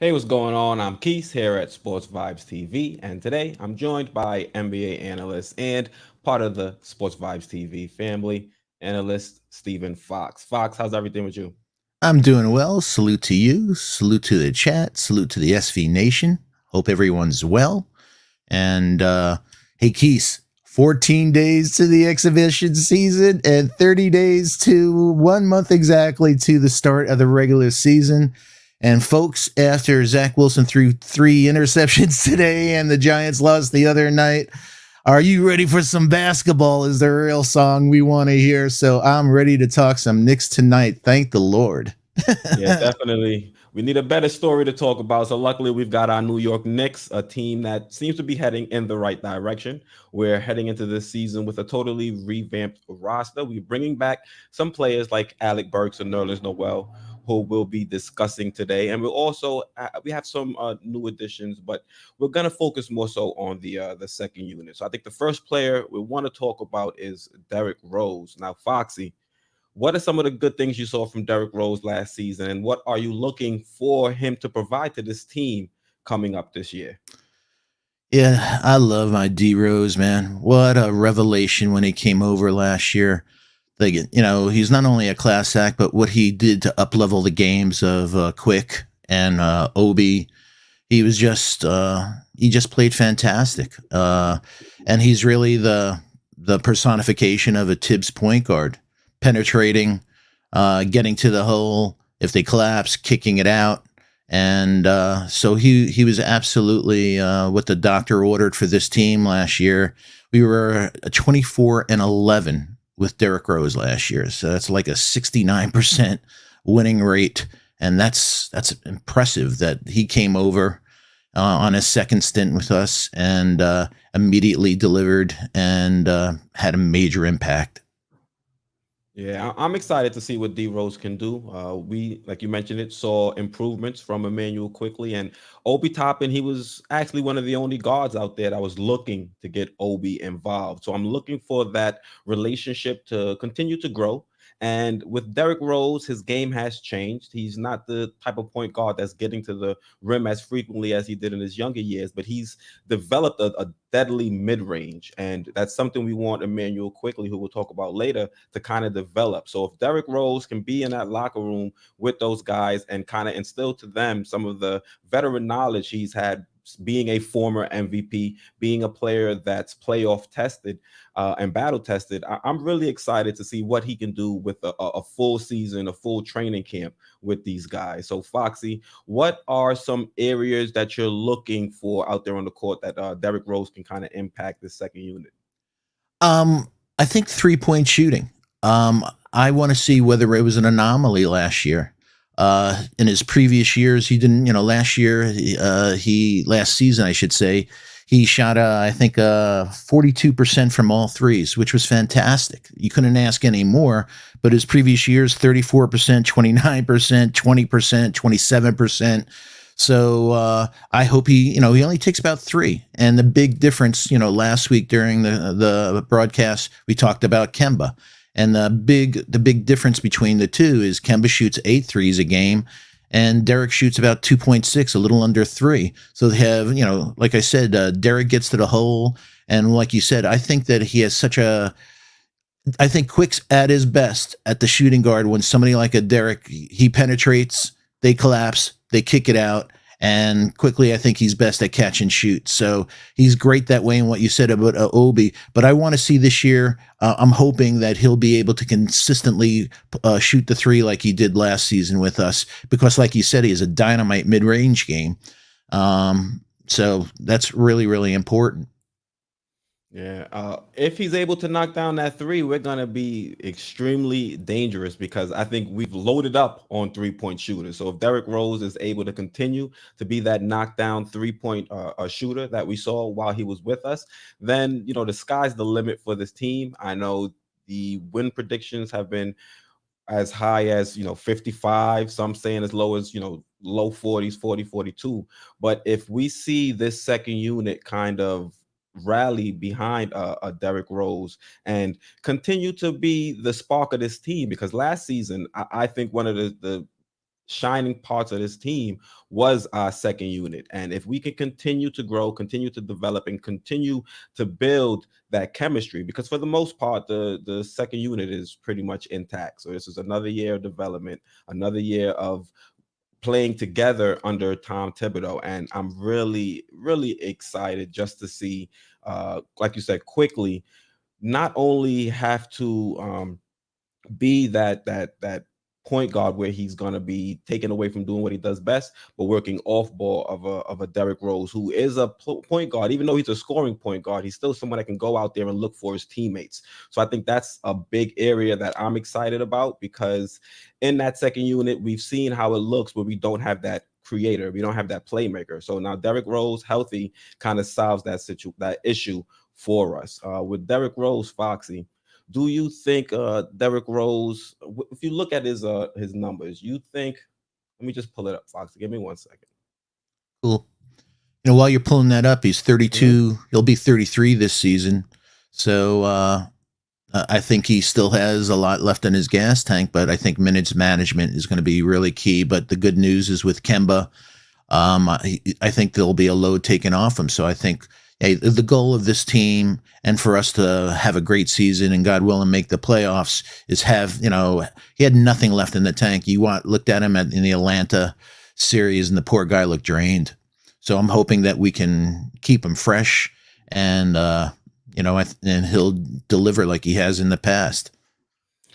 Hey, what's going on? I'm Keith here at Sports Vibes TV, and today I'm joined by NBA analyst and part of the Sports Vibes TV family, analyst Steven Fox. Fox, how's everything with you? I'm doing well. Salute to you. Salute to the chat. Salute to the SV Nation. Hope everyone's well. And hey, Keith, 14 days to the exhibition season and 30 days to 1 month exactly to the start of the regular season. And folks, after Zach Wilson threw 3 interceptions today and the Giants lost the other night, are you ready for some basketball? Is the real song we want to hear. So I'm ready to talk some Knicks tonight. Thank the Lord. Yeah, definitely. We need a better story to talk about. So, luckily, we've got our New York Knicks, a team that seems to be heading in the right direction. We're heading into this season with a totally revamped roster. We're bringing back some players like Alec Burks and Nerlens Noel, who we'll be discussing today. And we'll also we have some new additions, but we're gonna focus more so on the second unit. So, I think the first player we want to talk about is Derrick Rose. Now, Foxy, what are some of the good things you saw from Derrick Rose last season, and what are you looking for him to provide to this team coming up this year? Yeah, I love my D Rose, man. What a revelation when he came over last year. Like, he's not only a class act, but what he did to up level the games of Quick and Obi, he just played fantastic. And he's really the personification of a Tibbs point guard, penetrating, getting to the hole. If they collapse, kicking it out. And so he was absolutely what the doctor ordered for this team last year. We were 24-11 with Derrick Rose last year, so that's like a 69% winning rate, and that's impressive that he came over on his second stint with us and immediately delivered and had a major impact. Yeah, I'm excited to see what D Rose can do. We, like you mentioned, it saw improvements from Immanuel Quickley and Obi Toppin. He was actually one of the only guards out there that was looking to get Obi involved. So I'm looking for that relationship to continue to grow. And with Derrick Rose, his game has changed. He's not the type of point guard that's getting to the rim as frequently as he did in his younger years, but he's developed a deadly mid range. And that's something we want Emmanuel Quickly, who we'll talk about later, to kind of develop. So if Derrick Rose can be in that locker room with those guys and kind of instill to them some of the veteran knowledge he's had being a former MVP, being a player that's playoff tested and battle tested, I'm really excited to see what he can do with a full season, a full training camp with these guys. So, Foxy, what are some areas that you're looking for out there on the court that Derrick Rose can kind of impact the second unit? I think 3-point shooting. I want to see whether it was an anomaly last year. In his previous years, he didn't. Last year, last season, I should say, he shot, I think, 42% from all threes, which was fantastic. You couldn't ask any more. But his previous years, 34%, 29%, 20%, 27%. So I hope he only takes about 3. And the big difference, last week during the broadcast, we talked about Kemba. And the big difference between the two is Kemba shoots 8 threes a game, and Derrick shoots about 2.6, a little under 3. So they have, like I said, Derrick gets to the hole, and like you said, I think that he has I think Quick's at his best at the shooting guard when somebody like a Derrick, he penetrates, they collapse, they kick it out. And Quickly, I think he's best at catch and shoot. So he's great that way in what you said about Obi. But I want to see this year, I'm hoping that he'll be able to consistently shoot the 3 like he did last season with us. Because like you said, he has a dynamite mid-range game. So that's really, really important. Yeah, if he's able to knock down that 3, we're gonna be extremely dangerous because I think we've loaded up on 3-point shooters. So if Derrick Rose is able to continue to be that knockdown 3-point shooter that we saw while he was with us, then the sky's the limit for this team. I know the win predictions have been as high as 55, some saying as low as low 40s, 40, 42. But if we see this second unit kind of rally behind a Derrick Rose and continue to be the spark of this team, because last season I think one of the shining parts of this team was our second unit. And if we can continue to grow, continue to develop, and continue to build that chemistry, because for the most part, the second unit is pretty much intact. So this is another year of development, another year of playing together under Tom Thibodeau. And I'm really, really excited just to see, like you said, Quickley not only have to be that point guard where he's going to be taken away from doing what he does best, but working off ball of a Derrick Rose, who is a point guard. Even though he's a scoring point guard, he's still someone that can go out there and look for his teammates. So I think that's a big area that I'm excited about, because in that second unit, we've seen how it looks where we don't have that creator, we don't have that playmaker. So now Derrick Rose healthy kind of solves that issue for us. With Derrick Rose, Foxy, do you think Derrick Rose, if you look at his numbers, you think, let me just pull it up, Foxy. Give me 1 second. Cool. While you're pulling that up, he's 32. He'll be 33 this season. So I think he still has a lot left in his gas tank, but I think minutes management is going to be really key. But the good news is with Kemba, I think there'll be a load taken off him. So I think the goal of this team, and for us to have a great season and God willing make the playoffs, is have, he had nothing left in the tank. You looked at him in the Atlanta series, and the poor guy looked drained. So I'm hoping that we can keep him fresh, and and he'll deliver like he has in the past.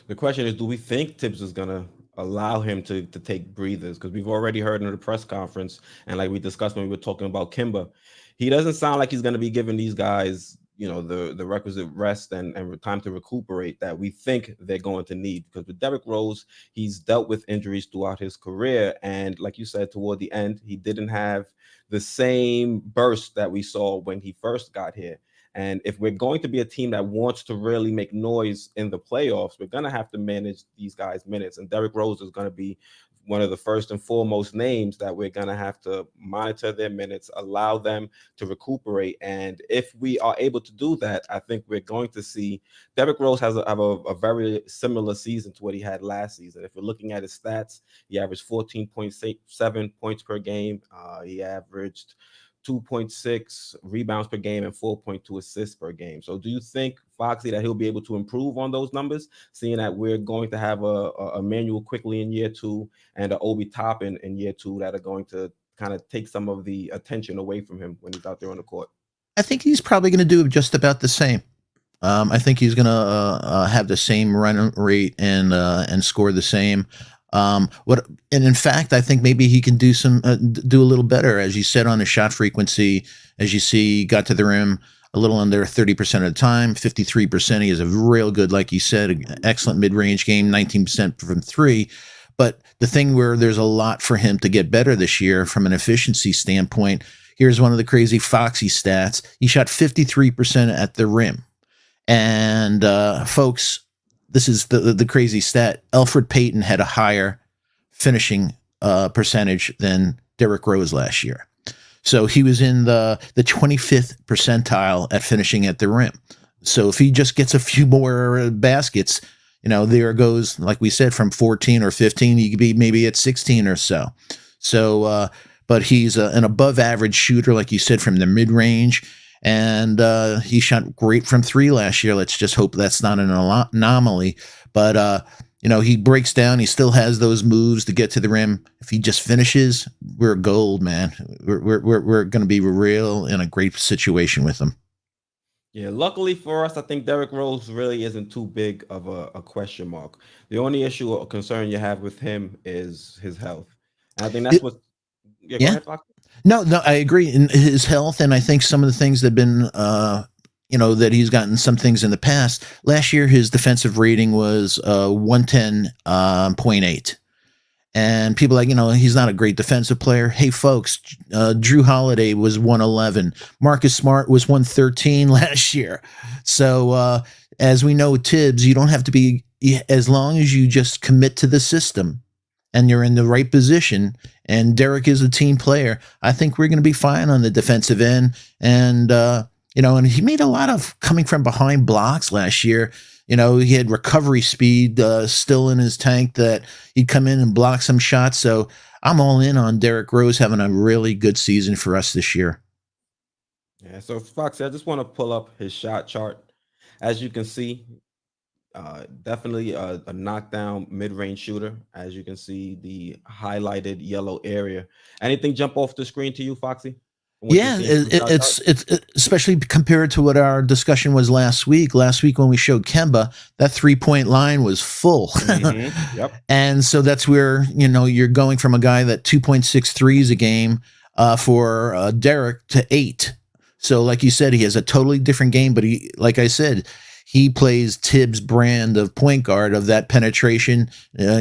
The question is, do we think Tibbs is gonna allow him to take breathers? Because we've already heard in the press conference, and like we discussed when we were talking about Kimba, he doesn't sound like he's going to be giving these guys, the requisite rest and time to recuperate that we think they're going to need. Because with Derrick Rose, he's dealt with injuries throughout his career, and like you said, toward the end, he didn't have the same burst that we saw when he first got here. And if we're going to be a team that wants to really make noise in the playoffs, we're going to have to manage these guys' minutes. And Derrick Rose is going to be one of the first and foremost names that we're going to have to monitor their minutes, allow them to recuperate. And if we are able to do that, I think we're going to see Derrick Rose have a very similar season to what he had last season. If we're looking at his stats, he averaged 14.7 points per game. He averaged 2.6 rebounds per game and 4.2 assists per game. So do you think, Foxy, that he'll be able to improve on those numbers, seeing that we're going to have a Immanuel Quickley in year 2 and a Obi Toppin in year 2 that are going to kind of take some of the attention away from him when he's out there on the court? I think he's probably going to do just about the same. I think he's going to have the same run rate and score the same. And in fact, I think maybe he can do a little better, as you said, on the shot frequency. As you see, he got to the rim a little under 30% of the time, 53%. He has a real good, like you said, excellent mid-range game, 19% from three. But the thing where there's a lot for him to get better this year from an efficiency standpoint, here's one of the crazy Foxy stats. He shot 53% at the rim. And folks, this is the crazy stat. Elfrid Payton had a higher finishing percentage than Derrick Rose last year. So he was in the 25th percentile at finishing at the rim. So if he just gets a few more baskets, there goes, like we said, from 14 or 15, he could be maybe at 16 or so. So, but he's an above average shooter, like you said, from the mid range. And he shot great from three last year. Let's just hope that's not an anomaly. But, he breaks down. He still has those moves to get to the rim. If he just finishes, we're gold, man. We're going to be real in a great situation with him. Yeah, luckily for us, I think Derrick Rose really isn't too big of a question mark. The only issue or concern you have with him is his health. And I think that's what... Yeah, go ahead, Fox. No, I agree. In his health, and I think some of the things that have been, that he's gotten some things in the past. Last year, his defensive rating was 110.8. And people like, he's not a great defensive player. Hey, folks, Drew Holiday was 111. Marcus Smart was 113 last year. So as we know, Tibbs, you don't have to be, as long as you just commit to the system and you're in the right position, and Derrick is a team player, I think we're going to be fine on the defensive end. And, and he made a lot of coming from behind blocks last year. He had recovery speed still in his tank that he'd come in and block some shots. So I'm all in on Derrick Rose having a really good season for us this year. Yeah, so Foxy, I just want to pull up his shot chart. As you can see, definitely a knockdown mid-range shooter. As you can see, the highlighted yellow area. Anything jump off the screen to you, Foxy? From what you're Yeah, seeing from the shot chart? it's especially compared to what our discussion was last week. Last week when we showed Kemba, that 3-point line was full. Yep. And so that's where, you're going from a guy that 2.6 threes a game for Derrick to 8. So like you said, he has a totally different game, but like I said, he plays Tibbs' brand of point guard, of that penetration,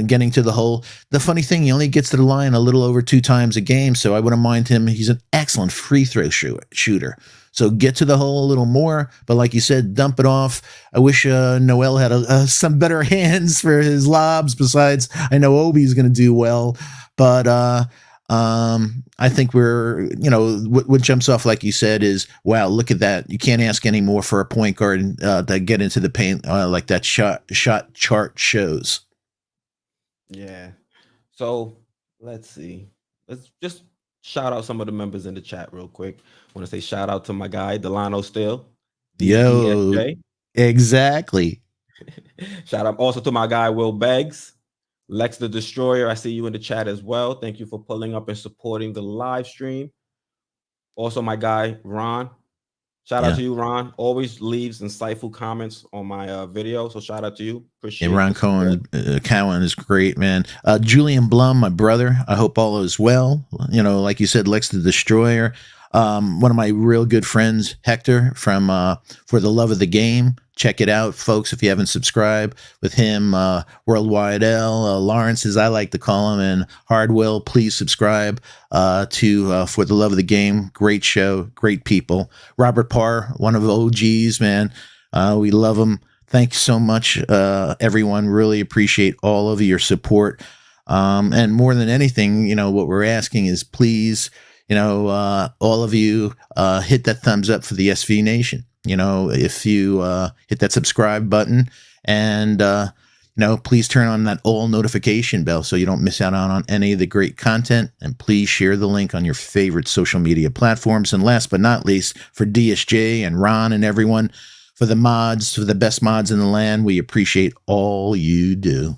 getting to the hole. The funny thing, he only gets to the line a little over 2 times a game, so I wouldn't mind him. He's an excellent free throw shooter. So get to the hole a little more, but like you said, dump it off. I wish Noel had some better hands for his lobs. Besides, I know Obi's going to do well, but I think what jumps off, like you said, is, wow, look at that. You can't ask any more for a point guard to get into the paint like that shot chart shows. Yeah. So let's see. Let's just shout out some of the members in the chat real quick. I want to say shout out to my guy, Delano Still. Yo, DSJ. exactly. Shout out also to my guy, Will Beggs. Lex the Destroyer, I see you in the chat as well. Thank you for pulling up and supporting the live stream. Also, my guy, Ron. Shout out to you, Ron. Always leaves insightful comments on my video. So shout out to you. Appreciate it. Ron Cowan is great, man. Julian Blum, my brother. I hope all is well. Like you said, Lex the Destroyer. One of my real good friends, Hector, from For the Love of the Game. Check it out, folks, if you haven't subscribed with him. Worldwide L, Lawrence, as I like to call him, and Hardwell. Please subscribe to For the Love of the Game. Great show, great people. Robert Parr, one of the OGs, man. We love him. Thanks so much, everyone. Really appreciate all of your support. And more than anything, what we're asking is, please, all of you hit that thumbs up for the SV Nation. If you hit that subscribe button and, please turn on that all notification bell so you don't miss out on any of the great content. And please share the link on your favorite social media platforms. And last but not least, for DSJ and Ron and everyone, for the mods, for the best mods in the land, we appreciate all you do.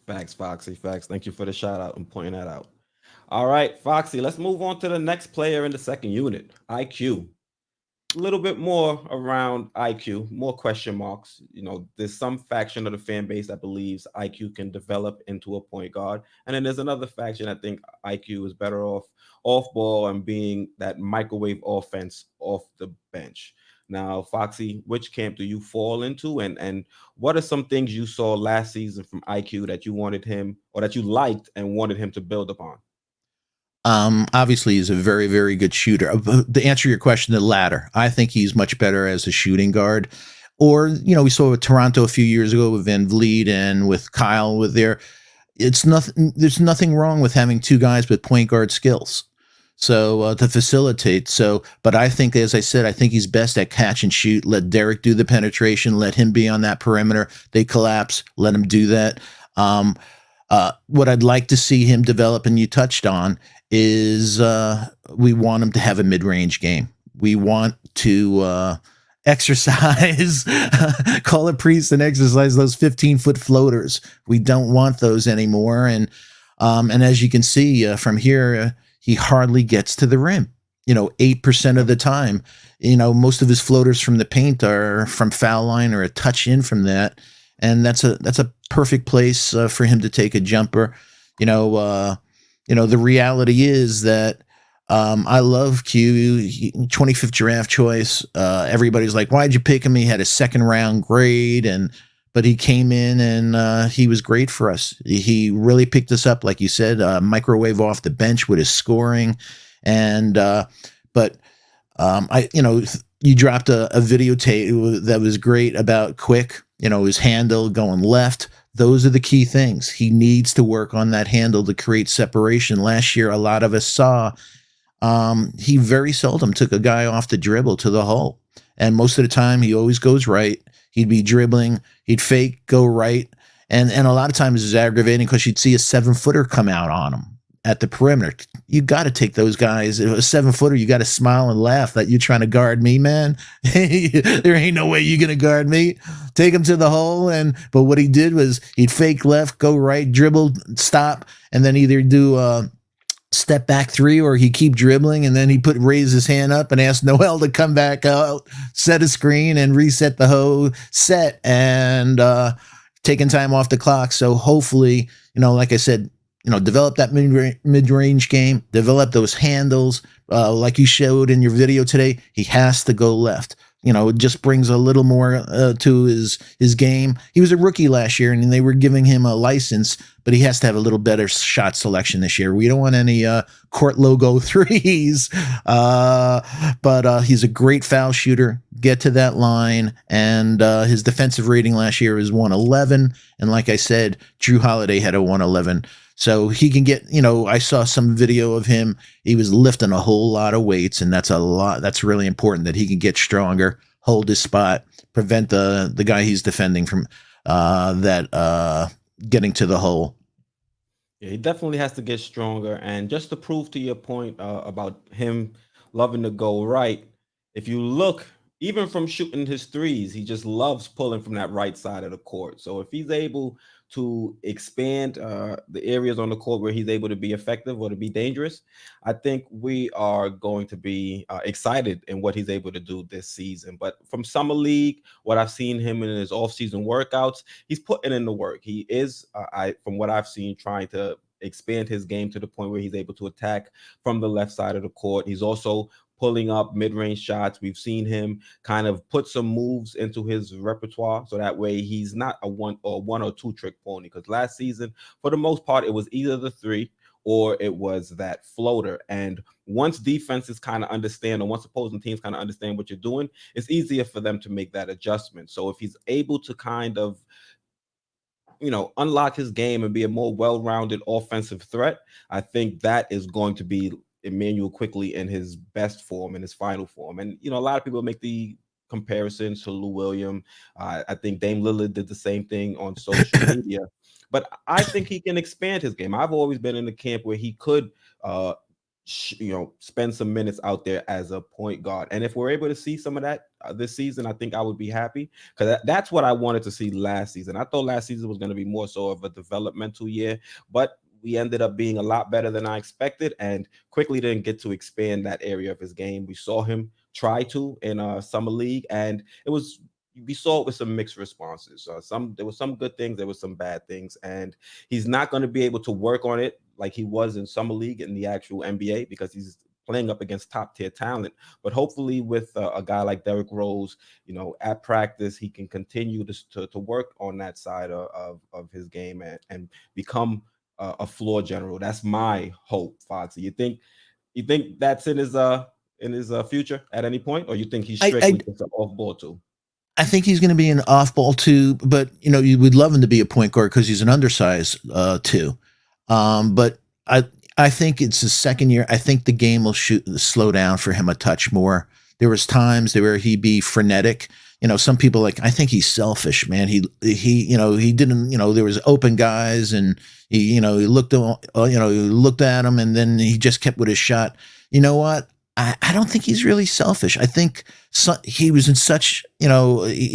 Facts, Foxy, facts. Thank you for the shout out and pointing that out. All right, Foxy, let's move on to the next player in the second unit, IQ. A little bit more around IQ, more question marks. There's some faction of the fan base that believes IQ can develop into a point guard. And then there's another faction that think IQ is better off ball and being that microwave offense off the bench. Now, Foxy, which camp do you fall into? And what are some things you saw last season from IQ that you wanted him, or that you liked and wanted him to build upon? Obviously, he's a very, very good shooter. To answer your question, the latter. I think he's much better as a shooting guard. Or, we saw with Toronto a few years ago with Van Vliet and with Kyle it's nothing. There's nothing wrong with having 2 guys with point guard skills. So to facilitate. But I think, as I said, I think he's best at catch and shoot. Let Derrick do the penetration. Let him be on that perimeter. They collapse. Let him do that. What I'd like to see him develop, and you touched on, is we want him to have a mid-range game. We want to exercise, call it priest and exercise those 15-foot floaters. We don't want those anymore. And as you can see from here, he hardly gets to the rim. 8% of the time. Most of his floaters from the paint are from foul line or a touch in from that. And that's a perfect place for him to take a jumper. The reality is that I love Q, 25th draft choice. Everybody's like, why'd you pick him? He had a 2nd round grade, but he came in and he was great for us. He really picked us up, like you said, microwave off the bench with his scoring. And you dropped a videotape that was great about Quick. His handle going left. Those are the key things. He needs to work on that handle to create separation. Last year, a lot of us saw he very seldom took a guy off the dribble to the hole. And most of the time, he always goes right. He'd be dribbling, he'd fake, go right. And a lot of times it's aggravating because you'd see a 7-footer come out on him at the perimeter. You got to take those guys. If a 7-footer, you got to smile and laugh that you're trying to guard me, man. There ain't no way you're going to guard me. Take him to the hole. But what he did was he'd fake left, go right, dribble, stop, and then either do a step back three or he keep dribbling, and then he raise his hand up and ask Noel to come back out, set a screen, and reset the whole set, and taking time off the clock. So hopefully, like I said, develop that mid-range game, develop those handles. Like you showed in your video today, he has to go left. It just brings a little more to his game. He was a rookie last year, and they were giving him a license, but he has to have a little better shot selection this year. We don't want any court logo threes, but he's a great foul shooter. Get to that line, and his defensive rating last year was 111, and like I said, Drew Holiday had a 111. So he can get, I saw some video of him. He was lifting a whole lot of weights, and that's a lot. That's really important that he can get stronger, hold his spot, prevent the guy he's defending from getting to the hole. Yeah, he definitely has to get stronger. And just to prove to your point about him loving to go right, if you look, even from shooting his threes, he just loves pulling from that right side of the court. So if he's able to expand the areas on the court where he's able to be effective or to be dangerous, I think we are going to be excited in what he's able to do this season. But from Summer League, what I've seen him in his off-season workouts, he's putting in the work. He is, from what I've seen, trying to expand his game to the point where he's able to attack from the left side of the court. He's also pulling up mid-range shots. We've seen him kind of put some moves into his repertoire, so that way he's not a one or two trick pony. Because last season, for the most part, it was either the three or it was that floater. And once defenses kind of understand, or once opposing teams kind of understand what you're doing, it's easier for them to make that adjustment. So if he's able to kind of unlock his game and be a more well-rounded offensive threat, I think that is going to be Immanuel Quickley in his best form, in his final form. And a lot of people make the comparisons to Lou Williams. I think Dame Lillard did the same thing on social media, but I think he can expand his game. I've always been in the camp where he could spend some minutes out there as a point guard. And if we're able to see some of that this season, I think I would be happy, because that's what I wanted to see last season. I thought last season was going to be more so of a developmental year, but we ended up being a lot better than I expected, and Quickley didn't get to expand that area of his game. We saw him try to in Summer League, and we saw it with some mixed responses. There were some good things, there were some bad things, and he's not going to be able to work on it like he was in Summer League in the actual NBA, because he's playing up against top tier talent. But hopefully with a guy like Derrick Rose, at practice, he can continue to work on that side of his game and become a floor general. That's my hope, Foxy. You think that's in his future at any point, or you think he's strictly just an off-ball too? I think he's going to be an off-ball too, but you would love him to be a point guard because he's an undersized too. But I think it's his second year. I think the game will slow down for him a touch more. There was times where he'd be frenetic. Some people I think he's selfish, man. He didn't, there was open guys, and he looked at him, and then he just kept with his shot. You know what? I don't think he's really selfish. I think he was in such,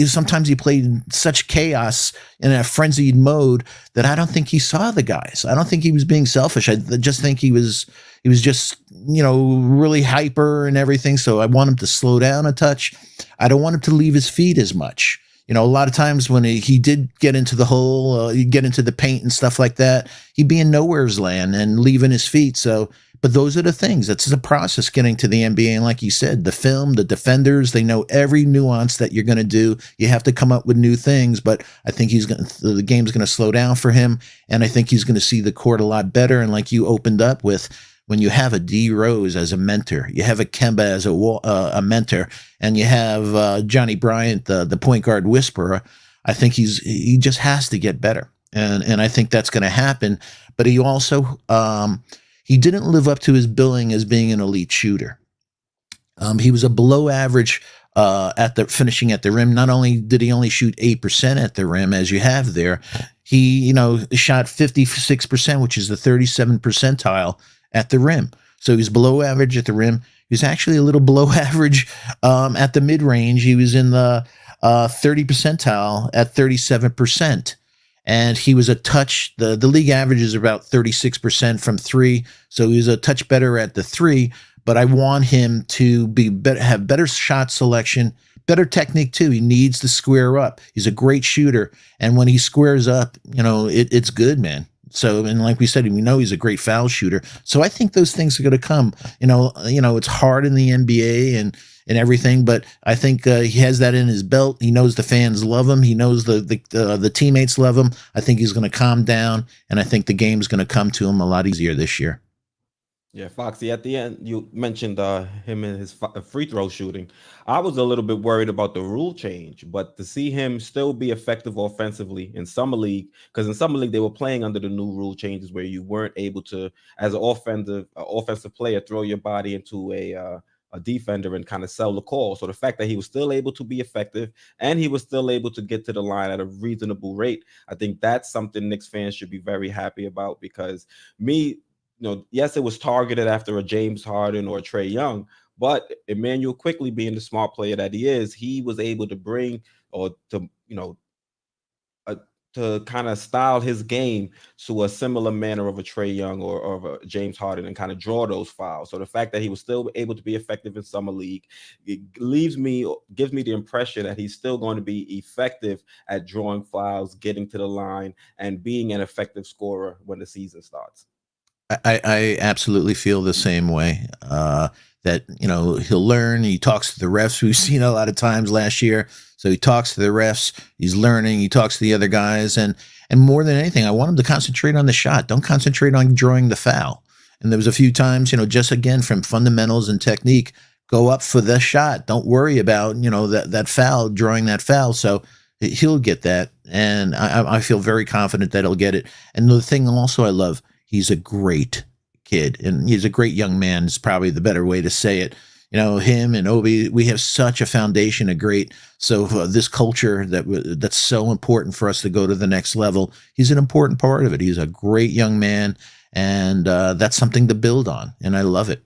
sometimes he played in such chaos in a frenzied mode that I don't think he saw the guys. I don't think he was being selfish. I just think he was just, really hyper and everything. So I want him to slow down a touch. I don't want him to leave his feet as much. A lot of times when he did get into the hole, he'd get into the paint and stuff like that, he'd be in nowhere's land and leaving his feet. But those are the things. That's the process getting to the NBA. And like you said, the film, the defenders, they know every nuance that you're going to do. You have to come up with new things. But I think the game's going to slow down for him. And I think he's going to see the court a lot better. And like you opened up with, when you have a D Rose as a mentor, you have a Kemba as a mentor, and you have Johnny Bryant, the point guard whisperer, I think he just has to get better. And I think that's going to happen. But he also, he didn't live up to his billing as being an elite shooter. He was a below average at the finishing at the rim. Not only did he only shoot 8% at the rim, as you have there, he shot 56%, which is the 37th percentile at the rim. So he's below average at the rim. He was actually a little below average at the mid range. He was in the 30 percentile at 37%. And he was a touch. The league average is about 36% from three. So he was a touch better at the three. But I want him to be better, have better shot selection, better technique too. He needs to square up. He's a great shooter, and when he squares up, it's good, man. So, and like we said, we know he's a great foul shooter. So I think those things are going to come. It's hard in the NBA and everything, but I think he has that in his belt. He knows the fans love him. He knows the teammates love him. I think he's going to calm down, and I think the game's going to come to him a lot easier this year. Yeah, Foxy, at the end, you mentioned him and his free throw shooting. I was a little bit worried about the rule change, but to see him still be effective offensively in Summer League, because in Summer League, they were playing under the new rule changes where you weren't able to, as an offensive player, throw your body into a defender and kind of sell the call. So the fact that he was still able to be effective and he was still able to get to the line at a reasonable rate, I think that's something Knicks fans should be very happy about, because yes, it was targeted after a James Harden or a Trae Young, but Immanuel Quickley, being the smart player that he is, he was able to bring or to kind of style his game to a similar manner of a Trae Young or of a James Harden and kind of draw those fouls. So the fact that he was still able to be effective in Summer League, it gives me the impression that he's still going to be effective at drawing fouls, getting to the line, and being an effective scorer when the season starts. I absolutely feel the same way. That he'll learn. He talks to the refs. We've seen a lot of times last year. So he talks to the refs. He's learning. He talks to the other guys, and more than anything, I want him to concentrate on the shot. Don't concentrate on drawing the foul. And there was a few times, just again from fundamentals and technique, go up for the shot. Don't worry about that foul, drawing that foul. So he'll get that, and I feel very confident that he'll get it. And the thing also I love. He's a great kid, and he's a great young man is probably the better way to say it. Him and Obi, we have such a foundation of great. So this culture that's so important for us to go to the next level, he's an important part of it. He's a great young man, and that's something to build on, and I love it.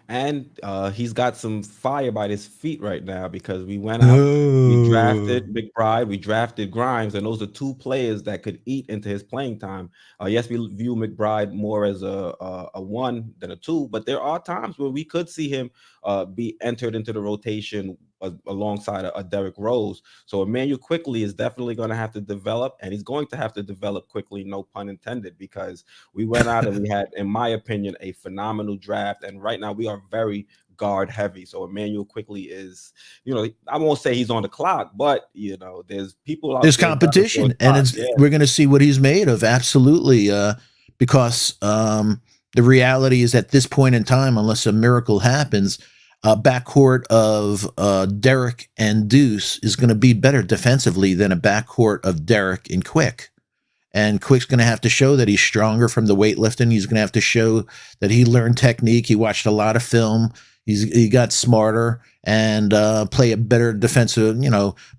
And he's got some fire by his feet right now, because we went out, we drafted McBride, we drafted Grimes, and those are two players that could eat into his playing time. Yes, we view McBride more as a one than a two, but there are times where we could see him be entered into the rotation alongside a Derrick Rose. So Immanuel Quickley is definitely going to have to develop, and he's going to have to develop quickly, no pun intended, because we went out and we had, in my opinion, a phenomenal draft. And right now we are very guard heavy. So Immanuel Quickley is, I won't say he's on the clock, but there's people out there's there competition, and we're going to see what he's made of. Absolutely. Because the reality is, at this point in time, unless a miracle happens, backcourt of Derrick and Deuce is going to be better defensively than a backcourt of Derrick and Quick. And Quick's going to have to show that he's stronger from the weightlifting. He's going to have to show that he learned technique. He watched a lot of film. He got smarter and play a better defensive,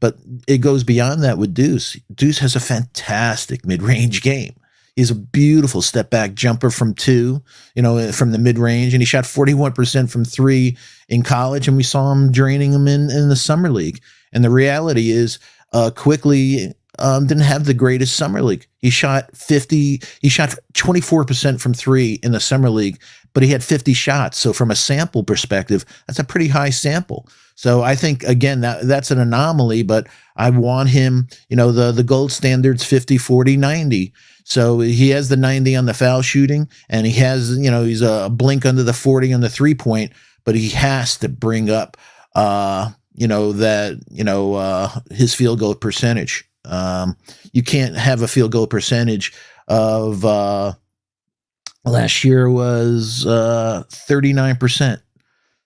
But it goes beyond that with Deuce. Deuce has a fantastic mid-range game. He's a beautiful step back jumper from two, from the mid range, and he shot 41% from three in college, and we saw him draining him in the summer league. And the reality is, Quickley didn't have the greatest summer league. He shot 24% from three in the summer league, but he had 50 shots. So from a sample perspective, that's a pretty high sample. So I think, again, that's an anomaly, but I want him, the gold standard's 50, 40, 90. So he has the 90 on the foul shooting, and he has, he's a blink under the 40 on the 3-point, but he has to bring up, his field goal percentage. You can't have a field goal percentage of, last year was 39%.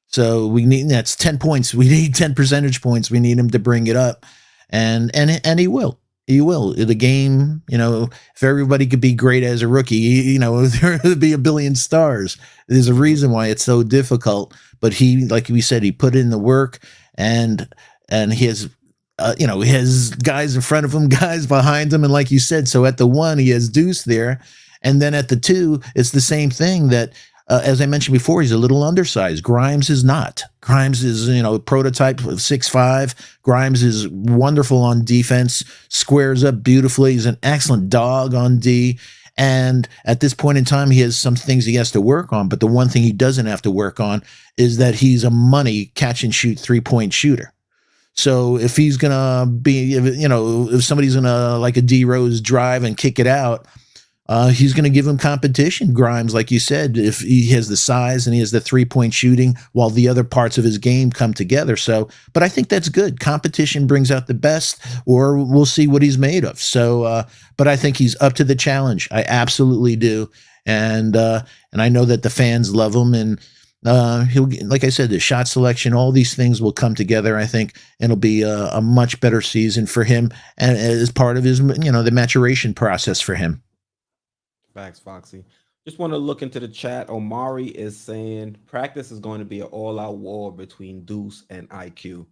So that's 10 points. We need 10 percentage points. We need him to bring it up, and he will. He will. The game, if everybody could be great as a rookie, there would be a billion stars. There's a reason why it's so difficult. but he, like we said, he put in the work, and he has. He has guys in front of him, guys behind him, and like you said, so at the one he has Deuce there, and then at the two, it's the same thing. That as I mentioned before, he's a little undersized. Grimes is not. Grimes is prototype of 6'5". Grimes is wonderful on defense, squares up beautifully. He's an excellent dog on D. And at this point in time, he has some things he has to work on. But the one thing he doesn't have to work on is that he's a money catch and shoot 3-point shooter. So if he's gonna be, if somebody's gonna like a D Rose drive and kick it out, he's gonna give him competition. Grimes, like you said, if he has the size and he has the 3-point shooting, while the other parts of his game come together. So, but I think that's good. Competition brings out the best, or we'll see what he's made of. So, but I think he's up to the challenge. I absolutely do, and I know that the fans love him, and he'll, like I said, the shot selection, all these things will come together. I think it'll be a much better season for him, and as part of his, the maturation process for him. Facts, Foxy. Just want to look into the chat. Omari is saying practice is going to be an all-out war between Deuce and IQ.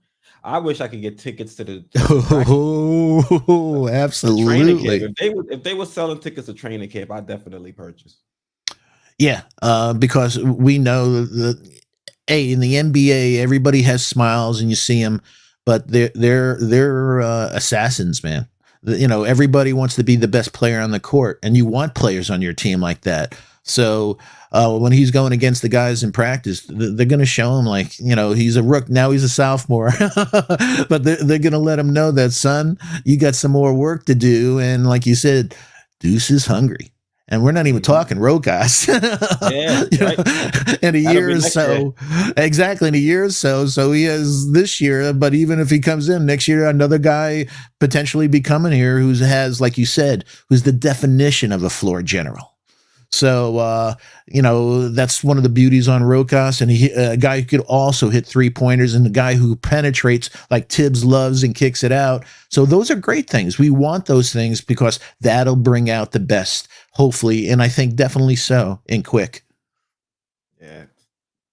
I wish I could get tickets to Oh, absolutely. Training camp. If they were selling tickets to training camp, I'd definitely purchase. Yeah, because we know that in the NBA, everybody has smiles and you see them, but they're assassins, man. Everybody wants to be the best player on the court, and you want players on your team like that. So when he's going against the guys in practice, they're going to show him, like, he's a rook. Now he's a sophomore, but they're going to let him know that, son, you got some more work to do. And like you said, Deuce is hungry. And we're not even talking Rokas. Right. In a year or so. Exactly, in a year or so. So he has this year, but even if he comes in next year, another guy potentially be coming here who has, like you said, who's the definition of a floor general. So, that's one of the beauties on Rokas, and a guy who could also hit 3-pointers, and the guy who penetrates like Tibbs loves and kicks it out. So those are great things. We want those things because that'll bring out the best, hopefully, and I think definitely so in Quick. Yeah.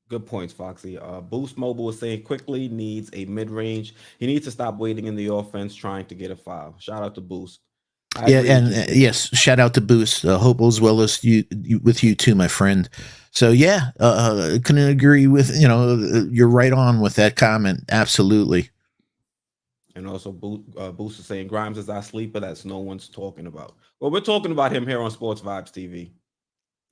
Good points, Foxy. Boost Mobile is saying Quickley needs a mid-range. He needs to stop waiting in the offense trying to get a foul. Shout out to Boost. Yes, shout out to Boost. Hope as well as you with you too, my friend. So yeah, couldn't agree with, you're right on with that comment. Absolutely. And also Boost is saying Grimes is our sleeper that's no one's talking about. Well, we're talking about him here on Sports Vibes TV.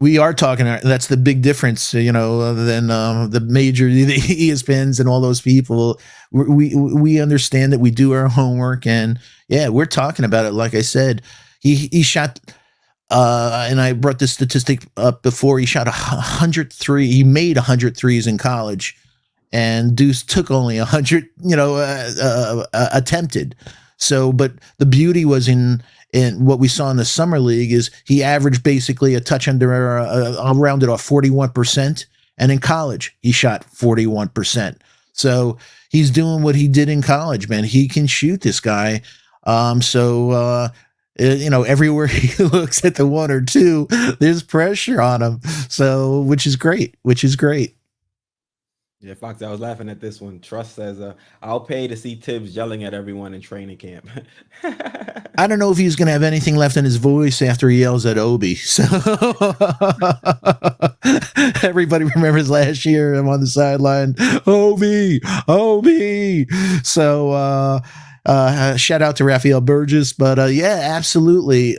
We are talking. That's the big difference, than the major the ESPNs and all those people. We understand that we do our homework, and yeah, we're talking about it. Like I said, he shot, and I brought this statistic up before. He shot 103. He made 100 threes in college, and Deuce took only 100. Attempted. So, but the beauty was in what we saw in the summer league is he averaged basically a touch under, I'll round it off, 41%. And in college, he shot 41%. So he's doing what he did in college, man. He can shoot, this guy. Everywhere he looks at the one or two, there's pressure on him. So, which is great. Yeah, Fox, I was laughing at this one. Trust says, I'll pay to see Tibbs yelling at everyone in training camp. I don't know if he's going to have anything left in his voice after he yells at Obi. So everybody remembers last year I'm on the sideline, Obi. So shout out to Rafael Burgess. But yeah, absolutely.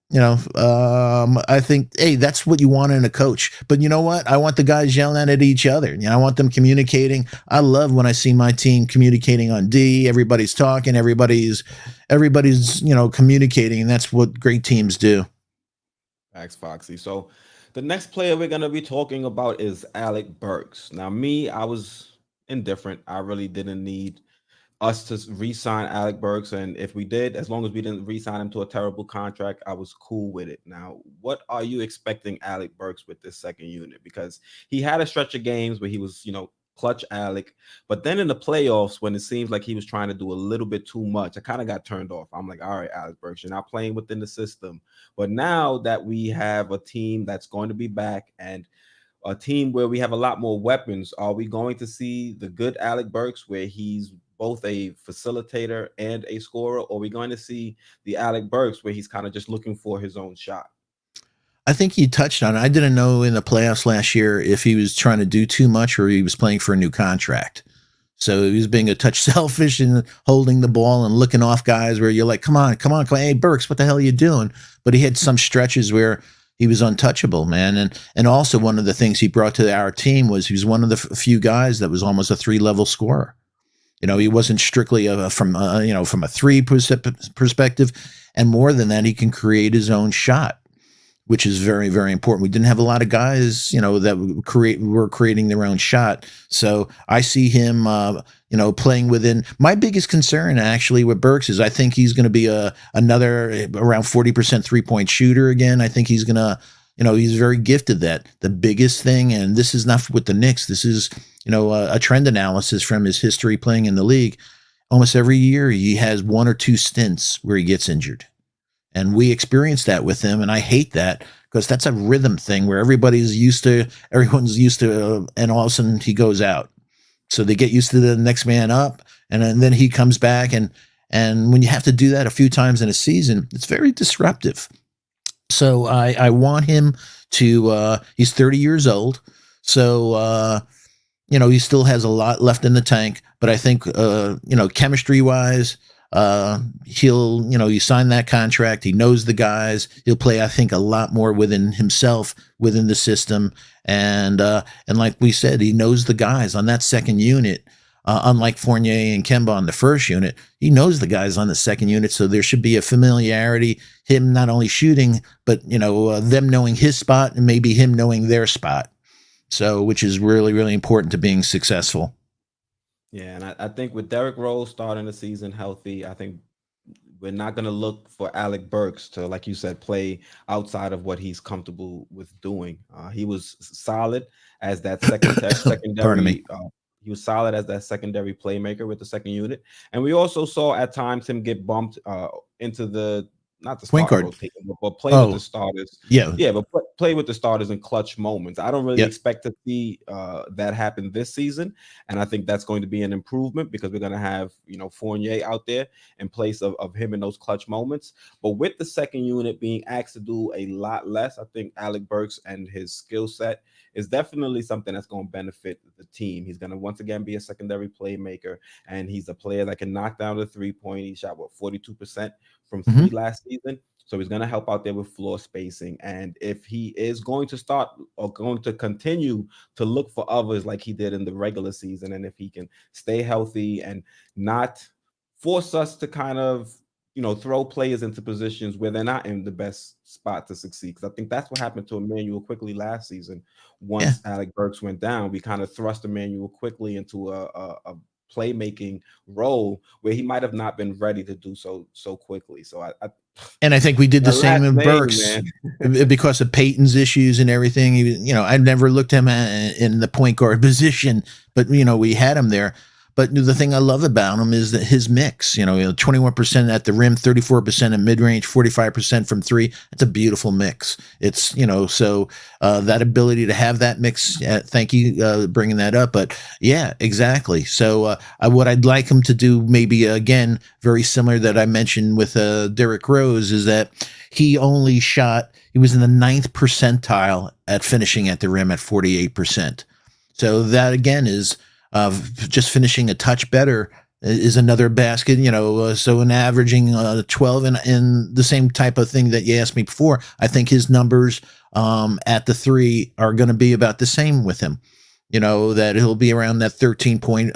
I think, hey, that's what you want in a coach. But you know what? I want the guys yelling at each other. I want them communicating. I love when I see my team communicating on D. Everybody's talking. Everybody's communicating. And that's what great teams do. Thanks, Foxy. So the next player we're going to be talking about is Alec Burks. Now, I was indifferent. I really didn't need us to re-sign Alec Burks, and if we did, as long as we didn't re-sign him to a terrible contract, I was cool with it. Now, what are you expecting Alec Burks with this second unit? Because he had a stretch of games where he was, clutch Alec, but then in the playoffs, when it seems like he was trying to do a little bit too much, I kind of got turned off. I'm like, all right, Alec Burks, you're not playing within the system. But now that we have a team that's going to be back, and a team where we have a lot more weapons, are we going to see the good Alec Burks where he's both a facilitator and a scorer, or are we going to see the Alec Burks where he's kind of just looking for his own shot? I think you touched on it. I didn't know in the playoffs last year if he was trying to do too much or he was playing for a new contract. So he was being a touch selfish and holding the ball and looking off guys where you're like, come on, come on, come on. Hey, Burks, what the hell are you doing? But he had some stretches where he was untouchable, man. And also one of the things he brought to our team was he was one of the few guys that was almost a 3-level scorer. You know, he wasn't strictly from a three perspective, and more than that, he can create his own shot, which is very, very important. We didn't have a lot of guys, that were creating their own shot. So I see him, playing within. My biggest concern actually with Burks is I think he's going to be another around 40% 3-point shooter again. I think he's going to, he's very gifted that. The biggest thing, and this is not with the Knicks, this is, a trend analysis from his history playing in the league. Almost every year he has 1 or 2 stints where he gets injured. And we experienced that with him, and I hate that because that's a rhythm thing where everyone's used to, and all of a sudden he goes out. So they get used to the next man up, and then he comes back, and when you have to do that a few times in a season, it's very disruptive. So I want him to. He's 30 years old, so he still has a lot left in the tank. But I think chemistry wise. He signed that contract. He knows the guys. He'll play, I think, a lot more within himself, within the system. And like we said, he knows the guys on that second unit. Unlike Fournier and Kemba on the first unit, he knows the guys on the second unit. So there should be a familiarity, him not only shooting, but, them knowing his spot and maybe him knowing their spot. So, which is really, really important to being successful. Yeah, and I think with Derrick Rose starting the season healthy, I think we're not going to look for Alec Burks to, like you said, play outside of what he's comfortable with doing. He was solid as that Pardon me. secondary. He was solid as that secondary playmaker with the second unit, and we also saw at times him get bumped into the not the Point starting guard. rotation, but play with the starters. Yeah. Yeah, but play with the starters in clutch moments. I don't really Yep. expect to see that happen this season, and I think that's going to be an improvement because we're going to have Fournier out there in place of him in those clutch moments. But with the second unit being asked to do a lot less, I think Alec Burks and his skill set is definitely something that's going to benefit the team. He's going to once again be a secondary playmaker, and he's a player that can knock down the 3-point. He shot 42% from 3 last season. So he's going to help out there with floor spacing. And if he is going to start or going to continue to look for others like he did in the regular season, and if he can stay healthy and not force us to kind of, throw players into positions where they're not in the best spot to succeed. Because I think that's what happened to Immanuel Quickley last season. Once Alec Burks went down, we kind of thrust Immanuel Quickley into a playmaking role where he might have not been ready to do so quickly. So I think we did the same with Burks because of Peyton's issues and everything. I never looked at him in the point guard position, but we had him there. But the thing I love about him is that his mix, 21% at the rim, 34% at mid-range, 45% from 3. It's a beautiful mix. It's, so that ability to have that mix, thank you bringing that up. But yeah, exactly. So what I'd like him to do maybe, again, very similar that I mentioned with Derrick Rose is that he was in the 9th percentile at finishing at the rim at 48%. So that, again, is just finishing a touch better is another basket, so in averaging 12 and the same type of thing that you asked me before, I think his numbers at the 3 are going to be about the same with him, that he'll be around that 13 point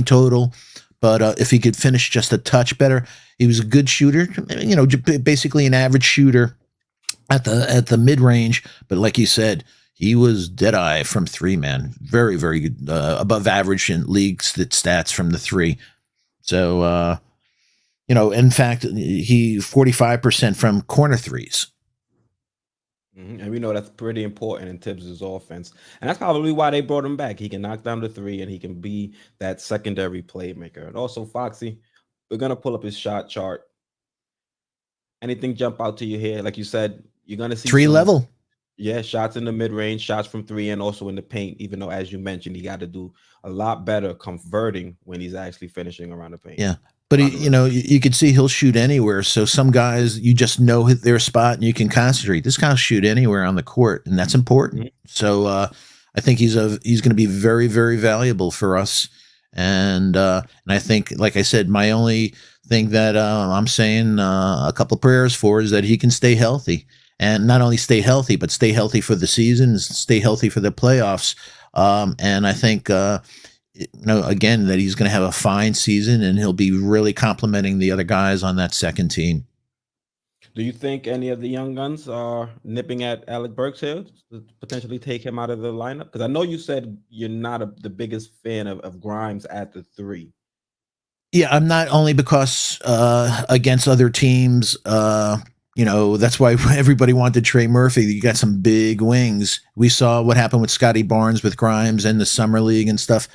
total. But if he could finish just a touch better, he was a good shooter, basically an average shooter at the mid range. But like you said, he was dead eye from 3, man. Very, very good, above average in league stats from the 3. So, in fact, he 45% from corner threes. And we know that's pretty important in Tibbs' offense. And that's probably why they brought him back. He can knock down the 3 and he can be that secondary playmaker. And also, Foxy, we're going to pull up his shot chart. Anything jump out to you here? Like you said, you're going to see 3 level. Yeah, shots in the mid range, shots from three, and also in the paint. Even though, as you mentioned, he got to do a lot better converting when he's actually finishing around the paint, Yeah. But around the rim. you could see he'll shoot anywhere. So some guys, you just know hit their spot and you can concentrate. This guy'll shoot anywhere on the court, and that's important. Mhm. So I think he's going to be very, very valuable for us. And I think, like I said, my only thing that I'm saying a couple of prayers for is that he can stay healthy, and not only stay healthy, but stay healthy for the season, stay healthy for the playoffs. And I think again, that he's going to have a fine season and he'll be really complimenting the other guys on that second team. Do you think any of the young guns are nipping at Alec Burks here to potentially take him out of the lineup? Because I know you said you're not the biggest fan of Grimes at the three. Yeah, I'm not, only because against other teams, that's why everybody wanted Trey Murphy. You got some big wings. We saw what happened with Scotty Barnes with Grimes in the summer league and stuff.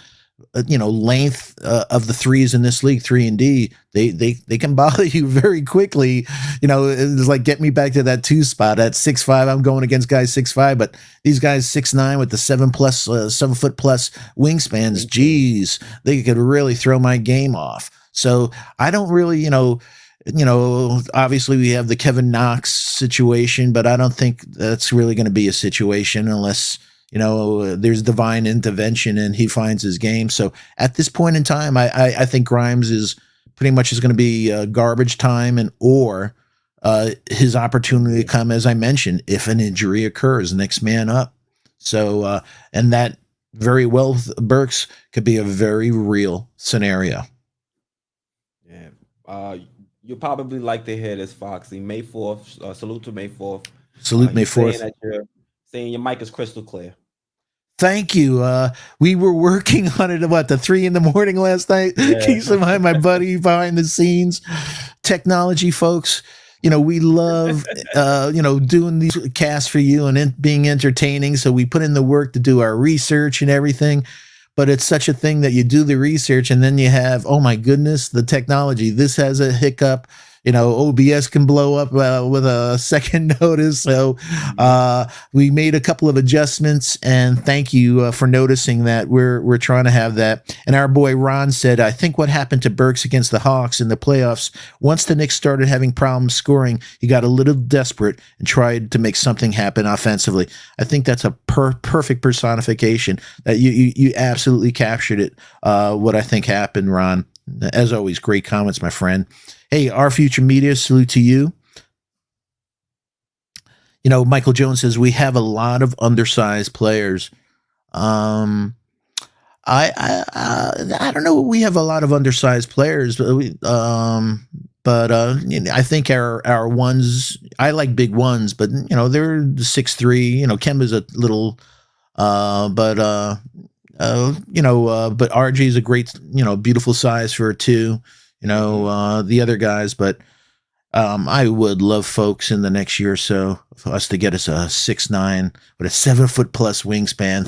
Length of the threes in this league, 3 and D, they can bother you very quickly. It's like, get me back to that 2 spot at 6'5". I'm going against guys 6'5", but these guys 6'9" with the 7 foot plus wingspans. Geez, they could really throw my game off. So I don't really, obviously we have the Kevin Knox situation, but I don't think that's really going to be a situation unless there's divine intervention and he finds his game. So at this point in time, I think Grimes is pretty much is going to be garbage time, or his opportunity to come, as I mentioned, if an injury occurs, next man up. So and that very well, Burks could be a very real scenario. Yeah. You probably like to hear this, Foxy. May 4th. Salute to May 4th. Salute May He's saying 4th. that you're saying your mic is crystal clear. Thank you. We were working on it about the 3 a.m. last night. Yeah. Keeps in mind, my buddy behind the scenes, technology folks. We love, doing these casts for you and being entertaining. So we put in the work to do our research and everything. But it's such a thing that you do the research and then you have, oh my goodness, the technology. This has a hiccup. OBS can blow up with a second notice. So we made a couple of adjustments, and thank you for noticing that. We're trying to have that. And our boy Ron said, I think what happened to Burks against the Hawks in the playoffs, once the Knicks started having problems scoring, he got a little desperate and tried to make something happen offensively. I think that's a perfect personification. That you absolutely captured it. What I think happened, Ron. As always, great comments, my friend. Hey, our future media, salute to you. Michael Jones says we have a lot of undersized players. I don't know. We have a lot of undersized players, but I think our ones. I like big ones, but they're 6'3". Kemba's a little, but RG is a great, beautiful size for a 2. The other guys, but I would love, folks, in the next year or so for us to get us a 6'9" with a 7 foot plus wingspan,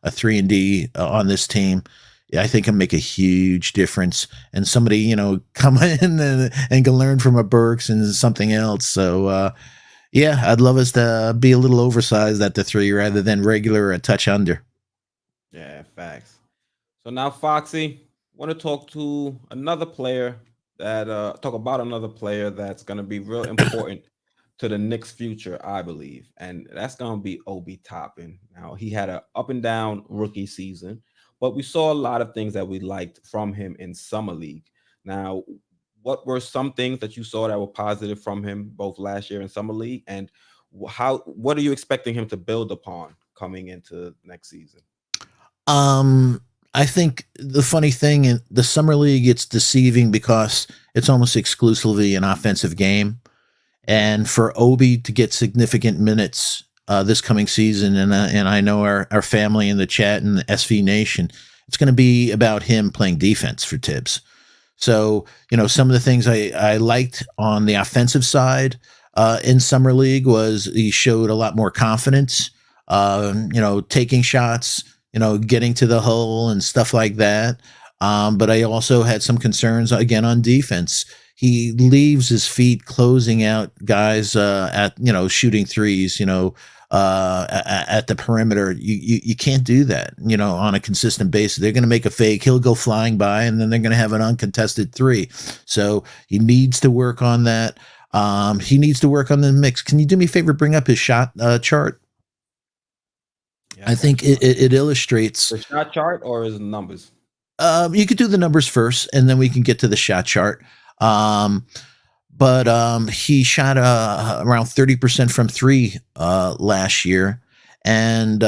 a 3 and D on this team. Yeah, I think can make a huge difference, and somebody come in and can learn from a Burks and something else. So yeah, I'd love us to be a little oversized at the 3 rather than regular, a touch under. Yeah, facts. So now, Foxy, want to talk to another player talk about another player that's going to be real important to the Knicks' future, I believe, and that's going to be Obi Toppin. Now, he had an up and down rookie season, but we saw a lot of things that we liked from him in summer league. Now, what were some things that you saw that were positive from him both last year and summer league, and what are you expecting him to build upon coming into next season? I think the funny thing in the summer league, it's deceiving because it's almost exclusively an offensive game. And for Obi to get significant minutes this coming season, and I know our family in the chat and the SV Nation, it's going to be about him playing defense for Tibbs. So, some of the things I liked on the offensive side in summer league was he showed a lot more confidence, taking shots, getting to the hole and stuff like that. But I also had some concerns again on defense. he leaves his feet closing out guys at shooting threes. At the perimeter, you can't do that. On a consistent basis, they're going to make a fake. He'll go flying by, and then they're going to have an uncontested three. So he needs to work on that. He needs to work on the mix. Can you do me a favor? Bring up his shot chart. Yeah, I think it illustrates the shot chart or his numbers. You could do the numbers first, and then we can get to the shot chart. But he shot around 30% from three last year. And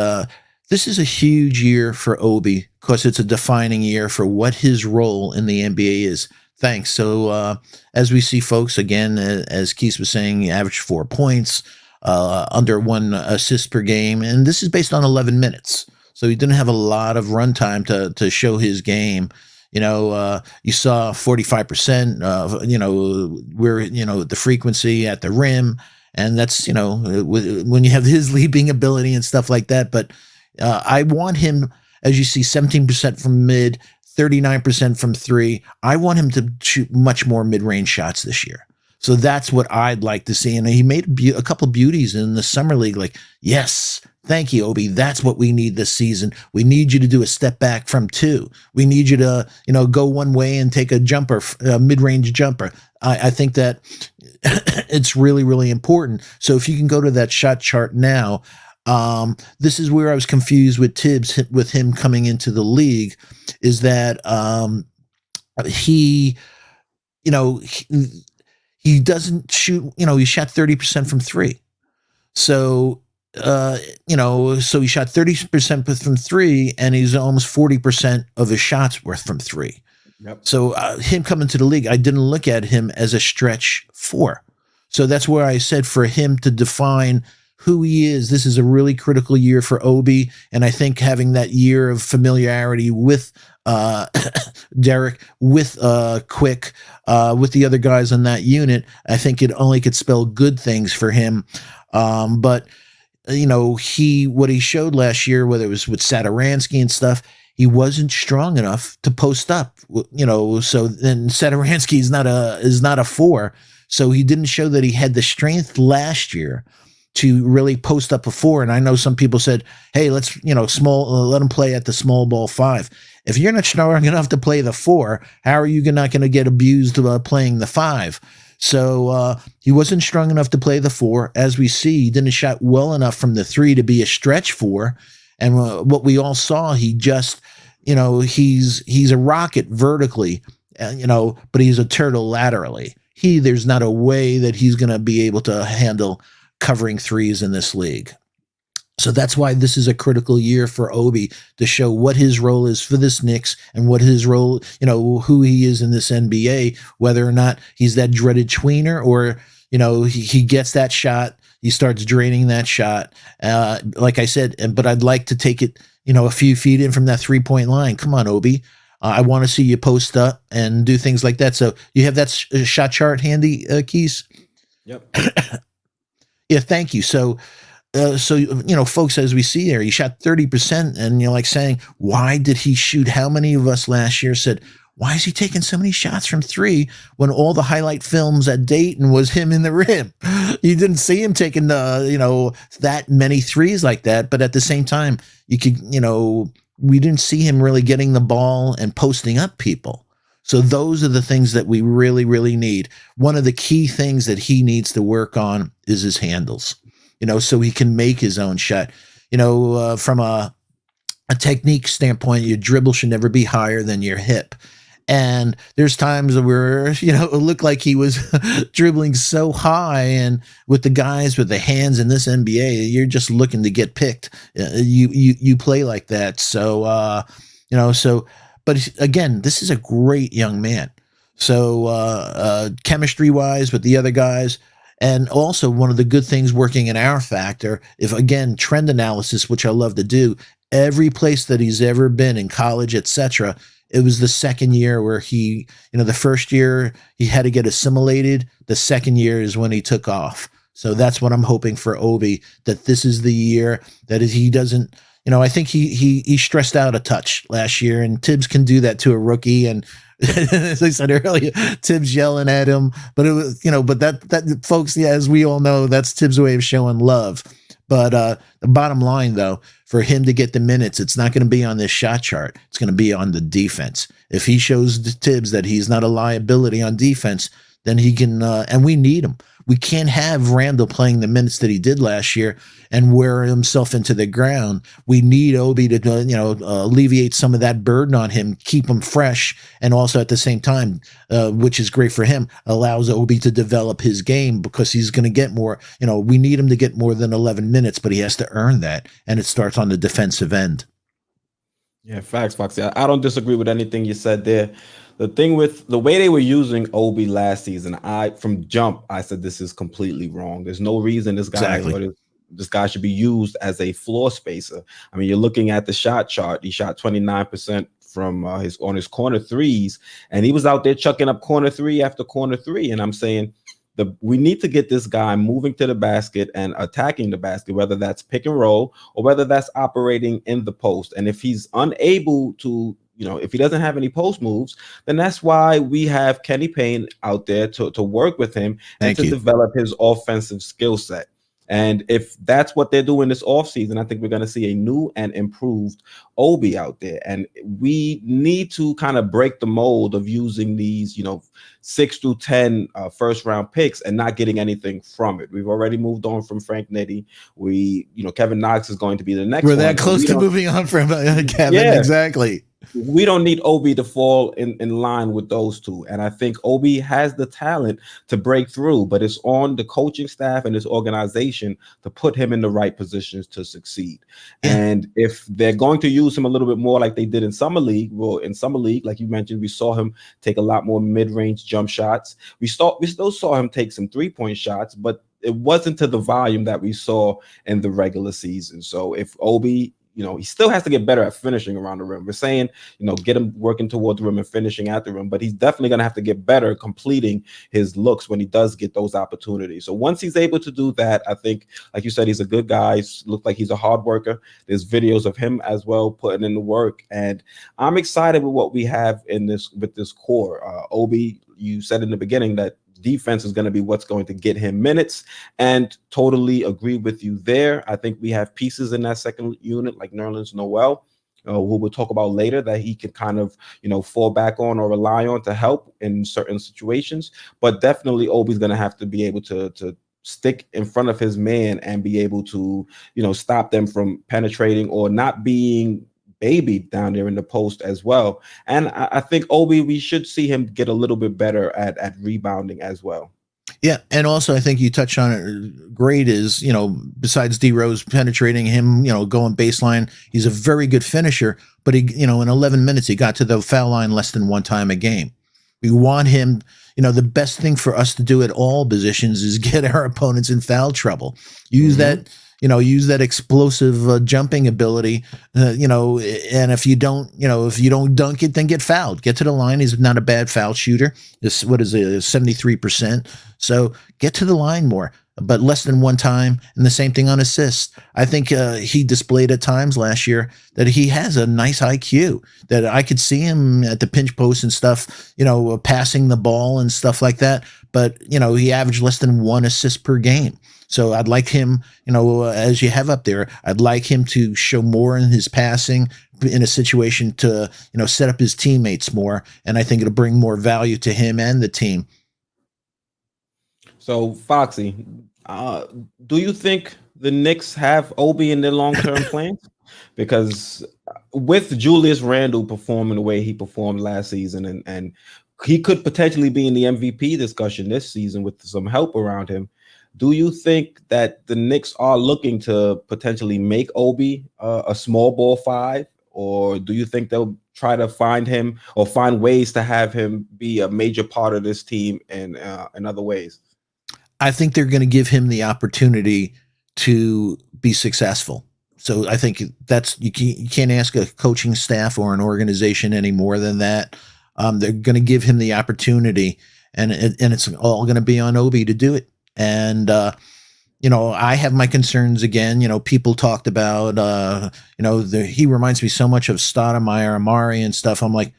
this is a huge year for Obi because it's a defining year for what his role in the NBA is. Thanks. So as we see, folks, again, as Quis was saying, he averaged 4 points, under 1 assist per game. And this is based on 11 minutes. So he didn't have a lot of runtime to show his game. You saw 45%, where, the frequency at the rim. And that's, when you have his leaping ability and stuff like that. But I want him, as you see, 17% from mid, 39% from three. I want him to shoot much more mid-range shots this year. So that's what I'd like to see. And he made a couple of beauties in the summer league. Like, yes, thank you, Obi. That's what we need this season. We need you to do a step back from two. We need you to, go one way and take a jumper, a mid-range jumper. I think that it's really, really important. So if you can go to that shot chart now, this is where I was confused with Tibbs, with him coming into the league, is that he doesn't shoot, he shot 30% from three. So, so he shot 30% from three, and he's almost 40% of his shots worth from three. Yep. So him coming to the league, I didn't look at him as a stretch four. So that's where I said for him to define who he is, this is a really critical year for Obi. And I think having that year of familiarity with Derrick, with Quick, with the other guys on that unit, I think it only could spell good things for him. But what he showed last year, whether it was with Satoransky and stuff, he wasn't strong enough to post up. So then Satoransky is not a four, so he didn't show that he had the strength last year to really post up a four. And I know some people said, hey, let's, let him play at the small ball five. If you're not strong enough to play the four, how are you not going to get abused playing the five? So he wasn't strong enough to play the four. As we see, he didn't shot well enough from the three to be a stretch four. And what we all saw, he just, he's a rocket vertically, but he's a turtle laterally. There's not a way that he's going to be able to handle covering threes in this league. So that's why this is a critical year for Obi, to show what his role is for this Knicks and what his role, who he is in this NBA, whether or not he's that dreaded tweener or, he gets that shot, he starts draining that shot. Like I said, but I'd like to take it, a few feet in from that 3-point line. Come on, Obi. I want to see you post up and do things like that. So you have that shot chart handy, Quis? Yep. Yeah, thank you. So, folks, as we see there, he shot 30%, and you're like saying, why did he shoot? How many of us last year said, why is he taking so many shots from three when all the highlight films at Dayton was him in the rim? You didn't see him taking that many threes like that. But at the same time, we didn't see him really getting the ball and posting up people. So those are the things that we really, really need. One of the key things that he needs to work on is his handles, so he can make his own shot. From a technique standpoint, your dribble should never be higher than your hip. And there's times where, it looked like he was dribbling so high, and with the guys with the hands in this NBA, you're just looking to get picked. You play like that. So, but again, this is a great young man. So, chemistry wise with the other guys, and also one of the good things working in our factor, if again, trend analysis, which I love to do, every place that he's ever been in college, etc., it was the second year where he, the first year he had to get assimilated. The second year is when he took off. So that's what I'm hoping for Obi, that this is the year that he doesn't, I think he stressed out a touch last year, and Tibbs can do that to a rookie. And as I said earlier, Tibbs yelling at him, but it was, but that folks, yeah, as we all know, that's Tibbs' way of showing love. But the bottom line, though, for him to get the minutes, it's not going to be on this shot chart. It's going to be on the defense. If he shows Tibbs that he's not a liability on defense, then he can, and we need him. We can't have Randall playing the minutes that he did last year and wear himself into the ground. We need Obi to, alleviate some of that burden on him, keep him fresh, and also at the same time, which is great for him, allows Obi to develop his game, because he's going to get more. We need him to get more than 11 minutes, but he has to earn that, and it starts on the defensive end. Yeah, facts, Foxy. I don't disagree with anything you said there. The thing with the way they were using Obi last season, from jump, I said this is completely wrong. There's no reason this guy this guy should be used as a floor spacer. I mean, you're looking at the shot chart. He shot 29% from his corner threes, and he was out there chucking up corner three after corner three. And I'm saying we need to get this guy moving to the basket and attacking the basket, whether that's pick and roll or whether that's operating in the post. And if he's unable to, if he doesn't have any post moves, then that's why we have Kenny Payne out there to work with him and to develop his offensive skill set. And if that's what they're doing this offseason, I think we're going to see a new and improved Obi out there. And we need to kind of break the mold of using these, 6 through 10 first round picks and not getting anything from it. We've already moved on from Frank Nitti. Kevin Knox is going to be the next one. We're that close to moving on from Kevin. Yeah. Exactly. We don't need Obi to fall in line with those two. And I think Obi has the talent to break through, but it's on the coaching staff and his organization to put him in the right positions to succeed. And if they're going to use him a little bit more like they did in Summer League, like you mentioned, we saw him take a lot more mid-range jump shots. We still saw him take some three-point shots, but it wasn't to the volume that we saw in the regular season. So if Obi, he still has to get better at finishing around the rim. We're saying, get him working toward the rim and finishing at the rim, but he's definitely going to have to get better completing his looks when he does get those opportunities. So once he's able to do that, I think, like you said, he's a good guy. Looks like he's a hard worker. There's videos of him as well putting in the work, and I'm excited with what we have with this core. Obi, you said in the beginning that defense is going to be what's going to get him minutes, and totally agree with you there. I think we have pieces in that second unit like Nerlens Noel, who we'll talk about later, that he can kind of, fall back on or rely on to help in certain situations. But definitely Obi's going to have to be able to stick in front of his man and be able to, stop them from penetrating or not being baby down there in the post as well. And I think Obi, we should see him get a little bit better at rebounding as well. Yeah, and also I think you touched on it. Great is, besides D Rose penetrating him, going baseline, he's a very good finisher. But he, in 11 minutes, he got to the foul line less than one time a game. We want him. The best thing for us to do at all positions is get our opponents in foul trouble. Use that. Use that explosive jumping ability, and if you don't dunk it, then get fouled. Get to the line. He's not a bad foul shooter. This, 73%. So get to the line more, but less than one time. And the same thing on assists. I think he displayed at times last year that he has a nice IQ, that I could see him at the pinch post and stuff, passing the ball and stuff like that. But, he averaged less than one assist per game. So I'd like him, as you have up there, I'd like him to show more in his passing in a situation to, set up his teammates more. And I think it'll bring more value to him and the team. So, Foxy, do you think the Knicks have Obi in their long-term plans? Because with Julius Randle performing the way he performed last season, and he could potentially be in the MVP discussion this season with some help around him, do you think that the Knicks are looking to potentially make Obi a small ball five, or do you think they'll try to find him or find ways to have him be a major part of this team in other ways? I think they're going to give him the opportunity to be successful. So I think you can't ask a coaching staff or an organization any more than that. They're going to give him the opportunity, and it's all going to be on Obi to do it. And I have my concerns again. People talked about, he reminds me so much of Stoudemire, Amari, and stuff. I'm like,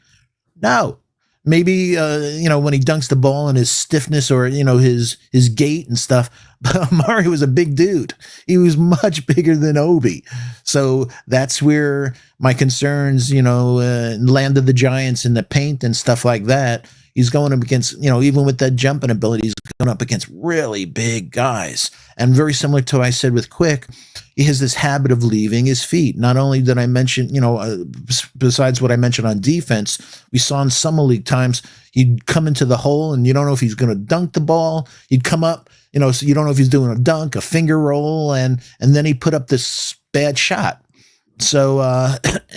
no, maybe when he dunks the ball and his stiffness or his gait and stuff. But Amari was a big dude. He was much bigger than Obi, so that's where my concerns, land of the Giants in the paint and stuff like that. He's going up against, even with that jumping ability, he's going up against really big guys. And very similar to what I said with Quick, he has this habit of leaving his feet. Not only did I mention, besides what I mentioned on defense, we saw in summer league times, he'd come into the hole and you don't know if he's going to dunk the ball. He'd come up, so you don't know if he's doing a dunk, a finger roll, and then he put up this bad shot. So,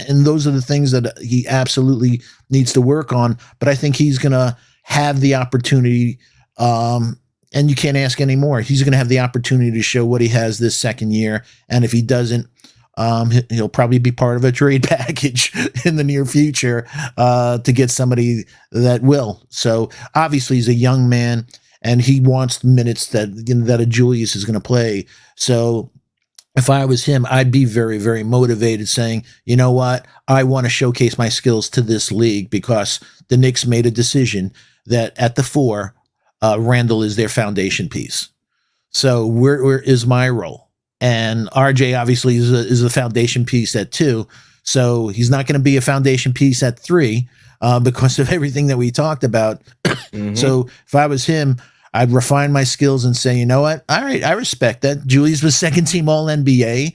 and those are the things that he absolutely needs to work on. But I think he's going to have the opportunity, and you can't ask any more. He's going to have the opportunity to show what he has this second year. And if he doesn't, he'll probably be part of a trade package in the near future to get somebody that will. So obviously he's a young man, and he wants minutes that a Julius is going to play. So if I was him, I'd be very, very motivated saying, you know what, I want to showcase my skills to this league because the Knicks made a decision that at the 4, Randall is their foundation piece. So where is my role? And RJ obviously is a foundation piece at 2. So he's not going to be a foundation piece at 3 because of everything that we talked about. Mm-hmm. So if I was him, I'd refine my skills and say, you know what? All right, I respect that. Julius was second team All NBA.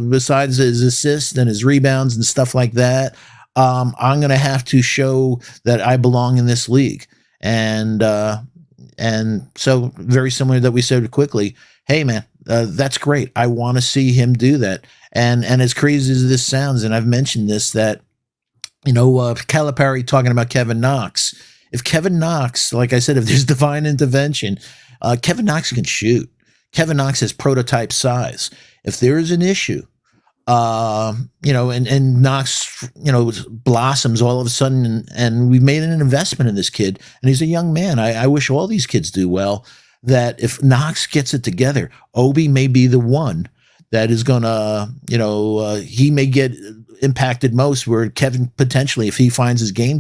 Besides his assists and his rebounds and stuff like that, I'm going to have to show that I belong in this league. And so very similar that we said quickly, hey man, that's great. I want to see him do that. And as crazy as this sounds, and I've mentioned this, that, Calipari talking about Kevin Knox. If Kevin Knox, like I said, if there's divine intervention, Kevin Knox can shoot. Kevin Knox has prototype size. If there is an issue, and Knox, blossoms all of a sudden, and we've made an investment in this kid, and he's a young man. I wish all these kids do well. That if Knox gets it together, Obi may be the one that is gonna, he may get impacted most. Where Kevin potentially, if he finds his game,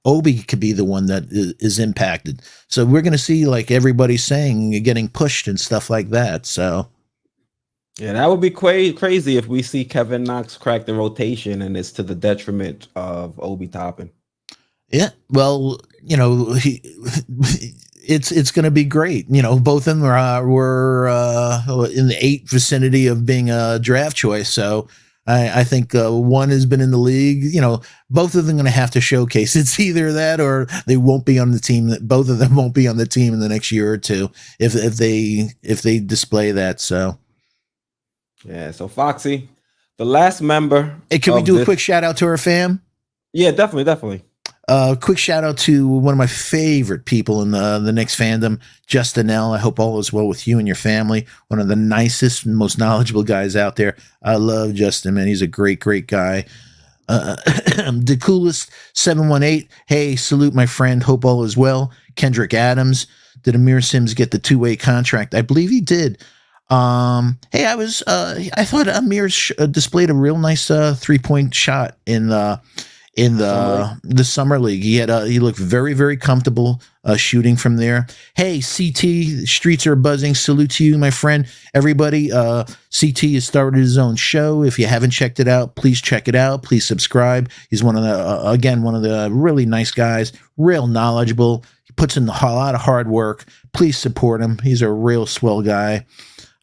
Obi could be the one that is impacted. So we're going to see, like everybody's saying, getting pushed and stuff like that. So, yeah, that would be crazy if we see Kevin Knox crack the rotation and it's to the detriment of Obi Toppin. Yeah, well, it's going to be great. Both of them were in the 8 vicinity of being a draft choice. So I think one has been in the league. Both of them going to have to showcase. It's either that or they won't be on the team. Both of them won't be on the team in the next year or two if they display that. So yeah. So Foxy, the last member. Hey, can we do a quick shout out to our fam? Yeah, definitely. Quick shout out to one of my favorite people in the Knicks fandom, Justin L. I hope all is well with you and your family. One of the nicest and most knowledgeable guys out there. I love Justin, man. He's a great, great guy. The coolest 718. Hey, salute my friend. Hope all is well. Kendrick Adams. Did Amir Sims get the 2-way contract? I believe he did. Hey, I thought Amir displayed a real nice 3-point shot in the summer league. He looked very, very comfortable shooting from there. Hey, CT, streets are buzzing. Salute to you, my friend. Everybody, CT has started his own show. If you haven't checked it out, please check it out. Please subscribe. He's one of the really nice guys, real knowledgeable. He puts in a lot of hard work. Please support him. He's a real swell guy.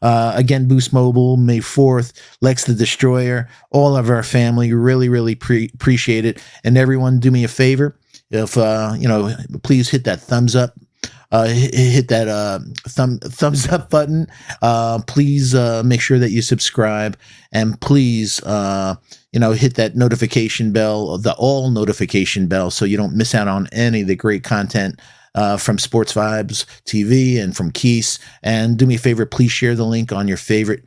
Again, Boost Mobile, May 4th, Lex the Destroyer, all of our family, really, really appreciate it. And everyone, do me a favor. If, please hit that thumbs up, hit that thumbs up button. Please make sure that you subscribe, and please, hit that notification bell, the all notification bell, so you don't miss out on any of the great content from Sports Vibes TV and from Quis. And do me a favor, please share the link on your favorite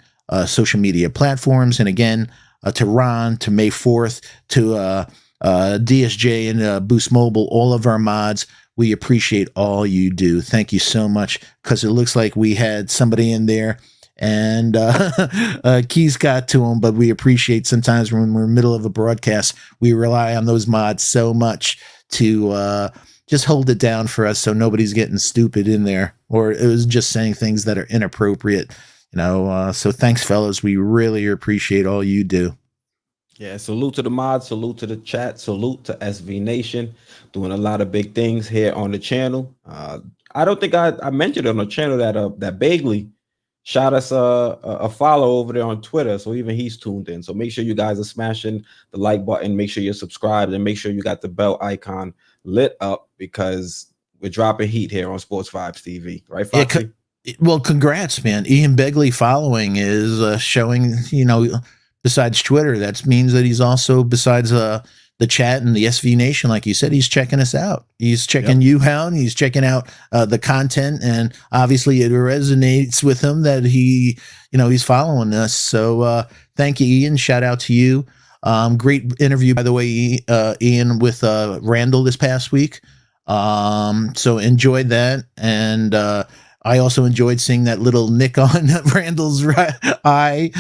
social media platforms. And again, to Ron, to May 4th, to DSJ and Boost Mobile, all of our mods, We appreciate all you do. Thank you so much, because it looks like we had somebody in there and Keys got to him, but we appreciate sometimes when we're in the middle of a broadcast, we rely on those mods so much to just hold it down for us so nobody's getting stupid in there, or it was just saying things that are inappropriate, so thanks, fellas. We really appreciate all you do. Yeah, salute to the mods, salute to the chat, salute to SV Nation, doing a lot of big things here on the channel. I don't think I mentioned it on the channel that Bagley shot us a follow over there on Twitter, so even he's tuned in. So make sure you guys are smashing the like button, make sure you're subscribed, and make sure you got the bell icon lit up, because we're dropping heat here on Sports Vibes TV, right, Foxy? Well, congrats, man. Ian Begley following is showing, besides Twitter, that means that he's also, besides the chat and the SV Nation, like you said, he's checking us out. He's checking you out. He's checking out the content, and obviously it resonates with him that he's following us. So thank you, Ian. Shout out to you. Great interview, by the way, Ian, with Randall this past week. So enjoyed that, and I also enjoyed seeing that little nick on Randall's eye.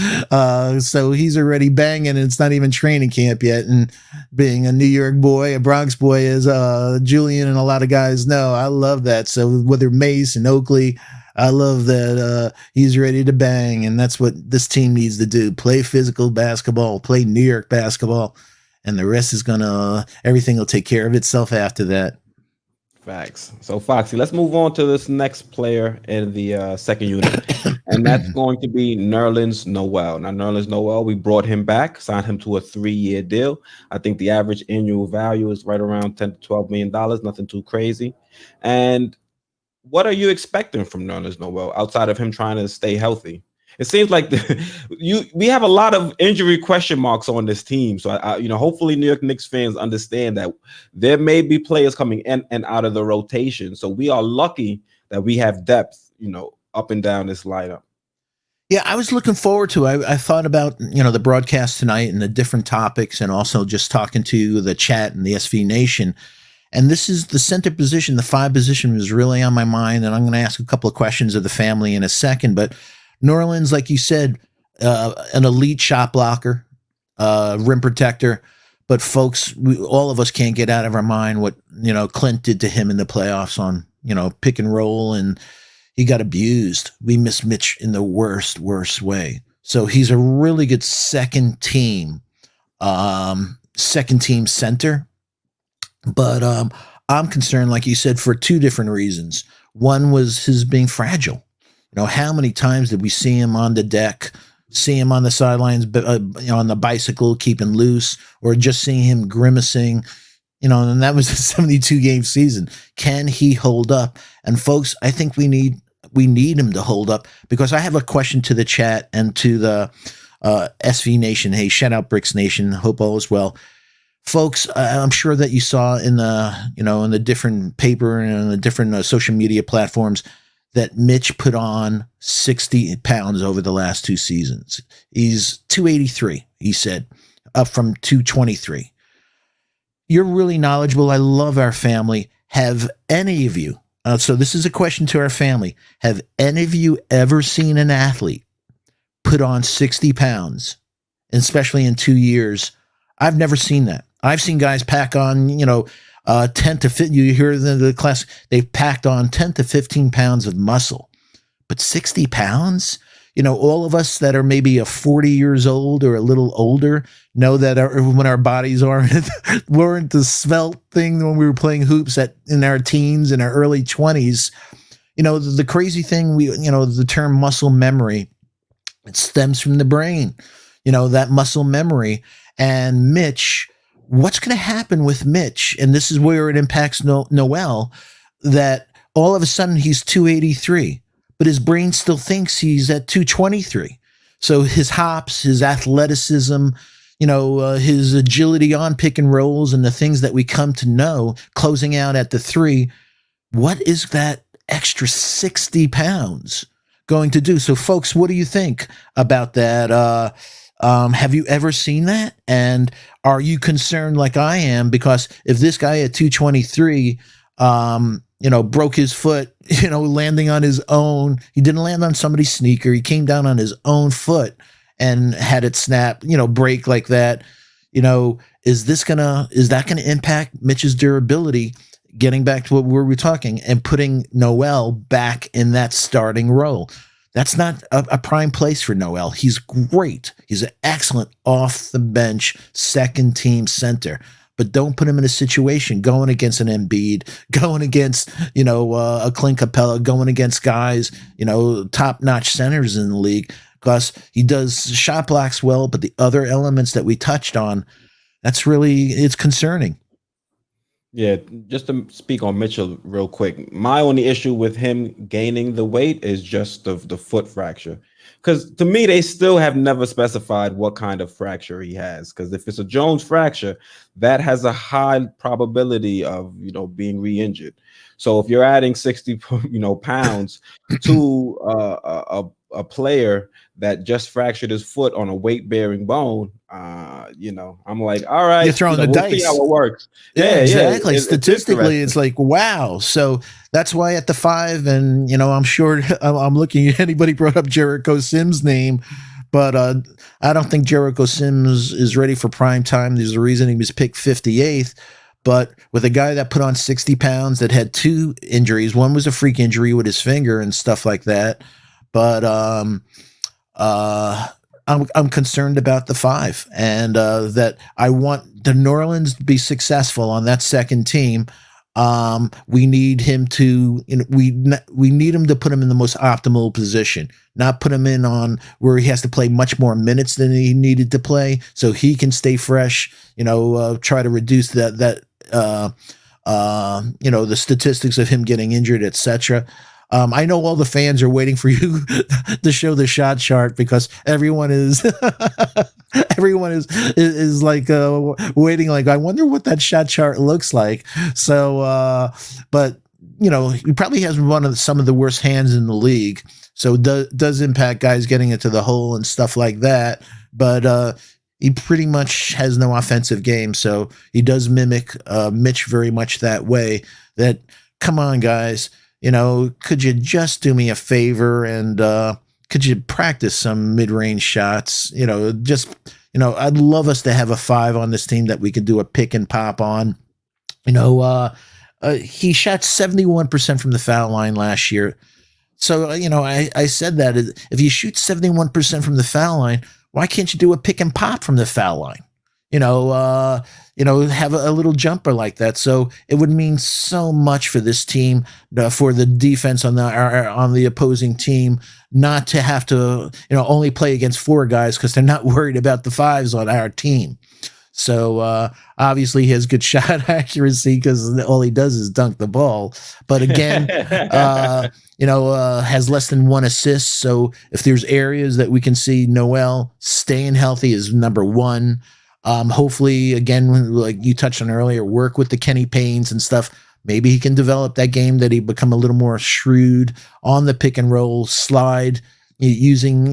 So he's already banging, and it's not even training camp yet. And being a New York boy, a Bronx boy, as Julian and a lot of guys know, I love that. So whether Mace and Oakley, I love that he's ready to bang, and that's what this team needs to do. Play physical basketball, play New York basketball, and the rest is everything will take care of itself after that. Facts. So, Foxy, let's move on to this next player in the second unit, and that's going to be Nerlens Noel. Now, Nerlens Noel, we brought him back, signed him to a 3-year deal. I think the average annual value is right around $10 to $12 million, nothing too crazy. And what are you expecting from Nerlens Noel outside of him trying to stay healthy? It seems like we have a lot of injury question marks on this team. So, hopefully New York Knicks fans understand that there may be players coming in and out of the rotation. So we are lucky that we have depth, up and down this lineup. Yeah, I was looking forward to it. I thought about, the broadcast tonight and the different topics, and also just talking to the chat and the SV Nation. And this is the center position, the 5 position was really on my mind. And I'm going to ask a couple of questions of the family in a second. But Nerlens, like you said, an elite shot blocker, rim protector. But folks, all of us can't get out of our mind what, Clint did to him in the playoffs on, pick and roll, and he got abused. We miss Mitch in the worst way. So he's a really good second team center. But I'm concerned, like you said, for 2 different reasons. One was his being fragile. How many times did we see him on the deck, see him on the sidelines, on the bicycle, keeping loose, or just seeing him grimacing, and that was a 72-game season. Can he hold up? And folks, I think we need him to hold up, because I have a question to the chat and to the SV Nation. Hey, shout out Bricks Nation. Hope all is well. Folks, I'm sure that you saw in the different paper and in the different social media platforms that Mitch put on 60 pounds over the last 2 seasons. He's 283, he said, up from 223. You're really knowledgeable. I love our family. Have any of you, so this is a question to our family, have any of you ever seen an athlete put on 60 pounds, especially in 2 years? I've never seen that. I've seen guys pack on, 10 to 15, you hear the class, they've packed on 10 to 15 pounds of muscle, but 60 pounds, all of us that are maybe 40 years old or a little older know that when our bodies weren't the svelte thing when we were playing hoops in our teens and our early 20s. The crazy thing, the term muscle memory, it stems from the brain, that muscle memory. And Mitch, what's going to happen with Mitch? And this is where it impacts Noel, that all of a sudden he's 283, but his brain still thinks he's at 223. So his hops, his athleticism, his agility on pick and rolls, and the things that we come to know, closing out at the 3, what is that extra 60 pounds going to do? So folks, what do you think about that? Have you ever seen that? And are you concerned like I am? Because if this guy at 223 Broke his foot, landing on his own. He didn't land on somebody's sneaker. He came down on his own foot and had it snap, break like that. Is that gonna impact Mitch's durability? Getting back to what we were talking and putting Noel back in that starting role. That's not a prime place for Noel. He's great. He's an excellent off the bench second team center. But don't put him in a situation going against an Embiid, going against, a Clint Capella, going against guys, top-notch centers in the league, because he does shot blocks well, but the other elements that we touched on, it's concerning. Yeah, just to speak on Mitchell real quick, my only issue with him gaining the weight is just the foot fracture. Because to me, they still have never specified what kind of fracture he has. Because if it's a Jones fracture, that has a high probability of being re-injured. So if you're adding 60 pounds to a player that just fractured his foot on a weight-bearing bone, I'm like, all right, you're throwing the we'll dice. See how it works. Yeah, exactly. Statistically, it's like, wow. So that's why at the 5, and I'm sure I'm looking at anybody brought up Jericho Sims' name, but I don't think Jericho Sims is ready for prime time. There's a reason he was picked 58th. But with a guy that put on 60 pounds, that had 2 injuries, one was a freak injury with his finger and stuff like that. But I'm concerned about the 5, and that I want the Nerlins to be successful on that second team. We need him to, we need him to put him in the most optimal position, not put him in on where he has to play much more minutes than he needed to play, so he can stay fresh. Try to reduce the statistics of him getting injured, etc. I know all the fans are waiting for you to show the shot chart, because everyone is like waiting. Like, I wonder what that shot chart looks like. So, but he probably has some of the worst hands in the league. So does impact guys getting into the hole and stuff like that. But he pretty much has no offensive game. So he does mimic Mitch very much that way. That, come on, guys. Could you just do me a favor and could you practice some mid-range shots? I'd love us to have a 5 on this team that we could do a pick and pop on. He shot 71% from the foul line last year. So, I said that if you shoot 71% from the foul line, why can't you do a pick and pop from the foul line? Have a little jumper like that. So it would mean so much for this team, for the defense on the opposing team, not to have to, only play against 4 guys, because they're not worried about the 5s on our team. So obviously he has good shot accuracy, because all he does is dunk the ball. But again, has less than 1 assist. So if there's areas that we can see Noel staying healthy is number 1. Hopefully, again, like you touched on earlier, work with the Kenny Paynes and stuff. Maybe he can develop that game, that he become a little more shrewd on the pick and roll slide, using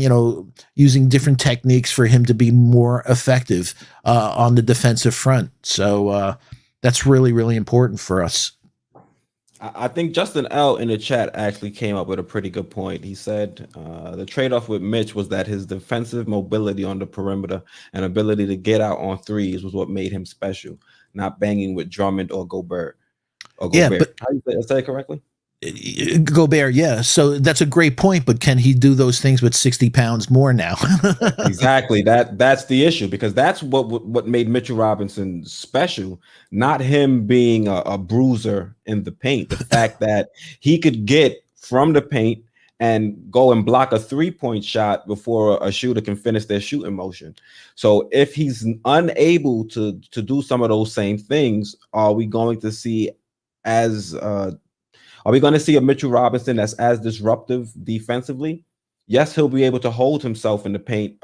different techniques for him to be more effective on the defensive front. So that's really, really important for us. I think Justin L in the chat actually came up with a pretty good point. He said the trade-off with Mitch was that his defensive mobility on the perimeter and ability to get out on threes was what made him special, not banging with Drummond or Gobert. Yeah, but how do you say it correctly? Gobert, yeah. So that's a great point, but can he do those things with 60 pounds more now? Exactly. That's the issue, because that's what made Mitchell Robinson special, not him being a bruiser in the paint. The fact that he could get from the paint and go and block a 3-point shot before a shooter can finish their shooting motion. So if he's unable to do some of those same things, are we going to see a Mitchell Robinson that's as disruptive defensively? Yes, he'll be able to hold himself in the paint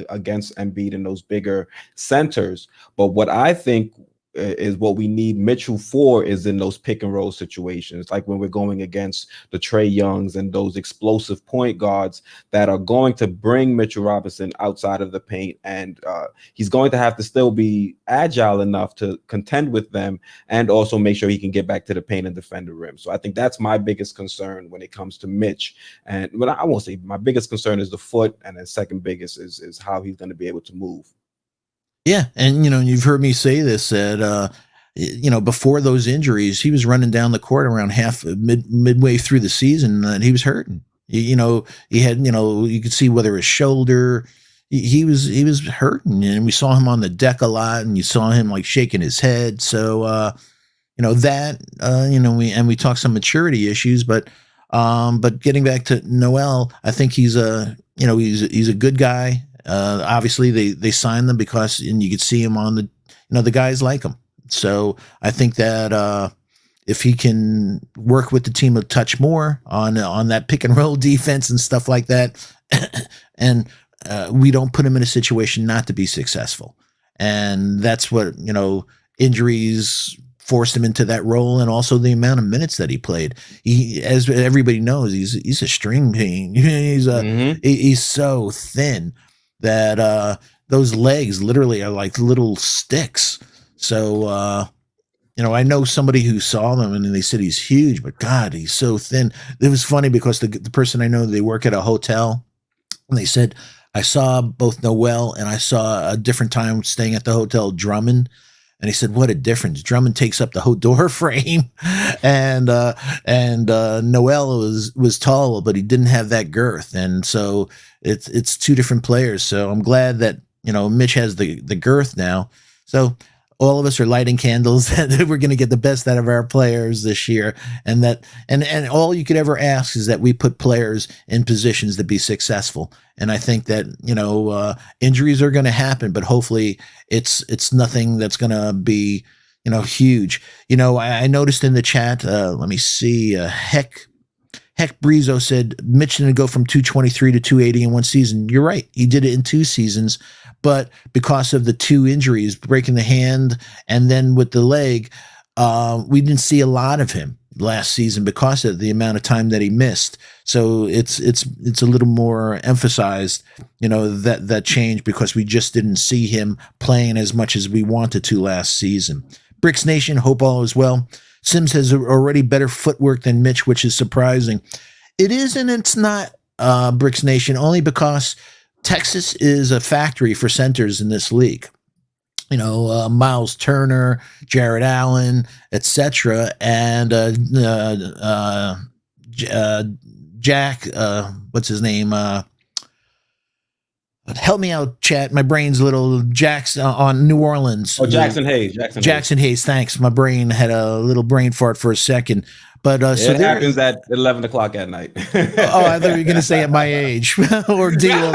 against Embiid and those bigger centers. But what I think is what we need Mitchell for, is in those pick and roll situations, like when we're going against the Trey Youngs and those explosive point guards that are going to bring Mitchell Robinson outside of the paint, and he's going to have to still be agile enough to contend with them and also make sure he can get back to the paint and defend the rim. So I think that's my biggest concern when it comes to Mitch. And but I won't say my biggest concern is the foot, and then second biggest is how he's going to be able to move. Yeah, and you've heard me say this, that before those injuries, he was running down the court around midway through the season, and he was hurting. He had, you could see whether his shoulder, he was hurting, and we saw him on the deck a lot, and you saw him like shaking his head. So we talked some maturity issues, but getting back to Noel, I think he's a good guy. Obviously they signed them because, and you could see him on the guys like him. So I think that if he can work with the team a touch more on that pick and roll defense and stuff like that, and we don't put him in a situation not to be successful. And that's what, injuries forced him into that role, and also the amount of minutes that he played. He, as everybody knows, he's a string bean. He's so thin that those legs literally are like little sticks. So I know somebody who saw them and they said he's huge, but God, he's so thin. It was funny because the person I know, they work at a hotel, and they said, I saw both Noel and I saw a different time staying at the hotel, Drummond. And he said, what a difference. Drummond takes up the whole door frame, and Noel was tall, but he didn't have that girth. And so it's two different players. So I'm glad that, Mitch has the girth now. So all of us are lighting candles that we're going to get the best out of our players this year. And all you could ever ask is that we put players in positions to be successful. And I think that, injuries are going to happen, but hopefully it's nothing that's going to be, huge. I noticed in the chat, let me see, Heck Brizo said Mitch didn't go from 223 to 280 in one season. You're right. He did it in 2 seasons, but because of the 2 injuries, breaking the hand and then with the leg, we didn't see a lot of him last season because of the amount of time that he missed. So it's a little more emphasized, that change, because we just didn't see him playing as much as we wanted to last season. Bricks Nation, hope all is well. Sims has already better footwork than Mitch, which is surprising. It is, and it's not, Bricks Nation, only because Texas is a factory for centers in this league. Miles Turner, Jared Allen, etc. And Jack, what's his name? Help me out, chat. My brain's a little Jackson on New Orleans. Oh, Jackson Hayes. Jackson Hayes. Thanks. My brain had a little brain fart for a second. But so it happens at 11 o'clock at night. Oh, I thought you were going to say at my age, or D all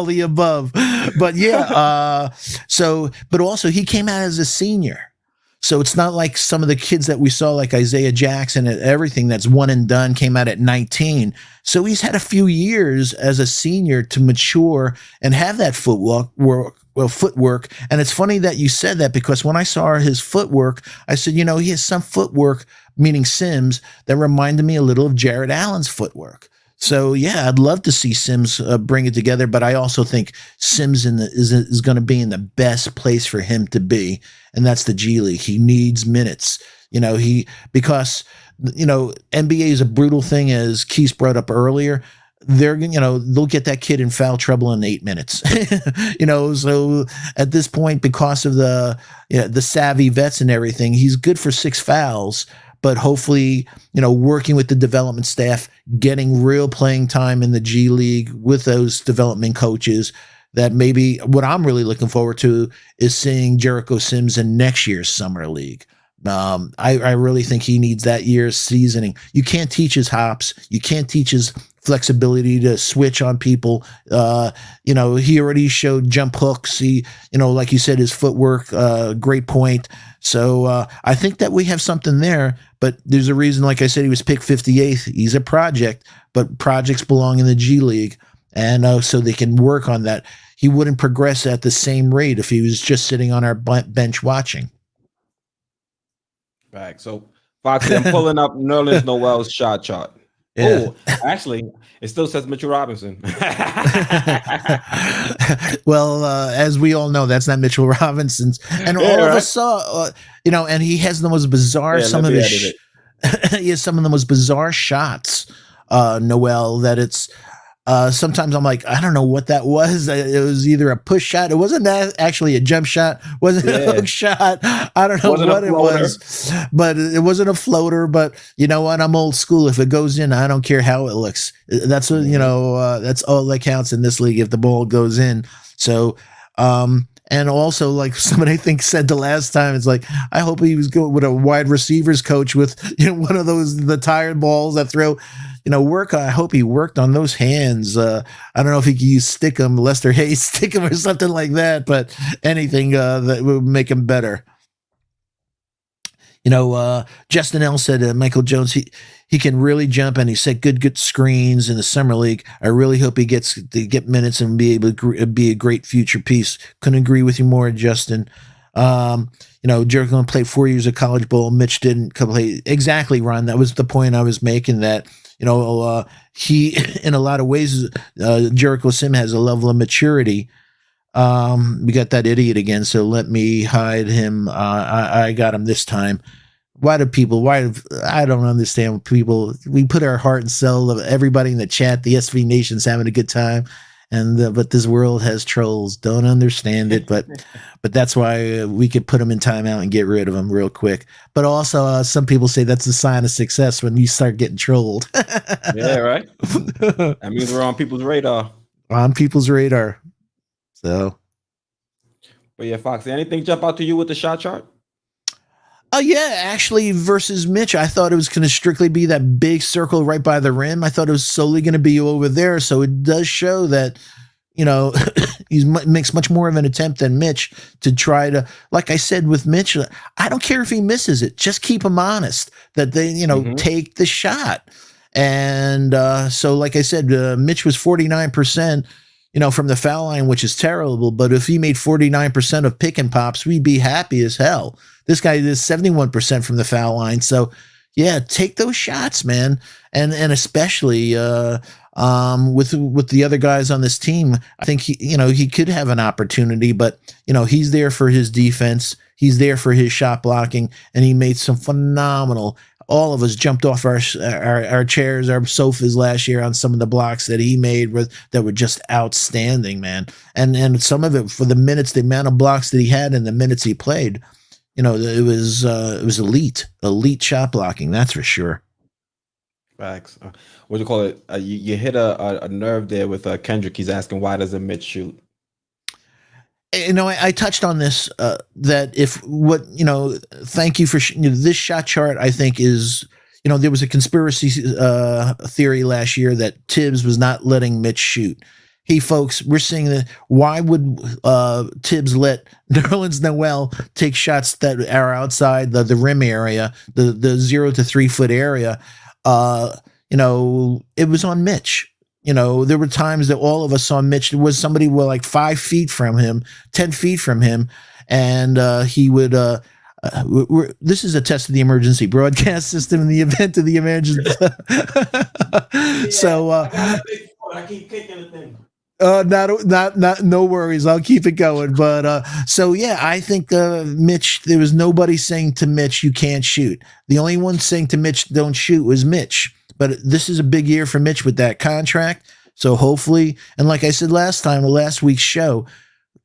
the above. But yeah, but also he came out as a senior. So it's not like some of the kids that we saw, like Isaiah Jackson and everything that's one and done, came out at 19. So he's had a few years as a senior to mature and have that footwork. And it's funny that you said that, because when I saw his footwork, I said, he has some footwork, meaning Sims, that reminded me a little of Jared Allen's footwork. So yeah, I'd love to see Sims bring it together, but I also think Sims is going to be in the best place for him to be, and that's the G League. He needs minutes, because NBA is a brutal thing, as Keith brought up earlier. They'll get that kid in foul trouble in 8 minutes. So at this point, because of the savvy vets and everything, he's good for 6 fouls. But hopefully, working with the development staff, getting real playing time in the G League with those development coaches, that maybe what I'm really looking forward to is seeing Jericho Sims in next year's summer league. I really think he needs that year's seasoning. You can't teach his hops. You can't teach his flexibility to switch on people. He already showed jump hooks. He, like you said, his footwork, great point. So I think that we have something there, but there's a reason, like I said, he was picked 58th. He's a project, but projects belong in the G League. and so they can work on that. He wouldn't progress at the same rate if he was just sitting on our bench watching. Right. So, Foxy, I'm pulling up Nerlens Noel's shot chart. Yeah. Oh, actually, it still says Mitchell Robinson. Well, as we all know, that's not Mitchell Robinson's, and all of us saw, and he has the most bizarre he has some of the most bizarre shots, Noel. That it's sometimes I'm like, I don't know what that was. It was either a push shot. It wasn't actually a jump shot. Wasn't a hook shot. I don't know what it was, but it wasn't a floater. But you know what? I'm old school. If it goes in, I don't care how it looks. That's what that's all that counts in this league. If the ball goes in, so. And also, like somebody I think said the last time, it's like, I hope he was going with a wide receivers coach with one of the tired balls that throw. Work. I hope he worked on those hands. I don't know if he could use Stickum, Lester Hayes Stickum or something like that, but anything that would make him better. Justin L said Michael Jones, he can really jump, and he set good screens in the summer league. I really hope he gets to get minutes and be able to be a great future piece. Couldn't agree with you more, Justin. Jericho played 4 years of college ball. Mitch didn't play. Exactly, Ron. That was the point I was making, that he, in a lot of ways, Jericho Sim has a level of maturity. We got that idiot again, so let me hide him. I got him this time. I don't understand people. We put our heart and soul of everybody in the chat. The SV Nation's having a good time, but this world has trolls. Don't understand it, but that's why we could put them in timeout and get rid of them real quick. But also, some people say that's a sign of success when you start getting trolled. Yeah, right. That means we're on people's radar. On people's radar. So, but yeah, Foxy, anything jump out to you with the shot chart? Yeah, actually, versus Mitch, I thought it was going to strictly be that big circle right by the rim. I thought it was solely going to be over there. So it does show that, he makes much more of an attempt than Mitch to try to, like I said with Mitch, I don't care if he misses it. Just keep him honest that they, take the shot. And so, like I said, Mitch was 49%. From the foul line, which is terrible. But if he made 49% of pick and pops, we'd be happy as hell. This guy is 71% from the foul line. So, yeah, take those shots, man. And especially with the other guys on this team, I think he could have an opportunity. But he's there for his defense. He's there for his shot blocking, and he made some phenomenal. All of us jumped off our chairs, our sofas last year on some of the blocks that he made that were just outstanding, man. And some of it for the amount of blocks that he had and the minutes he played, it was elite shot blocking. That's for sure. Facts. What do you call it? You hit a nerve there with Kendrick. He's asking, why doesn't Mitch shoot? I touched on this, that thank you for this shot chart. I think is, there was a conspiracy theory last year that Tibbs was not letting Mitch shoot. Hey, folks, we're seeing that. Why would Tibbs let Nerlens Noel take shots that are outside the rim area, the 0 to 3 foot area? It was on Mitch. There were times that all of us saw Mitch. There was somebody like 5 feet from him, 10 feet from him, and he would. This is a test of the emergency broadcast system in the event of the emergency. So I keep kicking the thing. Not no worries. I'll keep it going. But so yeah, I think Mitch. There was nobody saying to Mitch, "You can't shoot." The only one saying to Mitch, "Don't shoot," was Mitch. But this is a big year for Mitch with that contract. So hopefully, and like I said last week's show,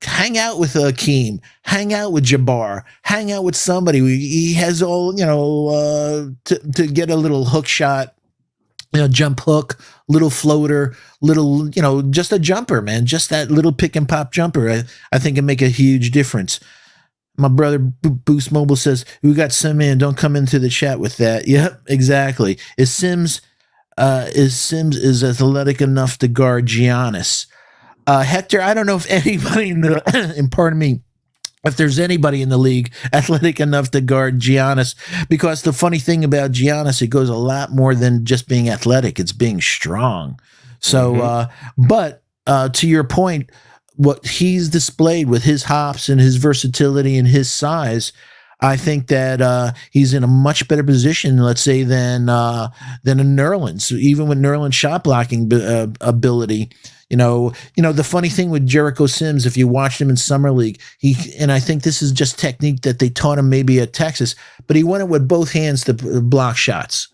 hang out with Akeem, hang out with Jabbar, hang out with somebody. He has all, to get a little hook shot, jump hook, little floater, little, just a jumper, man. Just that little pick and pop jumper. I think can make a huge difference. My brother Boost Mobile says, we got Sim in. Don't come into the chat with that. Yep, exactly. Is Sims athletic enough to guard Giannis? Hector, I don't know if anybody and pardon me, if there's anybody in the league athletic enough to guard Giannis, because the funny thing about Giannis, it goes a lot more than just being athletic. It's being strong. So, but to your point, what he's displayed with his hops and his versatility and his size, I think that he's in a much better position, let's say, than a Nerlens. So even with Nerlens' shot blocking ability, the funny thing with Jericho Sims, if you watched him in summer league, and I think this is just technique that they taught him maybe at Texas, but he went it with both hands to block shots.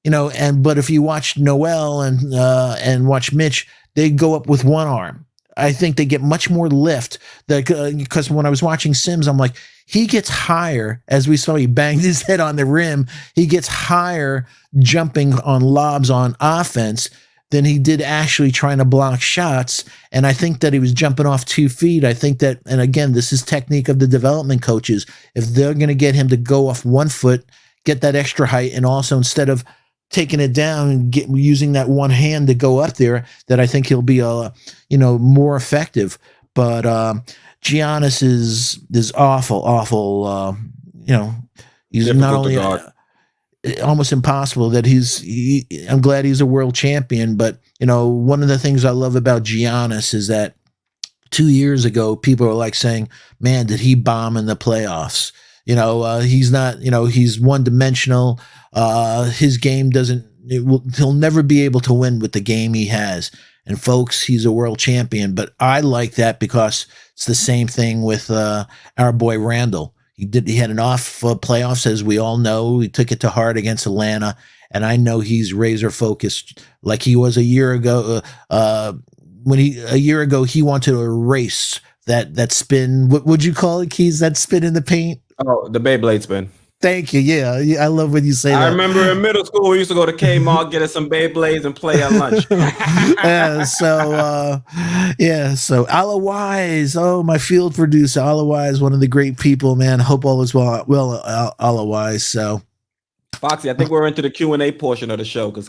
But if you watch Noel and watch Mitch, they go up with one arm. I think they get much more lift because when I was watching Sims, I'm like, he gets higher. As we saw, he banged his head on the rim. He gets higher jumping on lobs on offense than he did actually trying to block shots. And I think that he was jumping off 2 feet. I think that, and again, this is technique of the development coaches. If they're going to get him to go off 1 foot, get that extra height, and also instead of taking it down and using that one hand to go up there, that I think he'll be more effective. But Giannis is awful. He's Difficult not only almost impossible that I'm glad he's a world champion, but one of the things I love about Giannis is that 2 years ago people were like saying, man, did he bomb in the playoffs? He's not, he's one-dimensional. His game he'll never be able to win with the game he has. And folks, he's a world champion, but I like that because it's the same thing with our boy Randall. He had an off playoffs, as we all know. He took it to heart against Atlanta, and I know he's razor focused like he was a year ago. A year ago he wanted to erase that spin. What would you call it, Keys? That spin in the paint? Oh, the Beyblade spin. Thank you. Yeah, I love when you say that. I remember in middle school we used to go to Kmart, get us some Beyblades, and play at lunch. So Ala Wise, my field producer, Ala Wise, one of the great people, man. Hope all is well, Ala Wise. So, Foxy, I think we're into the Q&A portion of the show because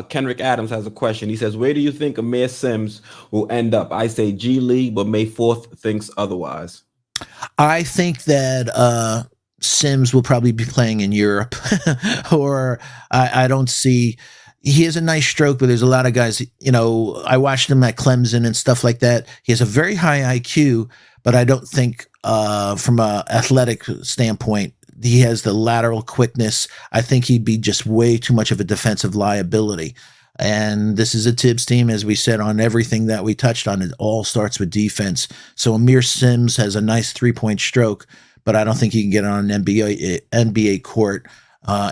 Kendrick Adams has a question. He says, where do you think Amir Sims will end up? I say G League, but May 4th thinks otherwise. I think that Sims will probably be playing in Europe, or I don't see. He has a nice stroke, but there's a lot of guys. I watched him at Clemson and stuff like that. He has a very high IQ, but I don't think from a athletic standpoint he has the lateral quickness. I think he'd be just way too much of a defensive liability. And this is a Tibbs team, as we said, on everything that we touched on. It all starts with defense. So Amir Sims has a nice 3-point stroke, but I don't think he can get on an NBA court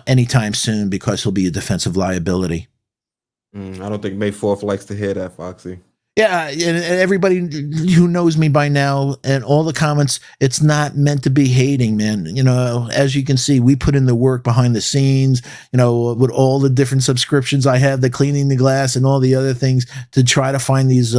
anytime soon because he'll be a defensive liability. I don't think May 4th likes to hear that, Foxy. Yeah, and everybody who knows me by now and all the comments, it's not meant to be hating, man. As you can see, we put in the work behind the scenes, with all the different subscriptions I have, the cleaning the glass and all the other things to try to find these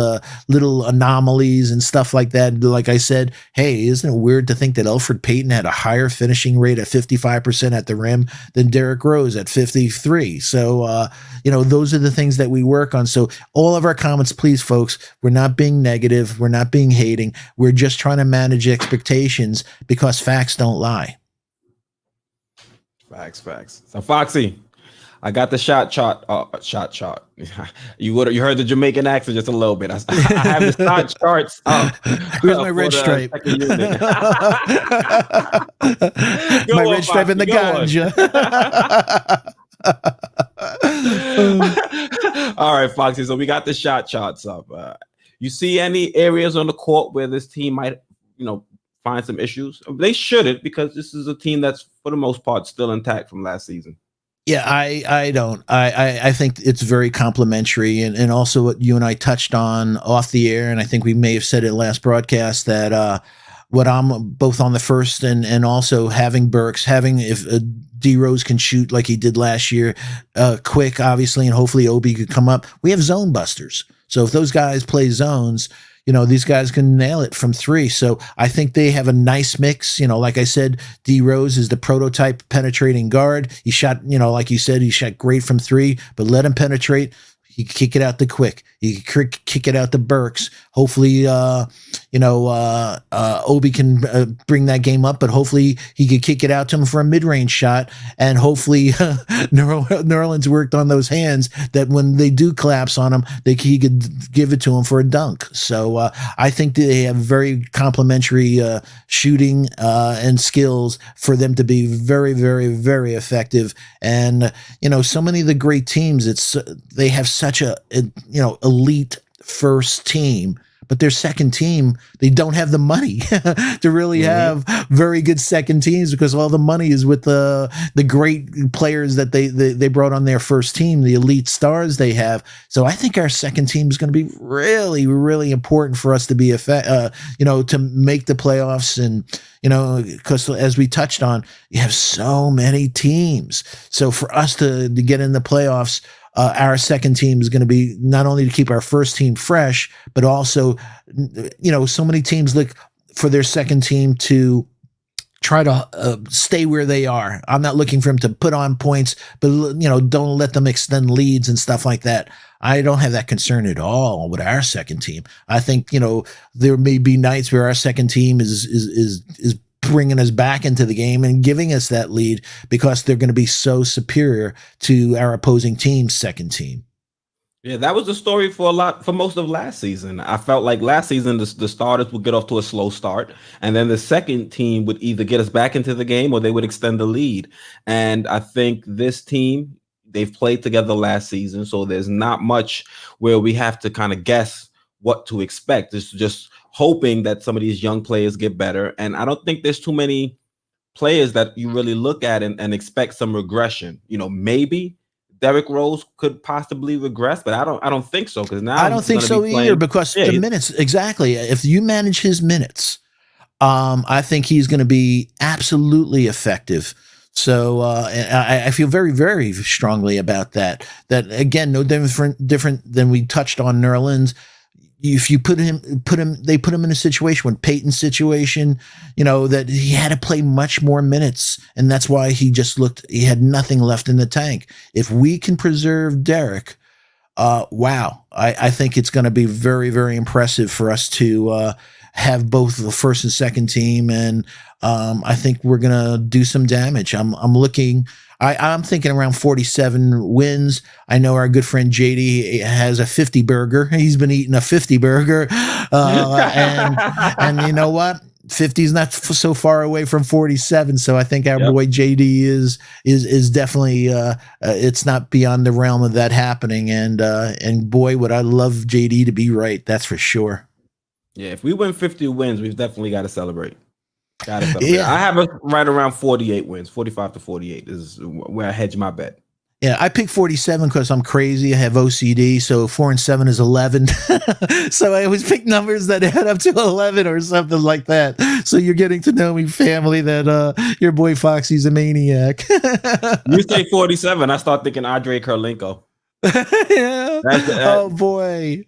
little anomalies and stuff like that. Like I said, hey, isn't it weird to think that Elfrid Payton had a higher finishing rate at 55% at the rim than Derrick Rose at 53? So, those are the things that we work on. So all of our comments, please, folks, we're not being negative. We're not being hating. We're just trying to manage expectations because facts don't lie. Facts. So Foxy, I got the shot chart. You heard the Jamaican accent just a little bit. I have the shot charts. Where's my red stripe? My red stripe in the ganja. All right, Foxy. So we got the shot charts up. You see any areas on the court where this team might, find some issues? They shouldn't, because this is a team that's, for the most part, still intact from last season. Yeah, I don't. I think it's very complimentary, and also what you and I touched on off the air, and I think we may have said it last broadcast that what I'm both on the first and also having Burks, if D Rose can shoot like he did last year, quick, obviously, and hopefully Obi could come up. We have zone busters. So if those guys play zones, these guys can nail it from three. So I think they have a nice mix. Like I said, D Rose is the prototype penetrating guard. He shot, like you said, he shot great from three, but let him penetrate. He can kick it out to Quick. He can kick it out to Burks. Hopefully, Obi can bring that game up, but hopefully he could kick it out to him for a mid-range shot, and hopefully Nerlens worked on those hands that when they do collapse on him, he could give it to him for a dunk. So I think they have very complementary shooting and skills for them to be very, very, very effective. And so many of the great teams, they have such a elite first team, but their second team, they don't have the money to really have very good second teams, because all the money is with the great players that they brought on their first team, the elite stars they have. So I think our second team is going to be really, really important for us to be to make the playoffs. And because as we touched on, you have so many teams. So for us to get in the playoffs, our second team is going to be not only to keep our first team fresh, but also, so many teams look for their second team to try to stay where they are. I'm not looking for them to put on points, but don't let them extend leads and stuff like that. I don't have that concern at all with our second team. I think there may be nights where our second team is bringing us back into the game and giving us that lead, because they're going to be so superior to our opposing team's second team. Yeah, that was the story for most of last season. I felt like last season the starters would get off to a slow start, and then the second team would either get us back into the game or they would extend the lead. And I think this team, they've played together last season, so there's not much where we have to kind of guess what to expect. It's just hoping that some of these young players get better. And I don't think there's too many players that you really look at and expect some regression. Maybe Derrick Rose could possibly regress, but I don't think so, because now I don't think so either, because the minutes, exactly. If you manage his minutes, I think he's going to be absolutely effective. So I feel very, very strongly about that. That again, no different than we touched on Nerlens. If you they put him in a situation, when Peyton's situation, that he had to play much more minutes, and that's why he had nothing left in the tank. If we can preserve Derrick, wow, I think it's going to be very, very impressive for us to have both the first and second team, and I think we're going to do some damage. I'm thinking around 47 wins. I know our good friend JD has a 50 burger. He's been eating a 50 burger. And you know what? 50 is not so far away from 47. So I think our boy JD is definitely, it's not beyond the realm of that happening. And boy, would I love JD to be right. That's for sure. Yeah. If we win 50 wins, we've definitely got to celebrate. Yeah. I have us right around 48 wins. 45 to 48 is where I hedge my bet. Yeah, I picked 47 because I'm crazy. I have OCD, so 4 and 7 is 11. So I always pick numbers that add up to 11 or something like that. So you're getting to know me, family, that your boy Foxy's a maniac. You say 47, I start thinking Andre Kurlenko. Yeah. Oh boy.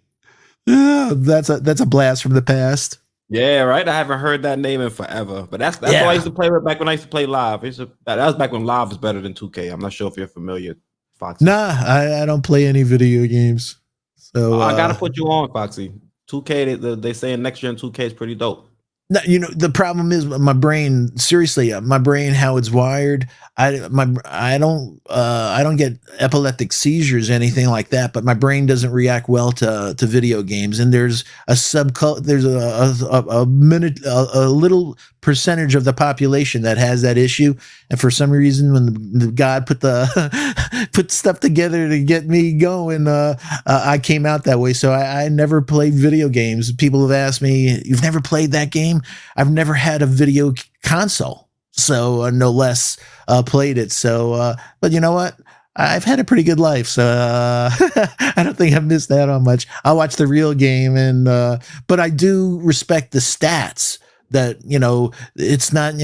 Yeah, that's a blast from the past. Yeah, right. I haven't heard that name in forever, but that's what I used to play with back when I used to play live. That was back when live was better than 2K. I'm not sure if you're familiar, Foxy. Nah, I don't play any video games. So I gotta put you on, Foxy. 2K. They saying next year in 2K is pretty dope. No, the problem is my brain. Seriously, my brain, how it's wired. I don't get epileptic seizures, anything like that. But my brain doesn't react well to video games. And there's a little percentage of the population that has that issue. And for some reason, when God put stuff together to get me going, I came out that way. So I never played video games. People have asked me, "You've never played that game?" I've never had a video console, so no less played it. So, but you know what? I've had a pretty good life, so I don't think I've missed out on much. I watch the real game, but I do respect the stats. That it's not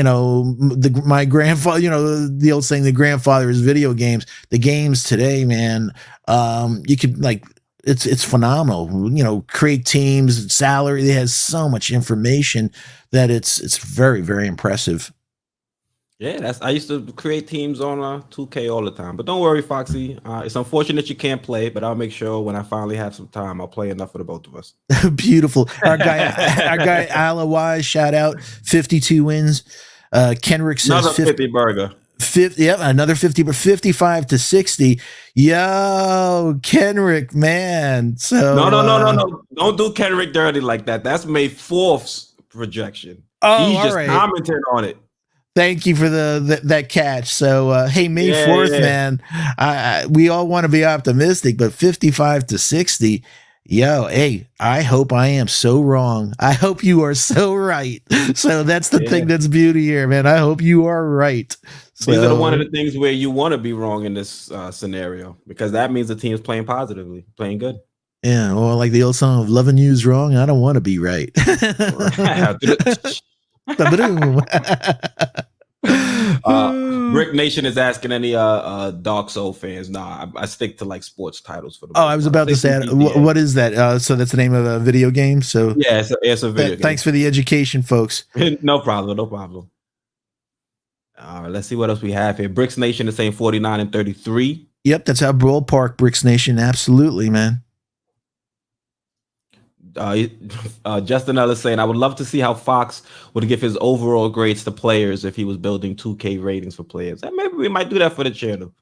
my grandfather. The old saying, the grandfather is video games. The games today, man, you could it's phenomenal. Create teams, salary. It has so much information that it's very, very impressive. Yeah, I used to create teams on 2K all the time. But don't worry, Foxy. It's unfortunate you can't play, but I'll make sure when I finally have some time, I'll play enough for the both of us. Beautiful. Our guy Ala Wise, shout out, 52 wins. Kenrick says Another 50 burger. 50, yep, another 50, but 55 to 60. Yo, Kenrick, man. So No. Don't do Kendrick dirty like that. That's May 4th's projection. Oh, He's all just right. commenting on it. Thank you for that catch. So, hey, May 4th, man. We all want to be optimistic, but 55 to 60. Yo, hey, I hope I am so wrong. I hope you are so right. So that's the thing that's beauty here, man. I hope you are right. So, these are one of the things where you want to be wrong in this scenario, because that means the team is playing positively, playing good. Yeah, or like the old song of "Loving You Is Wrong." I don't want to be right. Brick Nation is asking any Dark Soul fans. Nah, I stick to like sports titles for the. Oh, I was about to say, what is that? So that's the name of a video game. So yeah, it's a video game. Thanks for the education, folks. No problem. All right, let's see what else we have here. Bricks Nation is saying 49 and 33. Yep, that's our ballpark, Bricks Nation. Absolutely, man. Justin Ellis saying, I would love to see how Fox would give his overall grades to players if he was building 2K ratings for players. And maybe we might do that for the channel.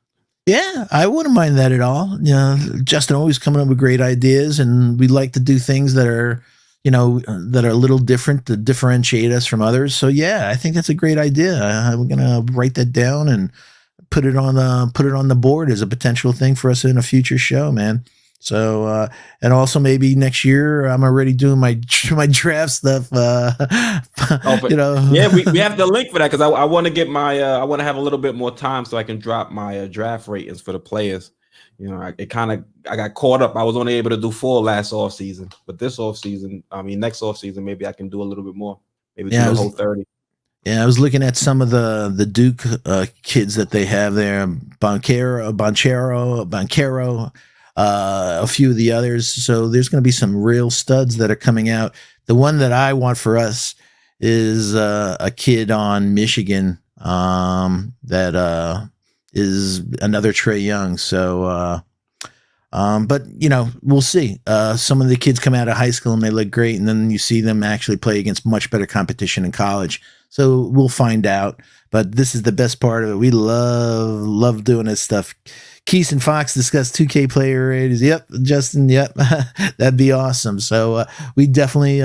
Yeah, I wouldn't mind that at all. You know, Justin always coming up with great ideas, and we like to do things that are, you know, that are a little different to differentiate us from others. So yeah, I think that's a great idea. We're gonna write that down and put it on the board as a potential thing for us in a future show, man. So, and also maybe next year I'm already doing my draft stuff. You know, yeah, we have the link for that, because I want to get my I want to have a little bit more time so I can drop my draft ratings for the players. You know, I got caught up. I was only able to do 4 last off season, but this off season, next off season, maybe I can do a little bit more. Maybe do the whole 30. Yeah, I was looking at some of the Duke kids that they have there, Banchero, a few of the others. So there's going to be some real studs that are coming out. The one that I want for us is a kid on Michigan that is another Trae Young. So, but you know, we'll see. Some of the kids come out of high school and they look great, and then you see them actually play against much better competition in college. So we'll find out. But this is the best part of it. We love doing this stuff. Quis and Fox discuss 2K player ratings. Yep, Justin. Yep, that'd be awesome. So we definitely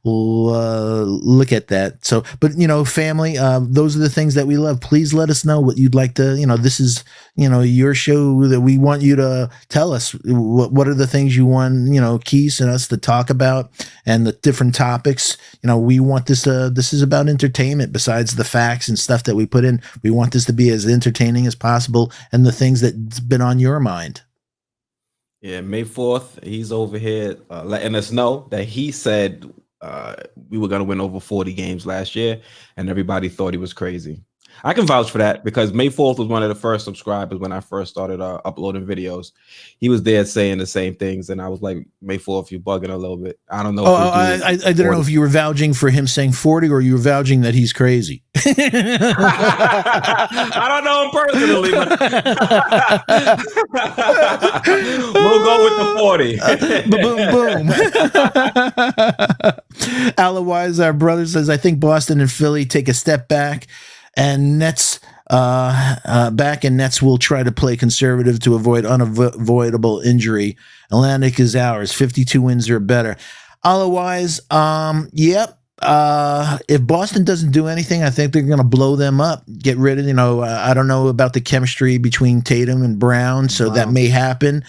will look at that. So, but you know, family, those are the things that we love. Please let us know what you'd like to. You know, this is your show that we want you to tell us what are the things you want. You know, Quis and us to talk about, and the different topics. You know, we want this. This is about entertainment. Besides the facts and stuff that we put in, we want this to be as entertaining as possible, and the things that's been on your mind. Yeah, May 4th, he's over here letting us know that he said we were going to win over 40 games last year, and everybody thought he was crazy. I can vouch for that, because May 4th was one of the first subscribers when I first started uploading videos. He was there saying the same things, and I was like, May 4th, you're bugging a little bit. I don't know. I didn't know if you were vouching for him saying 40 or you were vouching that he's crazy. I don't know him personally, but we'll go with the 40. Boom, boom. Otherwise, our brother says, I think Boston and Philly take a step back, and Nets will try to play conservative to avoid unavoidable injury. Atlantic is ours. 52 wins or better. Otherwise, yep. If Boston doesn't do anything, I think they're going to blow them up. Get rid of, I don't know about the chemistry between Tatum and Brown, so that may happen.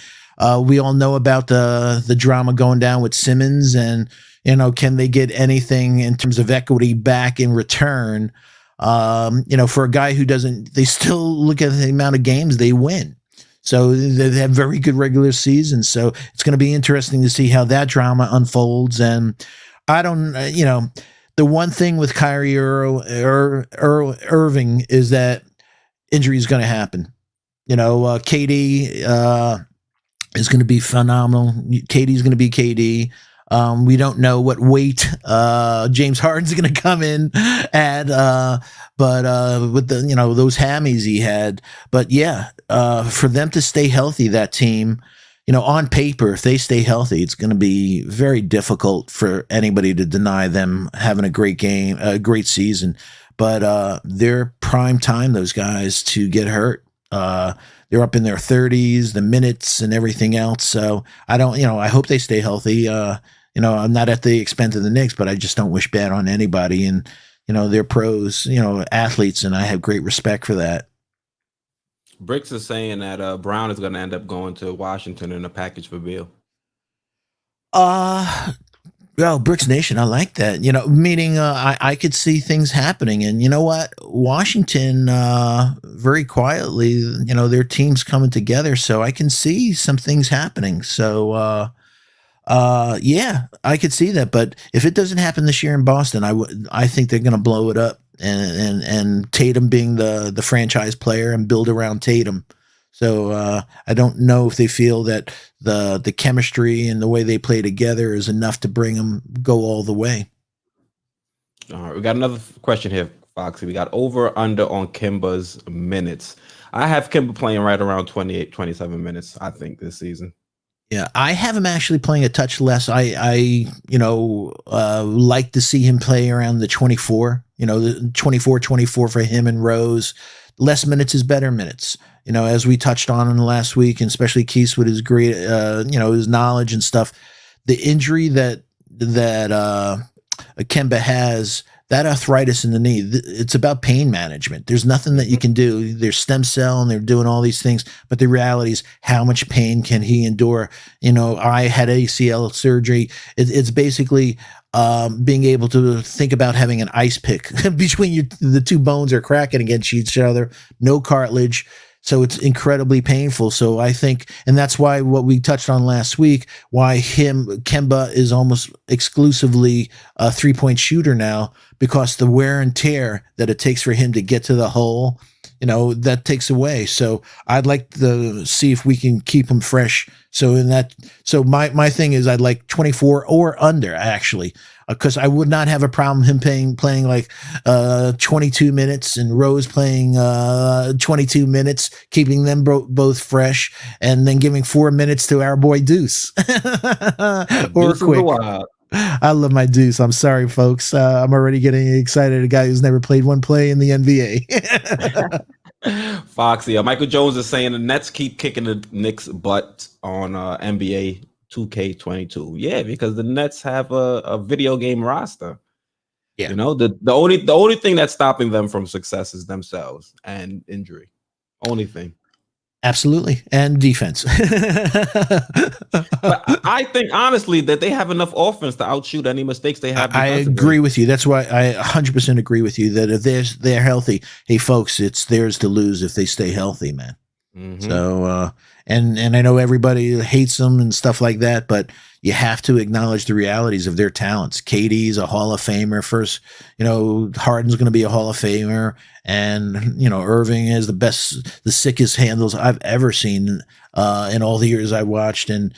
We all know about the drama going down with Simmons, and can they get anything in terms of equity back in return? For a guy who doesn't, they still look at the amount of games they win. So they have very good regular seasons. So it's going to be interesting to see how that drama unfolds. And I don't, the one thing with Kyrie Irving is that injury is going to happen. KD is going to be phenomenal. KD is going to be KD. We don't know what weight James Harden's going to come in at, but with the those hammies he had. But yeah, for them to stay healthy, that team, on paper, if they stay healthy, it's going to be very difficult for anybody to deny them having a great game, a great season. But they're prime time, those guys, to get hurt. They're up in their 30s, the minutes and everything else. So I hope they stay healthy. I'm not at the expense of the Knicks, but I just don't wish bad on anybody. And, they're pros, athletes, and I have great respect for that. Bricks is saying that Brown is going to end up going to Washington in a package for Beal. Well, Bricks Nation, I like that. Meaning I could see things happening. And you know what? Washington, very quietly, their team's coming together. So I can see some things happening. So, yeah, I could see that. But if it doesn't happen this year in Boston, I think they're going to blow it up. And Tatum being the franchise player and build around Tatum. So I don't know if they feel that the chemistry and the way they play together is enough to bring them go all the way. All right, we got another question here, Foxy. We got over under on Kemba's minutes. I have Kemba playing right around 28, 27 minutes, I think, this season. Yeah, I have him actually playing a touch less. I like to see him play around the 24, the 24 for him and Rose. Less minutes is better minutes. As we touched on in the last week, and especially Quis with his great, his knowledge and stuff. The injury that Kemba has, that arthritis in the knee, it's about pain management. There's nothing that you can do. There's stem cell and they're doing all these things, but the reality is how much pain can he endure? I had ACL surgery. It's basically being able to think about having an ice pick between the two bones are cracking against each other, no cartilage. So it's incredibly painful. So I think, and that's why what we touched on last week, why Kemba is almost exclusively a 3-point shooter now, because the wear and tear that it takes for him to get to the hole, that takes away. So I'd like to see if we can keep him fresh. So my thing is I'd like 24 or under, actually, because I would not have a problem him playing like 22 minutes and Rose playing 22 minutes, keeping them both fresh, and then giving 4 minutes to our boy Deuce or Quick. I love my Deuce. I'm sorry, folks. I'm already getting excited. A guy who's never played one play in the NBA. Foxy, Michael Jones is saying the Nets keep kicking the Knicks' butt on NBA 2K22. Yeah, because the Nets have a video game roster. Yeah, the only thing that's stopping them from success is themselves and injury. Only thing. Absolutely. And defense. But I think, honestly, that they have enough offense to outshoot any mistakes they have. I agree with you. That's why I 100% agree with you that if they're healthy, hey, folks, it's theirs to lose if they stay healthy, man. Mm-hmm. So, and I know everybody hates them and stuff like that, but you have to acknowledge the realities of their talents. KD's a Hall of Famer. First, Harden's going to be a Hall of Famer, and Irving has the sickest handles I've ever seen in all the years I watched. And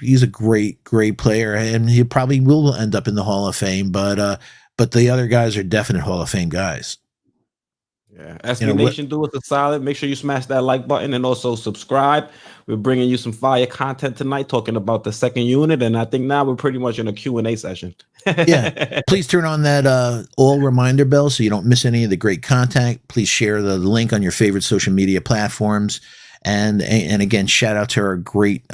he's a great player, and he probably will end up in the Hall of Fame. But the other guys are definite Hall of Fame guys. Yeah, SB Nation, do us a solid. Make sure you smash that like button and also subscribe. We're bringing you some fire content tonight, talking about the second unit, and I think now we're pretty much in a Q&A session. Yeah, please turn on that all reminder bell so you don't miss any of the great content. Please share the link on your favorite social media platforms, and again, shout out to our great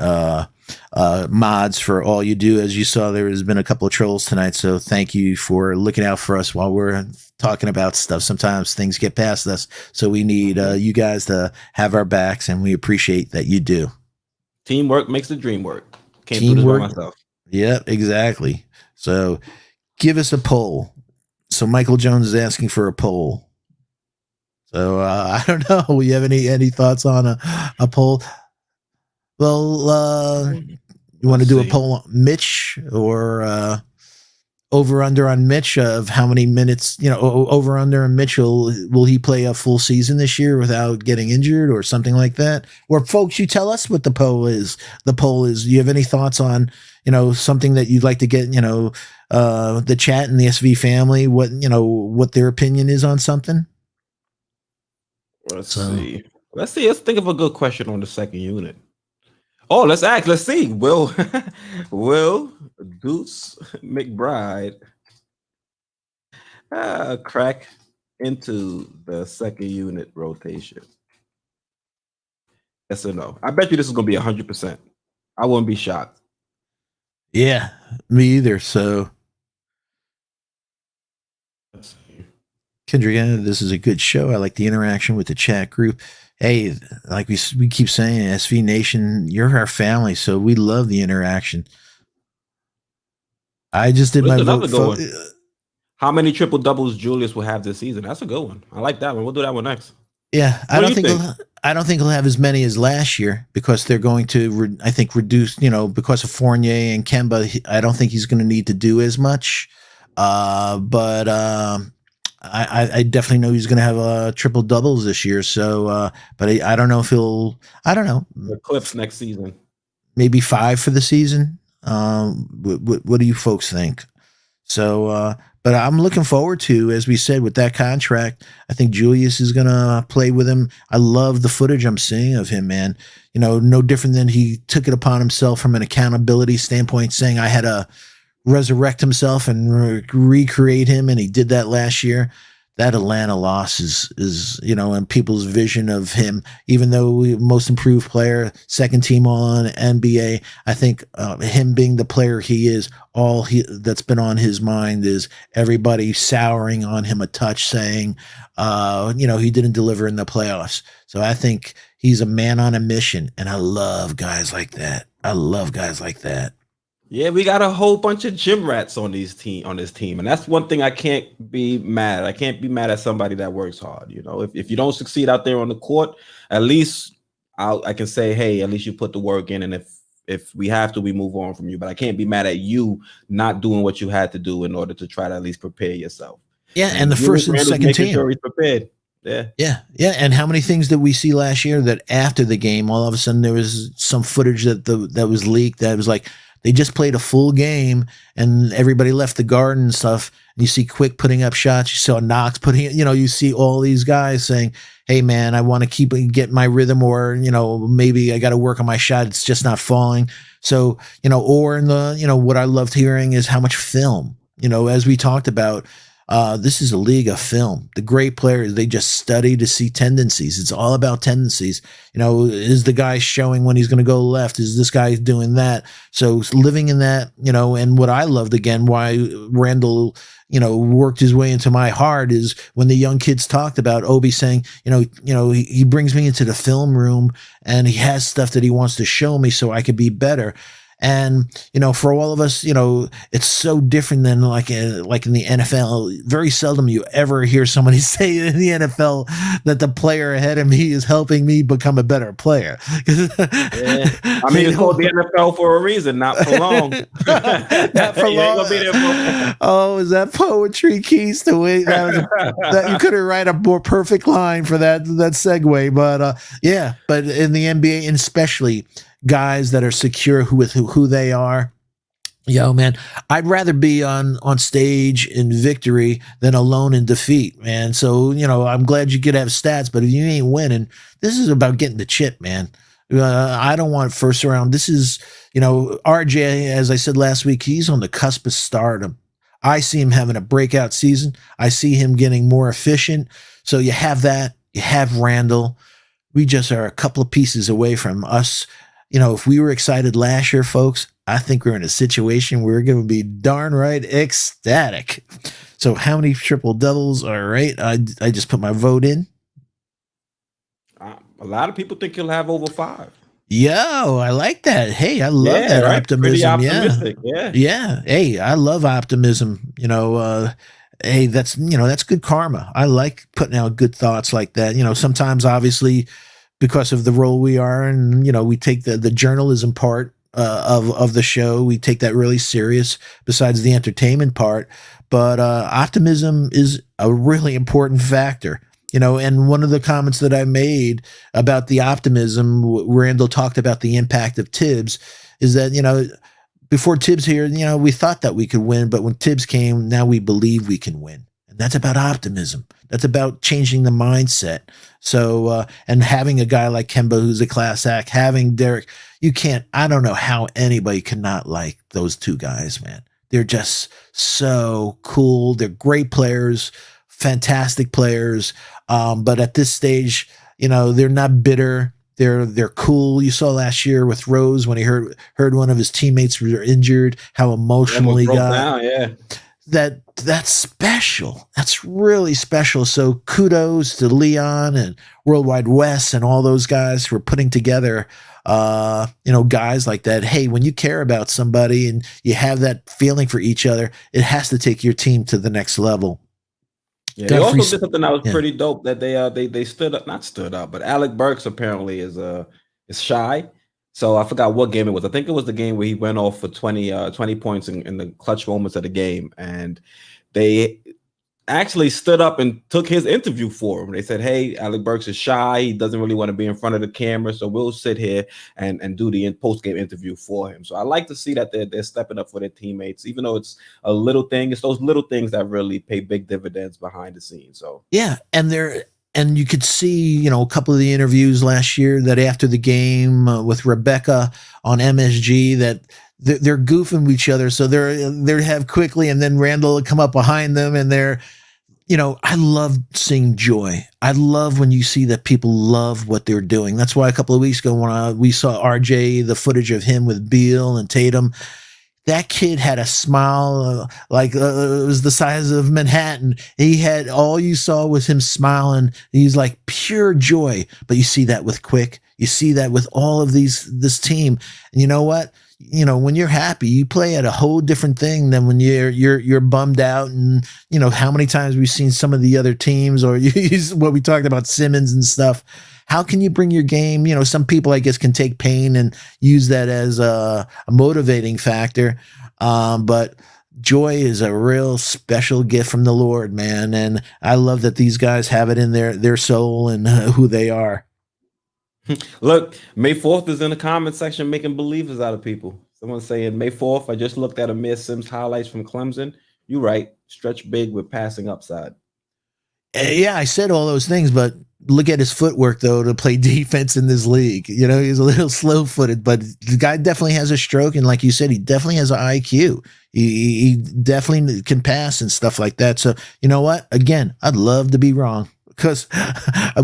mods for all you do. As you saw, there has been a couple of trolls tonight, so thank you for looking out for us while we're talking about stuff. Sometimes things get past us, so we need you guys to have our backs, and we appreciate that you do. Teamwork makes the dream work. Can't do this by myself. Yeah, exactly. So give us a poll. So Michael Jones is asking for a poll. So I don't know. You have any thoughts on a poll? Well, you want to do a poll on Mitch or over under on Mitch of how many minutes, over under on Mitchell. Will he play a full season this year without getting injured or something like that? Or folks, you tell us what the poll is. The poll is, do you have any thoughts on, something that you'd like to get, the chat and the SV family, what their opinion is on something? Let's see. Let's think of a good question on the second unit. Oh, let's see. Will Deuce McBride crack into the second unit rotation? Yes or no? I bet you this is going to be 100%. I wouldn't be shocked. Yeah, me either. So, Kendrick, this is a good show. I like the interaction with the chat group. Hey, like we keep saying, SV Nation, you're our family, so we love the interaction. I just did my vote. How many triple doubles Julius will have this season? That's a good one. I like that one. We'll do that one next. Yeah, I don't think he'll have as many as last year because they're going to, I think, reduce. Because of Fournier and Kemba, I don't think he's going to need to do as much. But I definitely know he's going to have triple doubles this year. So, but I don't know if he'll. I don't know. The Clips next season. Maybe 5 for the season. What do you folks think? So, but I'm looking forward to, as we said, with that contract. I think Julius is going to play with him. I love the footage I'm seeing of him, man. No different than he took it upon himself from an accountability standpoint, saying I had to resurrect himself and recreate him, and he did that last year. That Atlanta loss is in people's vision of him, even though most improved player, second team on NBA, I think him being the player he is, that's been on his mind is everybody souring on him a touch, saying, he didn't deliver in the playoffs. So I think he's a man on a mission, and I love guys like that. Yeah, we got a whole bunch of gym rats on this team, and that's one thing I can't be mad at. I can't be mad at somebody that works hard. If you don't succeed out there on the court, at least I can say, hey, at least you put the work in, and if we have to, we move on from you. But I can't be mad at you not doing what you had to do in order to try to at least prepare yourself. Yeah, and the first and second team. Sure he's prepared. Yeah. And how many things did we see last year that after the game, all of a sudden there was some footage that was leaked that was like, they just played a full game and everybody left the garden and stuff. And you see Quick putting up shots. You saw Knox putting it, you see all these guys saying, hey man, I want to get my rhythm, or, maybe I got to work on my shot. It's just not falling. So, or in the, what I loved hearing is how much film, as we talked about, this is a league of film. The great players, they just study to see tendencies. It's all about tendencies. Is the guy showing when he's going to go left? Is this guy doing that? So living in that, and what I loved again, why Randall, worked his way into my heart is when the young kids talked about Obi saying, he brings me into the film room and he has stuff that he wants to show me so I could be better. And, for all of us, it's so different than like in the NFL. Very seldom you ever hear somebody say in the NFL that the player ahead of me is helping me become a better player. Yeah. I mean, it's called the NFL for a reason, not for long. Not for long. Oh, is that poetry, Keys? The way that you couldn't write a more perfect line for that segue. But but in the NBA, and especially guys that are secure with who they are. Man, I'd rather be on stage in victory than alone in defeat, man. So, I'm glad you could have stats, but if you ain't winning, this is about getting the chip, man. I don't want first round. This is, RJ, as I said last week, he's on the cusp of stardom. I see him having a breakout season. I see him getting more efficient. So you have that. You have Randall. We just are a couple of pieces away from us. If we were excited last year, folks, I think we're in a situation where we're going to be darn right ecstatic. So how many triple doubles? All right. I just put my vote in. A lot of people think he'll have over 5. Yo, I like that. Hey, I love that optimism. Yeah. Hey, I love optimism. Hey, that's good karma. I like putting out good thoughts like that. Sometimes obviously because of the role we are, and we take the journalism part of the show. We take that really serious besides the entertainment part, but optimism is a really important factor. And one of the comments that I made about the optimism, Randall talked about the impact of Tibbs, is that, before Tibbs here, we thought that we could win, but when Tibbs came, now we believe we can win. And that's about optimism. That's about changing the mindset. So, and having a guy like Kemba, who's a class act, having Derrick, I don't know how anybody could not like those two guys, man. They're just so cool. They're great players, fantastic players. But at this stage, they're not bitter. They're cool. You saw last year with Rose when he heard one of his teammates were injured, how emotional he got. Down, yeah. That's special. That's really special. So kudos to Leon and Worldwide West and all those guys who are putting together guys like that. Hey, when you care about somebody and you have that feeling for each other, it has to take your team to the next level. Yeah, they also did something that was pretty dope. That they not stood up, but Alec Burks apparently is shy. So I forgot what game it was. I think it was the game where he went off for 20 points in the clutch moments of the game, and they actually stood up and took his interview for him. They said, "Hey, Alec Burks is shy. He doesn't really want to be in front of the camera, so we'll sit here and do the post-game interview for him." So I like to see that they're stepping up for their teammates, even though it's a little thing. It's those little things that really pay big dividends behind the scenes. So yeah, and you could see, a couple of the interviews last year that after the game with Rebecca on MSG that they're goofing with each other. So they have Quickley and then Randall come up behind them and they're, I love seeing joy. I love when you see that people love what they're doing. That's why a couple of weeks ago when we saw RJ, the footage of him with Beal and Tatum, that kid had a smile like it was the size of Manhattan. He had, all you saw was him smiling. He's like pure joy. But you see that with Quick. You see that with all of this team. And you know what? When you're happy, you play at a whole different thing than when you're bummed out. And how many times we've seen some of the other teams, or what we talked about Simmons and stuff. How can you bring your game? Some people, I guess, can take pain and use that as a motivating factor. But joy is a real special gift from the Lord, man. And I love that these guys have it in their soul and who they are. Look, May 4th is in the comment section making believers out of people. Someone's saying, May 4th, I just looked at Amir Sims highlights from Clemson. You're right. Stretch big with passing upside. Yeah, I said all those things, but look at his footwork, though, to play defense in this league. He's a little slow-footed, but the guy definitely has a stroke, and like you said, he definitely has an IQ. He definitely can pass and stuff like that. So, you know what? Again, I'd love to be wrong because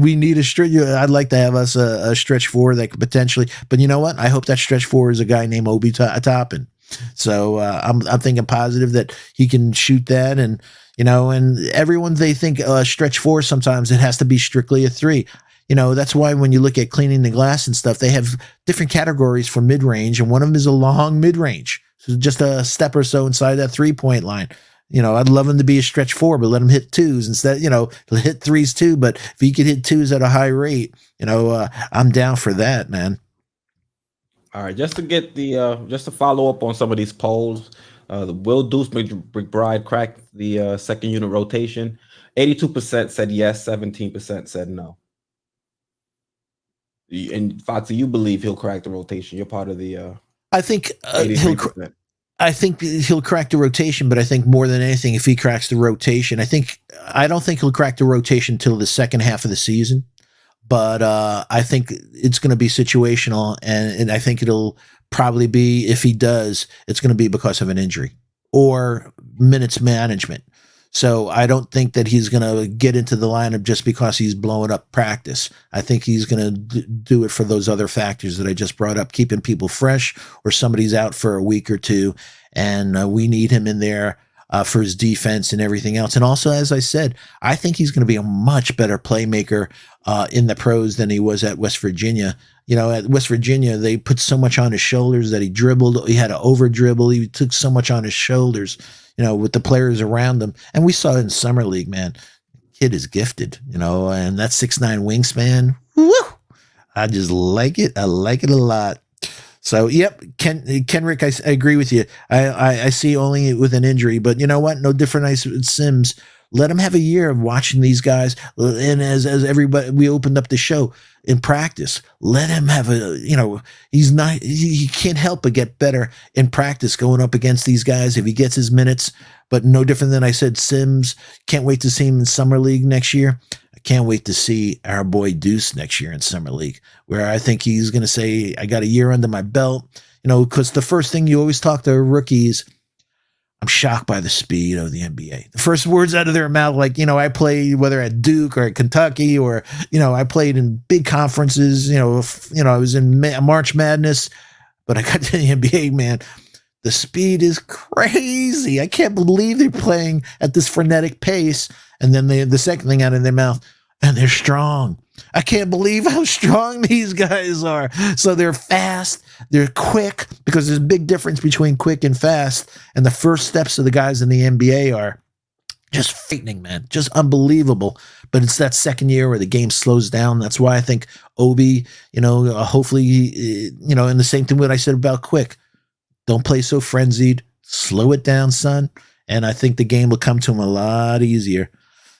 we need a stretch. I'd like to have us a stretch four that could potentially, but you know what? I hope that stretch four is a guy named Obi Toppin. So I'm thinking positive that he can shoot that, and and everyone, they think stretch four, sometimes it has to be strictly a three. That's why when you look at cleaning the glass and stuff, they have different categories for mid-range, and one of them is a long mid-range. So just a step or so inside that 3-point line. I'd love him to be a stretch four, but let him hit twos instead. He'll hit threes too, but if he could hit twos at a high rate, I'm down for that, man. All right, just to follow up on some of these polls, Will Deuce McBride cracked the second unit rotation. 82% said yes, 17% said no. And Foxy, you believe he'll crack the rotation? You're part of the. I think he'll crack the rotation, but I think more than anything, if he cracks the rotation, I don't think he'll crack the rotation till the second half of the season. But I think it's going to be situational, and I think it'll probably be, if he does, it's going to be because of an injury or minutes management. So I don't think that he's going to get into the lineup just because he's blowing up practice. I think he's going to do it for those other factors that I just brought up, keeping people fresh, or somebody's out for a week or two, and we need him in there for his defense and everything else. And also, as I said, I think he's going to be a much better playmaker in the pros than he was at West Virginia. At West Virginia, they put so much on his shoulders that he dribbled. He had to over dribble. He took so much on his shoulders, with the players around him. And we saw it in Summer League, man. Kid is gifted, and that 6'9" wingspan. Woo! I just like it. I like it a lot. So, yep, Kenrick, I agree with you. I see only with an injury, but you know what? No different. Sims. Let him have a year of watching these guys, and as everybody, we opened up the show in practice. Let him have he's not. He can't help but get better in practice going up against these guys if he gets his minutes. But no different than I said. Sims, can't wait to see him in summer league next year. I can't wait to see our boy Deuce next year in summer league, where I think he's going to say, I got a year under my belt, because the first thing you always talk to rookies, I'm shocked by the speed of the NBA. The first words out of their mouth, like, I played whether at Duke or at Kentucky, or, I played in big conferences, I was in March Madness, but I got to the NBA, man. The speed is crazy. I can't believe they're playing at this frenetic pace. And then the second thing out of their mouth, and they're strong. I can't believe how strong these guys are. So they're fast, they're quick, because there's a big difference between quick and fast. And the first steps of the guys in the NBA are just frightening, man, just unbelievable. But it's that second year where the game slows down. That's why I think Obi, hopefully, and the same thing what I said about Quick. Don't play so frenzied. Slow it down, son. And I think the game will come to him a lot easier.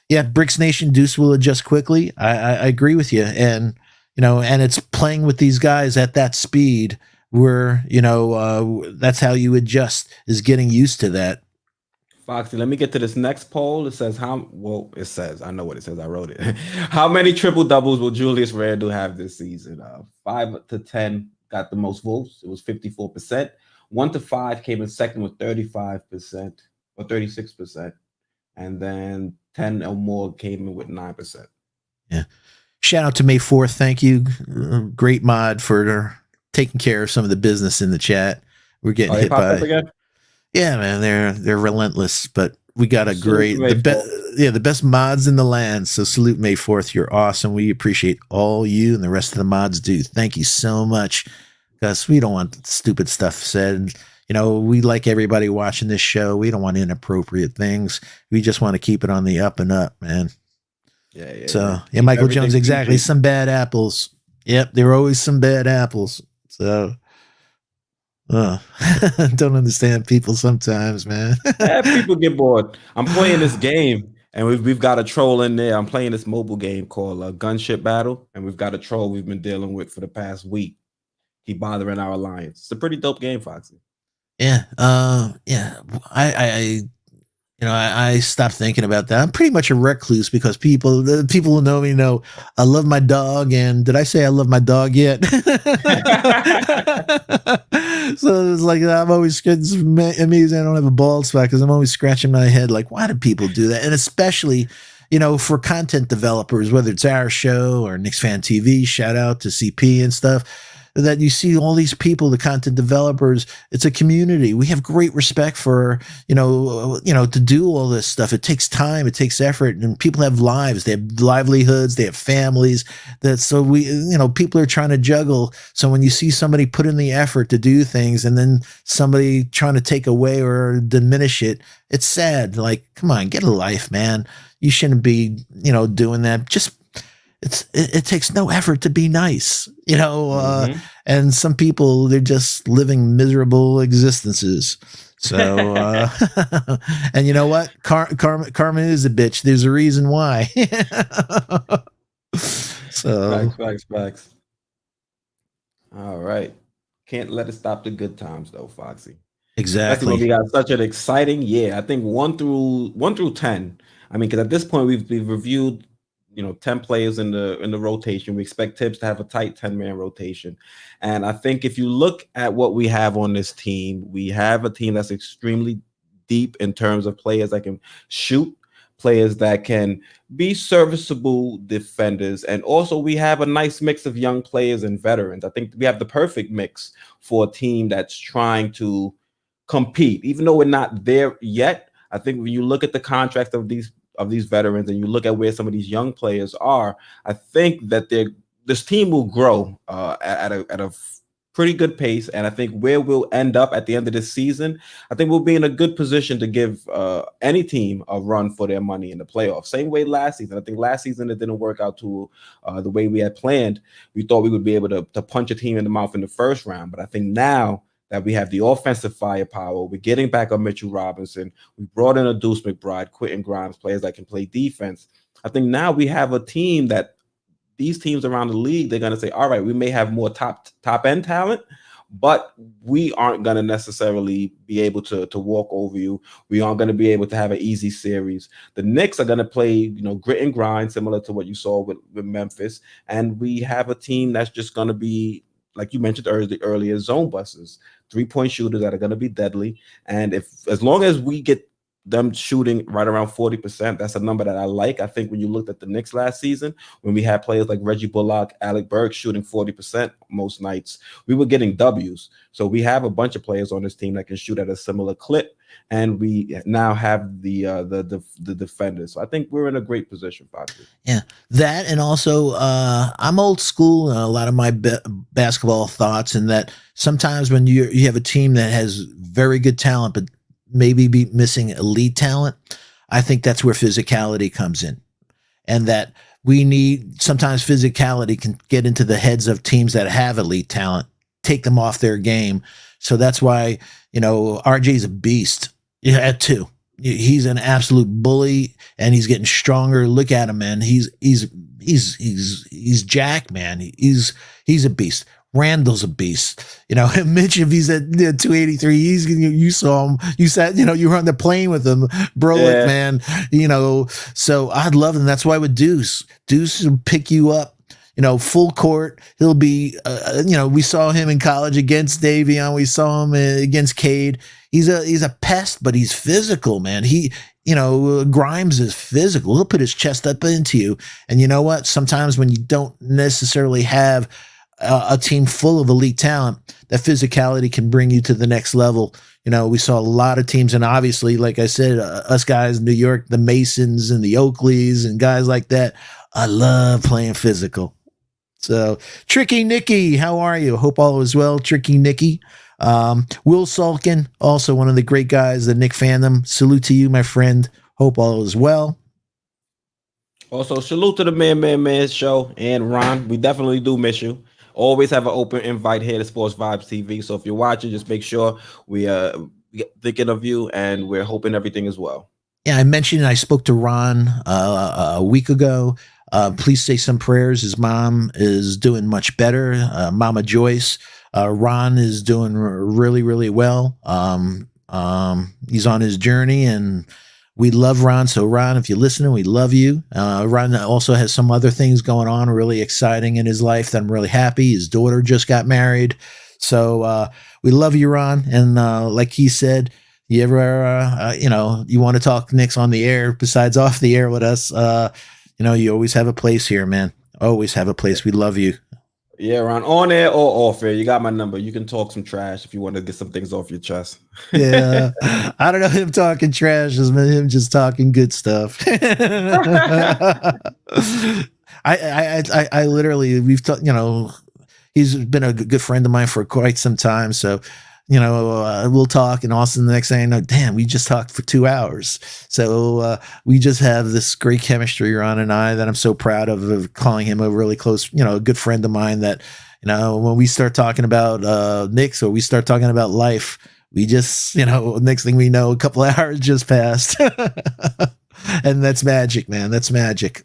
Yeah, Bricks Nation, Deuce will adjust quickly. I agree with you. And, and it's playing with these guys at that speed where, that's how you adjust, is getting used to that. Foxy, let me get to this next poll. It says I know what it says. I wrote it. How many triple doubles will Julius Randle have this season? 5 to 10 got the most votes. It was 54%. 1 to 5 came in second with 35% or 36%. And then 10 or more came in with 9%. Yeah. Shout out to May 4th. Thank you. Great mod for taking care of some of the business in the chat. We're getting hit by. Again? Yeah, man. They're relentless, but we got a the best mods in the land. So salute May 4th. You're awesome. We appreciate all you and the rest of the mods do. Thank you so much. Because we don't want stupid stuff said. We like everybody watching this show. We don't want inappropriate things. We just want to keep it on the up and up, man. Yeah. So, yeah, Michael Jones, exactly. Some bad apples. Yep, there are always some bad apples. So, don't understand people sometimes, man. Yeah, people get bored. I'm playing this game, and we've got a troll in there. I'm playing this mobile game called Gunship Battle, and we've got a troll we've been dealing with for the past week. Keep bothering our alliance. It's a pretty dope game, Foxy. Yeah. I stopped thinking about that. I'm pretty much a recluse because the people who know me know I love my dog. And did I say I love my dog yet? So it's like I'm always it's amazing. I don't have a bald spot because I'm always scratching my head. Like, why do people do that? And especially, for content developers, whether it's our show or Knicks Fan TV, shout out to CP and stuff. That you see all these people, the content developers, it's a community. We have great respect for, to do all this stuff. It takes time, it takes effort, and people have lives, they have livelihoods, they have families. People are trying to juggle. So when you see somebody put in the effort to do things and then somebody trying to take away or diminish it, it's sad. Like, come on, get a life, man. You shouldn't be, doing that. Just it takes no effort to be nice, and some people, they're just living miserable existences. So, and you know what? Karma is a bitch. There's a reason why. So facts. All right. Can't let it stop the good times though, Foxy. Exactly. We got such an exciting year. I think 1 through 10. I mean, because at this point we've reviewed 10 players in the rotation. We expect Tibbs to have a tight 10-man rotation. And I think if you look at what we have on this team, we have a team that's extremely deep in terms of players that can shoot, players that can be serviceable defenders. And also we have a nice mix of young players and veterans. I think we have the perfect mix for a team that's trying to compete. Even though we're not there yet, I think when you look at the contracts of these veterans and you look at where some of these young players are, I think that this team will grow at a pretty good pace. And I think where we'll end up at the end of this season, I think we'll be in a good position to give any team a run for their money in the playoffs. Same way last season. I think last season it didn't work out to the way we had planned. We thought we would be able to punch a team in the mouth in the first round. But I think now that we have the offensive firepower, we're getting back on Mitchell Robinson. We brought in a Deuce McBride, Quentin Grimes, players that can play defense. I think now we have a team that these teams around the league, they're going to say, all right, we may have more top end talent, but we aren't going to necessarily be able to walk over you. We aren't going to be able to have an easy series. The Knicks are going to play, grit and grind, similar to what you saw with Memphis. And we have a team that's just going to be, like you mentioned earlier, zone busters, 3-point shooters that are going to be deadly. And as long as we get them shooting right around 40%, that's a number that I like. I think when you looked at the Knicks last season, when we had players like Reggie Bullock, Alec Burks shooting 40% most nights, we were getting W's. So we have a bunch of players on this team that can shoot at a similar clip, and we now have the defenders. So I think we're in a great position, Foxy. Yeah, that, and also I'm old school in a lot of my basketball thoughts, and that sometimes when you have a team that has very good talent, but maybe be missing elite talent, I think that's where physicality comes in. And that we need, sometimes physicality can get into the heads of teams that have elite talent, take them off their game. So that's why, RJ's a beast. At 2. He's an absolute bully, and he's getting stronger. Look at him, man. He's Jack, man. He's a beast. Randall's a beast. Mitch, if he's at 283, you saw him. You sat, you were on the plane with him. Brolic, man. So I'd love him. That's why with Deuce will pick you up. Full court. He'll be, we saw him in college against Davion. We saw him against Cade. He's a pest, but he's physical, man. Grimes is physical. He'll put his chest up into you. And you know what? Sometimes when you don't necessarily have a team full of elite talent, that physicality can bring you to the next level. We saw a lot of teams, and obviously, like I said, us guys in New York, the Masons and the Oakleys and guys like that, I love playing physical. So, Tricky Nicky, how are you? Hope all is well, Tricky Nicky. Will Salkin, also one of the great guys, the Knick fandom. Salute to you, my friend. Hope all is well. Also, salute to the Man show and Ron. We definitely do miss you. Always have an open invite here to Sports Vibes TV. So if you're watching, just make sure we thinking of you, and we're hoping everything is well. Yeah, I mentioned I spoke to Ron a week ago. Please say some prayers. His mom is doing much better. Mama Joyce. Ron is doing really, really well. He's on his journey, and we love Ron. So Ron, if you're listening, we love you. Ron also has some other things going on really exciting in his life that I'm really happy. His daughter just got married. So we love you, Ron. And like he said, you ever, you want to talk Knicks on the air besides off the air with us, you always have a place here, man. Always have a place. We love you. Yeah, Ron, on air or off air, you got my number. You can talk some trash if you want to get some things off your chest. Yeah, I don't know him talking trash is him just talking good stuff. I literally, we've talked, he's been a good friend of mine for quite some time. So, we'll talk, and also the next thing I know, damn, we just talked for 2 hours. So we just have this great chemistry, Ron and I, that I'm so proud of calling him a really close, a good friend of mine that, when we start talking about Knicks or we start talking about life, we just, next thing we know, a couple of hours just passed. And that's magic, man. That's magic.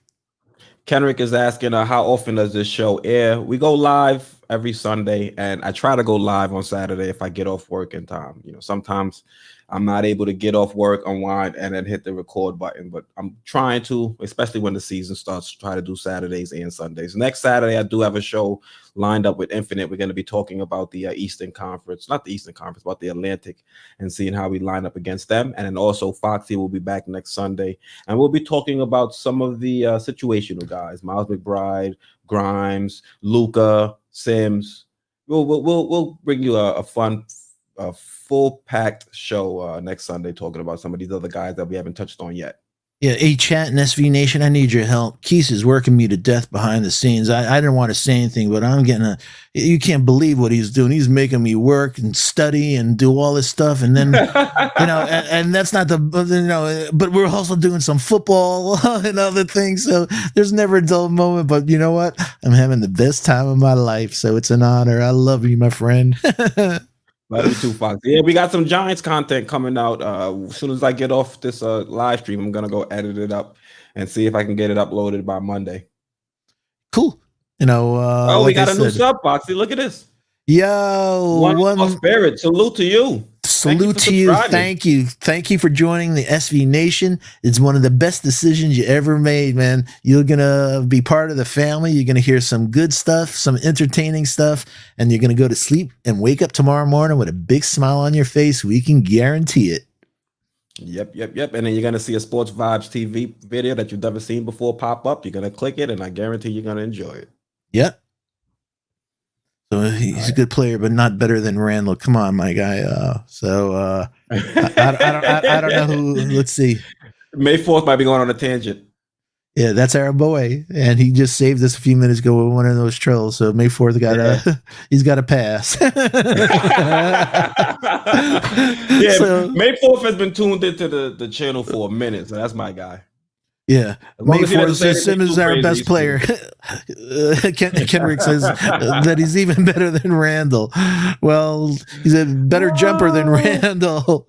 Kenrick is asking, how often does this show air? We go live every Sunday, and I try to go live on Saturday if I get off work in time. Sometimes I'm not able to get off work, unwind, and then hit the record button, but I'm trying to, especially when the season starts, try to do Saturdays and Sundays. Next Saturday, I do have a show lined up with Infinite. We're going to be talking about the Eastern Conference, not the Eastern Conference, but the Atlantic, and seeing how we line up against them. And then also Foxy will be back next Sunday, and we'll be talking about some of the situational guys, Miles McBride, Grimes, Luka, Sims. We'll bring you a fun, full packed show next Sunday, talking about some of these other guys that we haven't touched on yet. Yeah, hey, chat and SV Nation, I need your help. Quis is working me to death behind the scenes. I didn't want to say anything, but I'm getting you can't believe what he's doing. He's making me work and study and do all this stuff. And then, and that's not but we're also doing some football and other things. So there's never a dull moment, but you know what? I'm having the best time of my life. So it's an honor. I love you, my friend. Love you too, Fox. Yeah, we got some Giants content coming out. As soon as I get off this live stream, I'm gonna go edit it up and see if I can get it uploaded by Monday. Cool. We got a new sub, Foxy. Look at this. Yo, one spirit. Salute to you. Salute to you. Thank you. Thank you for joining the SV Nation. It's one of the best decisions you ever made, man. You're going to be part of the family. You're going to hear some good stuff, some entertaining stuff, and you're going to go to sleep and wake up tomorrow morning with a big smile on your face. We can guarantee it. Yep. And then you're going to see a Sports Vibes TV video that you've never seen before pop up. You're going to click it, and I guarantee you're going to enjoy it. Yep. So he's a good player, but not better than Randall. Come on, my guy. I don't know who. Let's see. May 4th might be going on a tangent. Yeah, that's our boy, and he just saved us a few minutes ago with one of those trolls. So May 4th he's got a pass. Yeah, so, May 4th has been tuned into the channel for a minute, so that's my guy. Yeah, May 4th says Simmons is our best player. Kenrick says that he's even better than Randall. Well, he's a better jumper than Randall.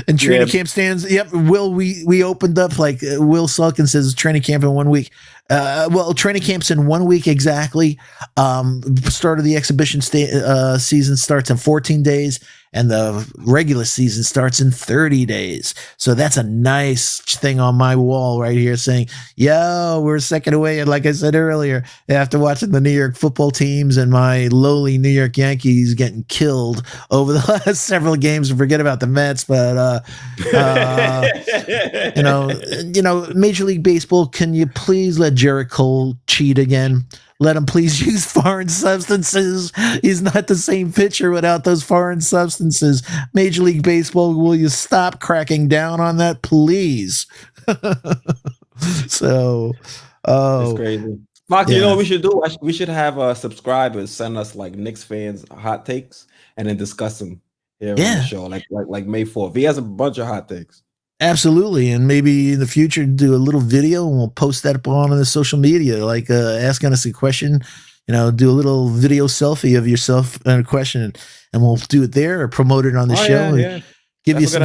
And training camp stands. Yep, Will, we opened up like Will Sulkin says training camp in 1 week. Training camp's in 1 week exactly. Start of the exhibition season starts in 14 days. And the regular season starts in 30 days. So that's a nice thing on my wall right here saying, yo, we're a second away. And like I said earlier, after watching the New York football teams and my lowly New York Yankees getting killed over the last several games, forget about the Mets, but, Major League Baseball, can you please let Derrick Rose cheat again? Let him please use foreign substances. He's not the same pitcher without those foreign substances. Major League Baseball, will you stop cracking down on that, please? So, it's crazy. Fox, you know what we should do? We should have subscribers send us like Knicks fans hot takes and then discuss them here on the show, like May 4th. He has a bunch of hot takes. Absolutely, and maybe in the future do a little video and we'll post that up on the social media, like asking us a question. Do a little video selfie of yourself and a question, and we'll do it there or promote it on the show. Yeah. Give you some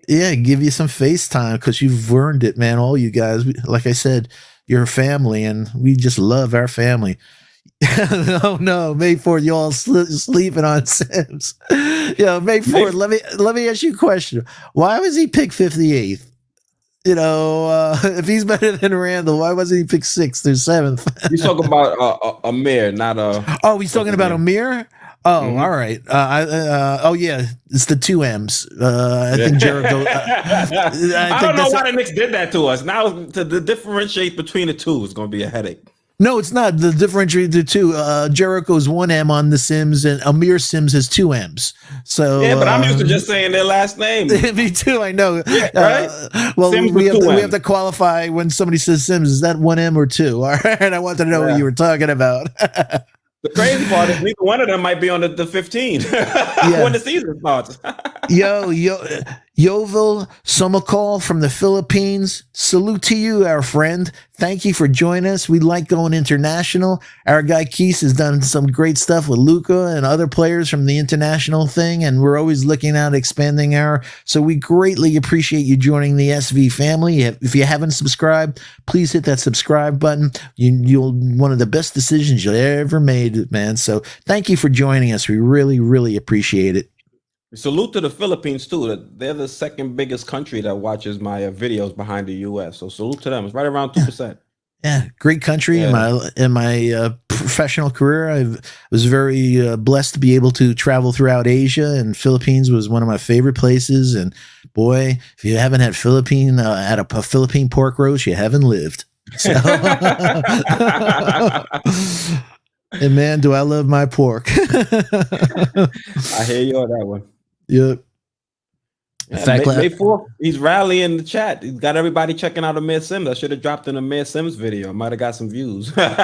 give you some FaceTime because you've earned it, man. All you guys, like I said, you're a family, and we just love our family. Oh no, May 4th, you all sleeping on Sims. May 4th. Let me ask you a question. Why was he picked 58th? If he's better than Randall, why wasn't he picked 6th or 7th? He's talking about Amir, not Oh, he's talking about Amir. Oh, all right. It's the 2 M's. I think Jericho. I don't know why the Knicks did that to us. Now to differentiate between the two is going to be a headache. No, it's not. The differentiate the two. Jericho's 1 M on the Sims, and Amir Sims has 2 M's. So yeah, but I'm used to just saying their last name. Me too. I know. Yeah, right? We have to qualify when somebody says Sims. Is that 1 M or 2? All right. I want to know what you were talking about. The crazy part is neither one of them might be on the 15 when the season starts. Yovel Somakol from the Philippines. Salute to you, our friend. Thank you for joining us. We like going international. Our guy Quis has done some great stuff with Luca and other players from the international thing, and we're always looking at expanding so we greatly appreciate you joining the SV family. If you haven't subscribed, please hit that subscribe button. You'll one of the best decisions you'll ever made, man. So thank you for joining us. We really, really appreciate it. Salute to the Philippines too. They're the second biggest country that watches my videos behind the U.S. So salute to them. It's right around 2%. Yeah, great country. Yeah. In my professional career, I was very blessed to be able to travel throughout Asia, and Philippines was one of my favorite places. And boy, if you haven't had a Philippine pork roast, you haven't lived. So. And man, do I love my pork. I hear you on that one. Yep. In Yeah, fact, May 4th, he's rallying the chat. He's got everybody checking out Amir Sims. I should have dropped in Amir Sims video. I might have got some views. Because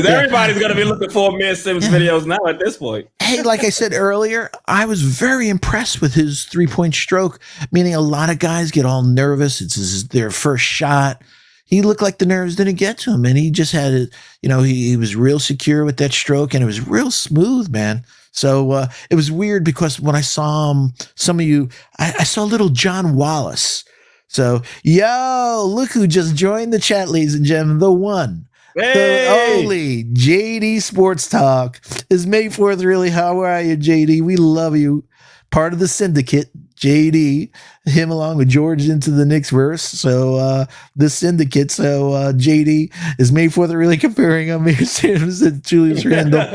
everybody's going to be looking for Amir Sims videos now at this point. Hey, like I said earlier, I was very impressed with his 3-point stroke, meaning a lot of guys get all nervous. It's their first shot. He looked like the nerves didn't get to him, and he just had it. He was real secure with that stroke, and it was real smooth, man. So it was weird because when I saw him, some of you, I saw little John Wallace. So, look who just joined the chat, ladies and gentlemen, the one, the only JD Sports Talk. Is May 4th really? How are you, JD? We love you. Part of the syndicate, JD, him along with George into the Knicks verse. So the syndicate. So JD, is May 4th really comparing Amir Sims and Julius Randle?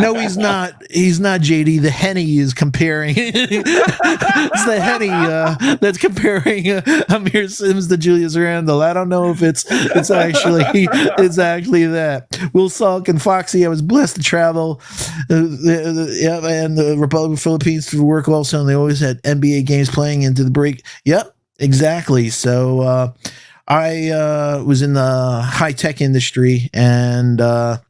No, he's not. He's not, JD. The Henny is comparing. It's the Henny that's comparing Amir Sims to Julius Randle. I don't know if it's actually that. Will Salk and Foxy, I was blessed to travel. And the Republic of Philippines to work also, and they always had NBA games playing into the break. Yep, exactly. So I was in the high tech industry, and so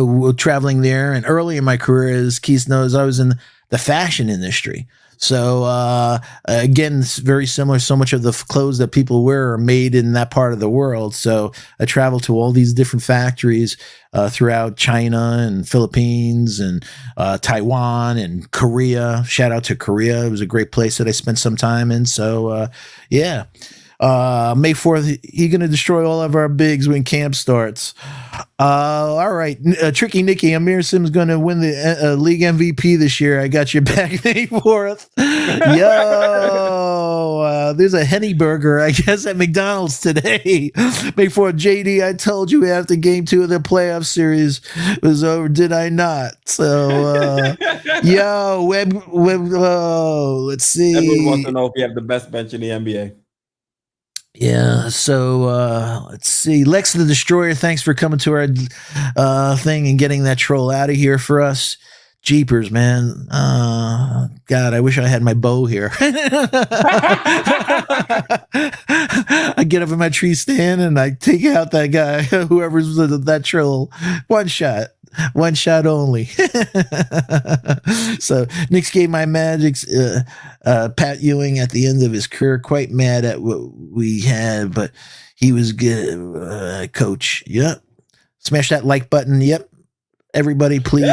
we're traveling there. And early in my career, as Keith knows, I was in the fashion industry. So again, it's very similar. So much of the clothes that people wear are made in that part of the world. So I traveled to all these different factories throughout China and Philippines and Taiwan and Korea. Shout out to Korea. It was a great place that I spent some time in. So May 4th, he's going to destroy all of our bigs when camp starts. All right. Tricky Nicky, Amir Sims going to win the league MVP this year. I got your back, May 4th. Yo, there's a Henny burger, I guess, at McDonald's today. May 4th, JD, I told you after game 2 of the playoff series was over, did I not? So, let's see. Everyone wants to know if you have the best bench in the NBA. Yeah, so let's see. Lex the Destroyer, thanks for coming to our thing and getting that troll out of here for us. Jeepers, man. God, I wish I had my bow here. I get up in my tree stand and I take out that guy, whoever's that troll. One shot only. So Knicks gave my Magic's Pat Ewing at the end of his career quite mad at what we had, but he was good. Coach, yep. Smash that like button. Yep. Everybody, please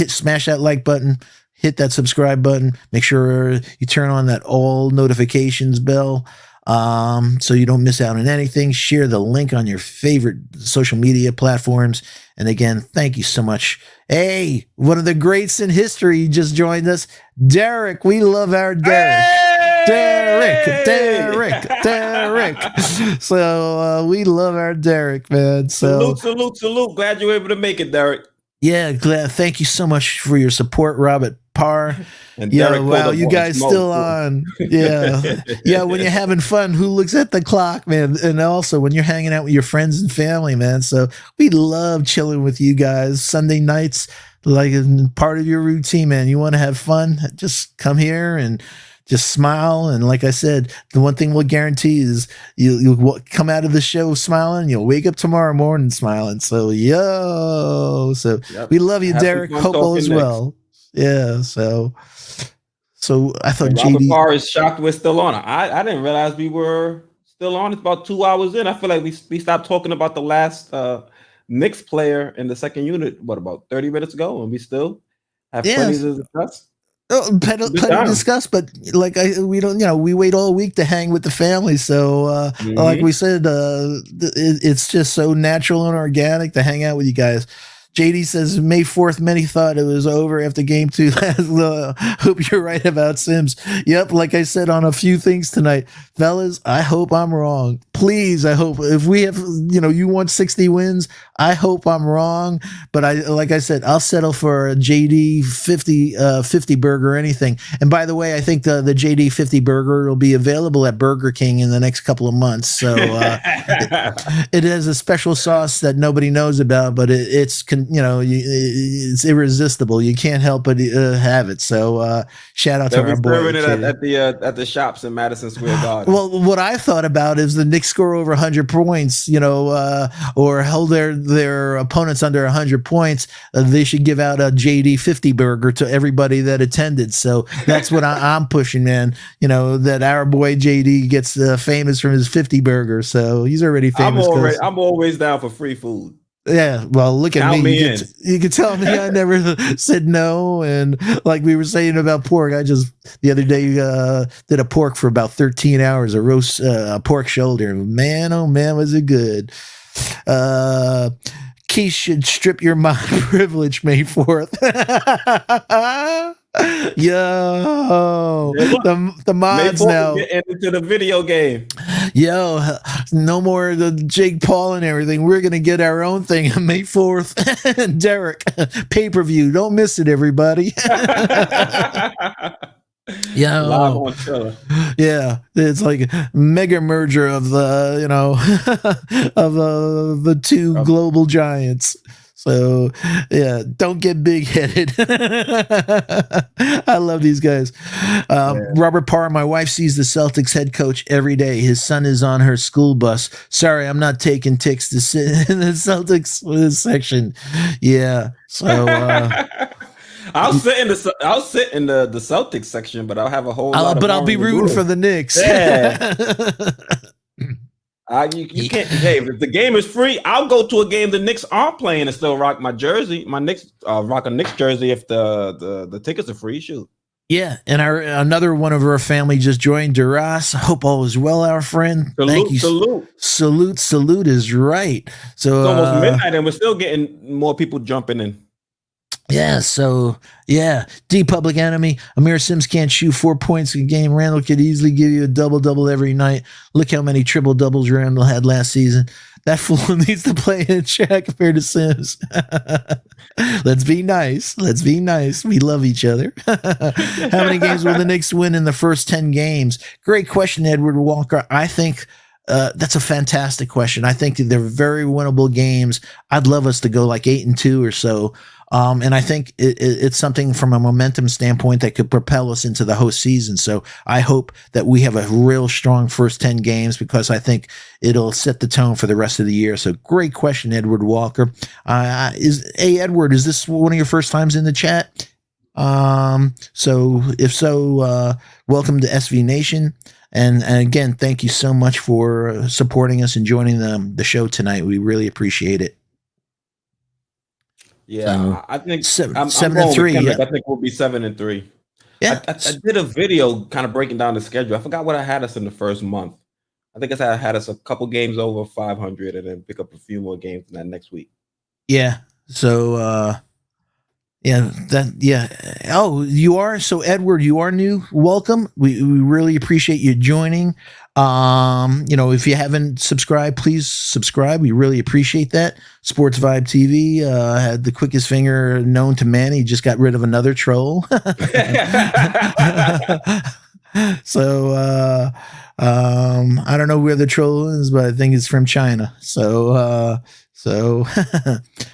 smash that like button. Hit that subscribe button. Make sure you turn on that all notifications bell. So you don't miss out on anything. Share the link on your favorite social media platforms. And again, thank you so much. Hey, one of the greats in history just joined us, Derrick. We love our Derrick. Hey! Derrick. So we love our Derrick, man. So Salute. Glad you were able to make it, Derrick. Yeah, glad. Thank you so much for your support, Rob at Par. And wow, you guys still on. Yeah. When you're having fun, who looks at the clock, man? And also when you're hanging out with your friends and family, man. So we love chilling with you guys Sunday nights, like part of your routine, man. You want to have fun? Just come here and just smile. And like I said, the one thing we'll guarantee is you'll come out of the show smiling. You'll wake up tomorrow morning smiling. So, we love you, Derrick. Hope all is well. Yeah. So I thought Robert Parr is shocked we're still on. I didn't realize we were still on. It's about 2 hours in. I feel like we stopped talking about the last Knicks player in the second unit, about 30 minutes ago, and we still have plenty to discuss. Plenty to discuss, but we wait all week to hang with the family. So, like we said, it's just so natural and organic to hang out with you guys. JD says May 4th, many thought it was over after game 2. Hope you're right about Sims. Yep, like I said on a few things tonight. Fellas, I hope I'm wrong. please, I hope if we have, you want 60 wins, I hope I'm wrong. But like I said, I'll settle for a JD 50 burger or anything. And by the way, I think the JD 50 burger will be available at Burger King in the next couple of months. So it has a special sauce that nobody knows about, but it's irresistible. You can't help but have it. So shout out to our boy. Serving it at the shops in Madison Square Garden. Well, what I thought about is the Knicks score over 100 points, or hold their opponents under 100 points. They should give out a JD 50 burger to everybody that attended. So that's what I'm pushing, man. That our boy JD gets famous from his 50 burger. So he's already famous. I'm always down for free food. Yeah, well, look at Count me. You can tell me I never said no. And like we were saying about pork, I just the other day did a pork for about 13 hours, a roast pork shoulder. Man, oh man, was it good. Quis should strip your mind privilege May 4th. Yo, the mods now get into the video game. Yo, no more the Jake Paul and everything. We're gonna get our own thing on May 4th. Derrick, pay-per-view. Don't miss it, everybody. Yeah, live on Twitter. Yeah, it's like mega merger of the the two global giants. So yeah, don't get big headed. I love these guys. Robert Parr, my wife sees the Celtics head coach every day. His son is on her school bus. Sorry, I'm not taking ticks to sit in the Celtics section. Yeah, so. I'll sit in the Celtics section, but I'll have a whole lot. But I'll be rooting for the Knicks. Yeah. You can't. Hey, if the game is free, I'll go to a game the Knicks aren't playing and still rock my jersey. My Knicks rock a Knicks jersey if the tickets are free. Shoot. Yeah, and another one of our family just joined, Duras. Hope all is well, our friend. Thank you. Salute is right. So it's almost midnight, and we're still getting more people jumping in. Yeah, so yeah, D Public Enemy. Amir Sims can't shoot 4 points a game. Randall could easily give you a double every night. Look how many triple doubles Randall had last season. That fool needs to play in chat compared to Sims. Let's be nice. We love each other. How many games will the Knicks win in the first 10 games? Great question, Edward Walker. I think that's a fantastic question. I think they're very winnable games. I'd love us to go like 8-2 or so. And I think it's something from a momentum standpoint that could propel us into the host season. So I hope that we have a real strong first 10 games because I think it'll set the tone for the rest of the year. So great question, Edward Walker. Edward, is this one of your first times in the chat? So if so, welcome to SV Nation. And again, thank you so much for supporting us and joining the show tonight. We really appreciate it. Yeah, I think 7-3. Yeah. I think we'll be 7-3. Yeah, I did a video kind of breaking down the schedule. I forgot what I had us in the first month. I think I had us a couple games over 500, and then pick up a few more games in that next week. Yeah. So, Oh, you are. So, Edward, you are new. Welcome. We really appreciate you joining. If you haven't subscribed, please subscribe. We really appreciate that. Sports Vibe TV had the quickest finger known to man. He just got rid of another troll. So I don't know where the troll is, but I think it's from China. So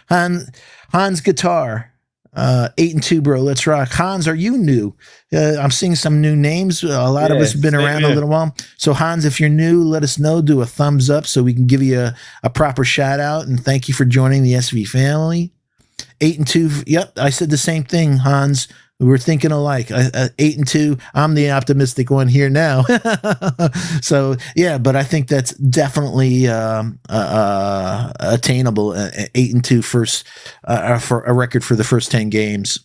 Hans Guitar. 8-2, bro. Let's rock. Hans, are you new? I'm seeing some new names. A lot of us have been around a little while. So Hans, if you're new, let us know. Do a thumbs up so we can give you a proper shout out. And thank you for joining the SV family. 8-2. Yep, I said the same thing, Hans. We're thinking alike. 8-2. I'm the optimistic one here now. So yeah, but I think that's definitely attainable. 8-2 first for a record for the first 10 games.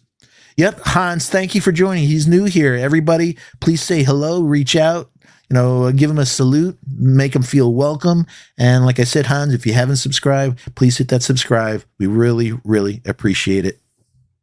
Yep, Hans, thank you for joining. He's new here. Everybody, please say hello. Reach out. Give him a salute. Make him feel welcome. And like I said, Hans, if you haven't subscribed, please hit that subscribe. We really, really appreciate it.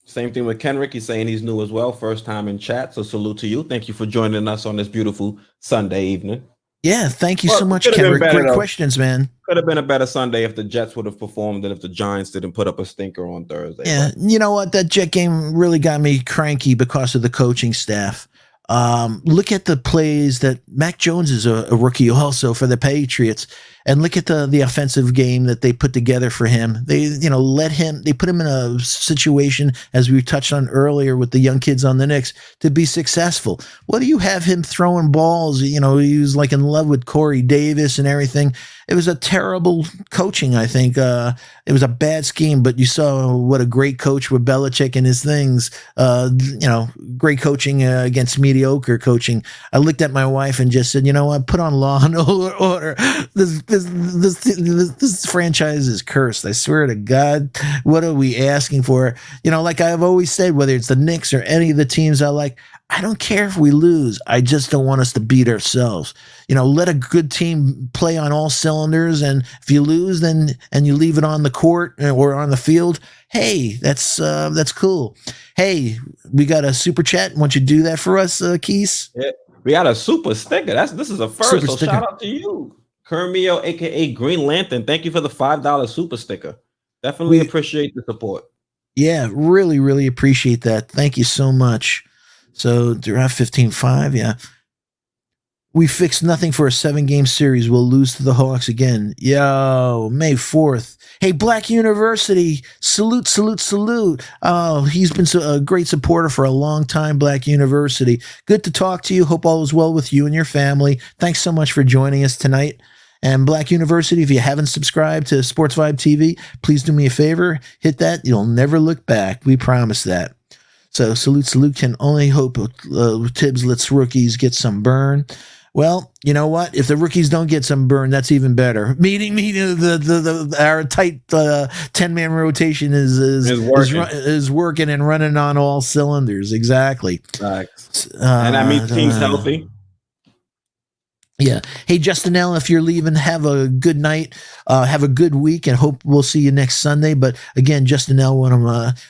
Same thing with Kenrick. He's saying he's new as well. First time in chat. So salute to you. Thank you for joining us on this beautiful Sunday evening. Yeah, thank you Well, so it much, could have been Kendrick. better Great though. questions, man. Could have been a better Sunday if the Jets would have performed and if the Giants didn't put up a stinker on Thursday. Yeah, But you know what? That Jet game really got me cranky because of the coaching staff. Look at the plays that Mac Jones is a rookie also for the Patriots, and look at the offensive game that they put together for him. They they put him in a situation, as we touched on earlier with the young kids on the Knicks, to be successful. What do you have him throwing balls? He was like in love with Corey Davis and everything. It was a terrible coaching, I think. It was a bad scheme, but you saw what a great coach with Belichick and his things. Great coaching against mediocre coaching. I looked at my wife and just said, you know what? Put on Law and Order. This franchise is cursed. I swear to God. What are we asking for? Like I've always said, whether it's the Knicks or any of the teams I like, I don't care if we lose. I just don't want us to beat ourselves. Let a good team play on all cylinders. And if you lose, and you leave it on the court or on the field, hey, that's cool. Hey, we got a super chat. Why don't you do that for us, Quis? yeah, we got a super sticker. This is a first. Super So sticker. shout out to you, Kermio, aka Green Lantern. Thank you for the $5 super sticker. Definitely appreciate the support. Yeah, really, really appreciate that. Thank you so much. So draft 15-5, yeah. We fixed nothing for a 7-game series. We'll lose to the Hawks again. Yo, May 4th. Hey, Black University, salute, salute, salute. Oh, he's been a great supporter for a long time, Black University. Good to talk to you. Hope all is well with you and your family. Thanks so much for joining us tonight. And Black University, if you haven't subscribed to Sports Vibe TV, please do me a favor. Hit that. You'll never look back. We promise that. So salute, can only hope Tibbs lets rookies get some burn. Well, you know what? If the rookies don't get some burn, that's even better. Meaning our tight 10-man rotation is working and running on all cylinders. Exactly. Thanks. And that means team's healthy. Yeah. Hey, Justin L., if you're leaving, have a good night. Have a good week, and hope we'll see you next Sunday. But again, Justin L., one of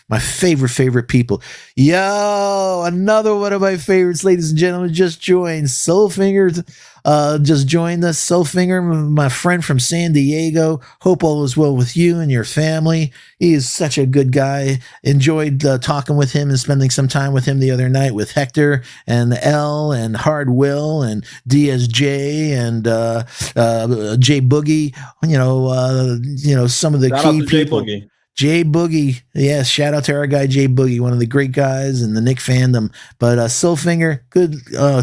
my favorite people. Yo, another one of my favorites, ladies and gentlemen, just joined. Soulfinger just joined us. Soulfinger, my friend from San Diego. Hope all is well with you and your family. He is such a good guy. Enjoyed talking with him and spending some time with him the other night with Hector and L and Hard Will and DSJ and J Boogie. Some of the Shout key people. Jay Boogie. Yes, shout out to our guy Jay Boogie, one of the great guys in the Knick fandom. But Soulfinger, good.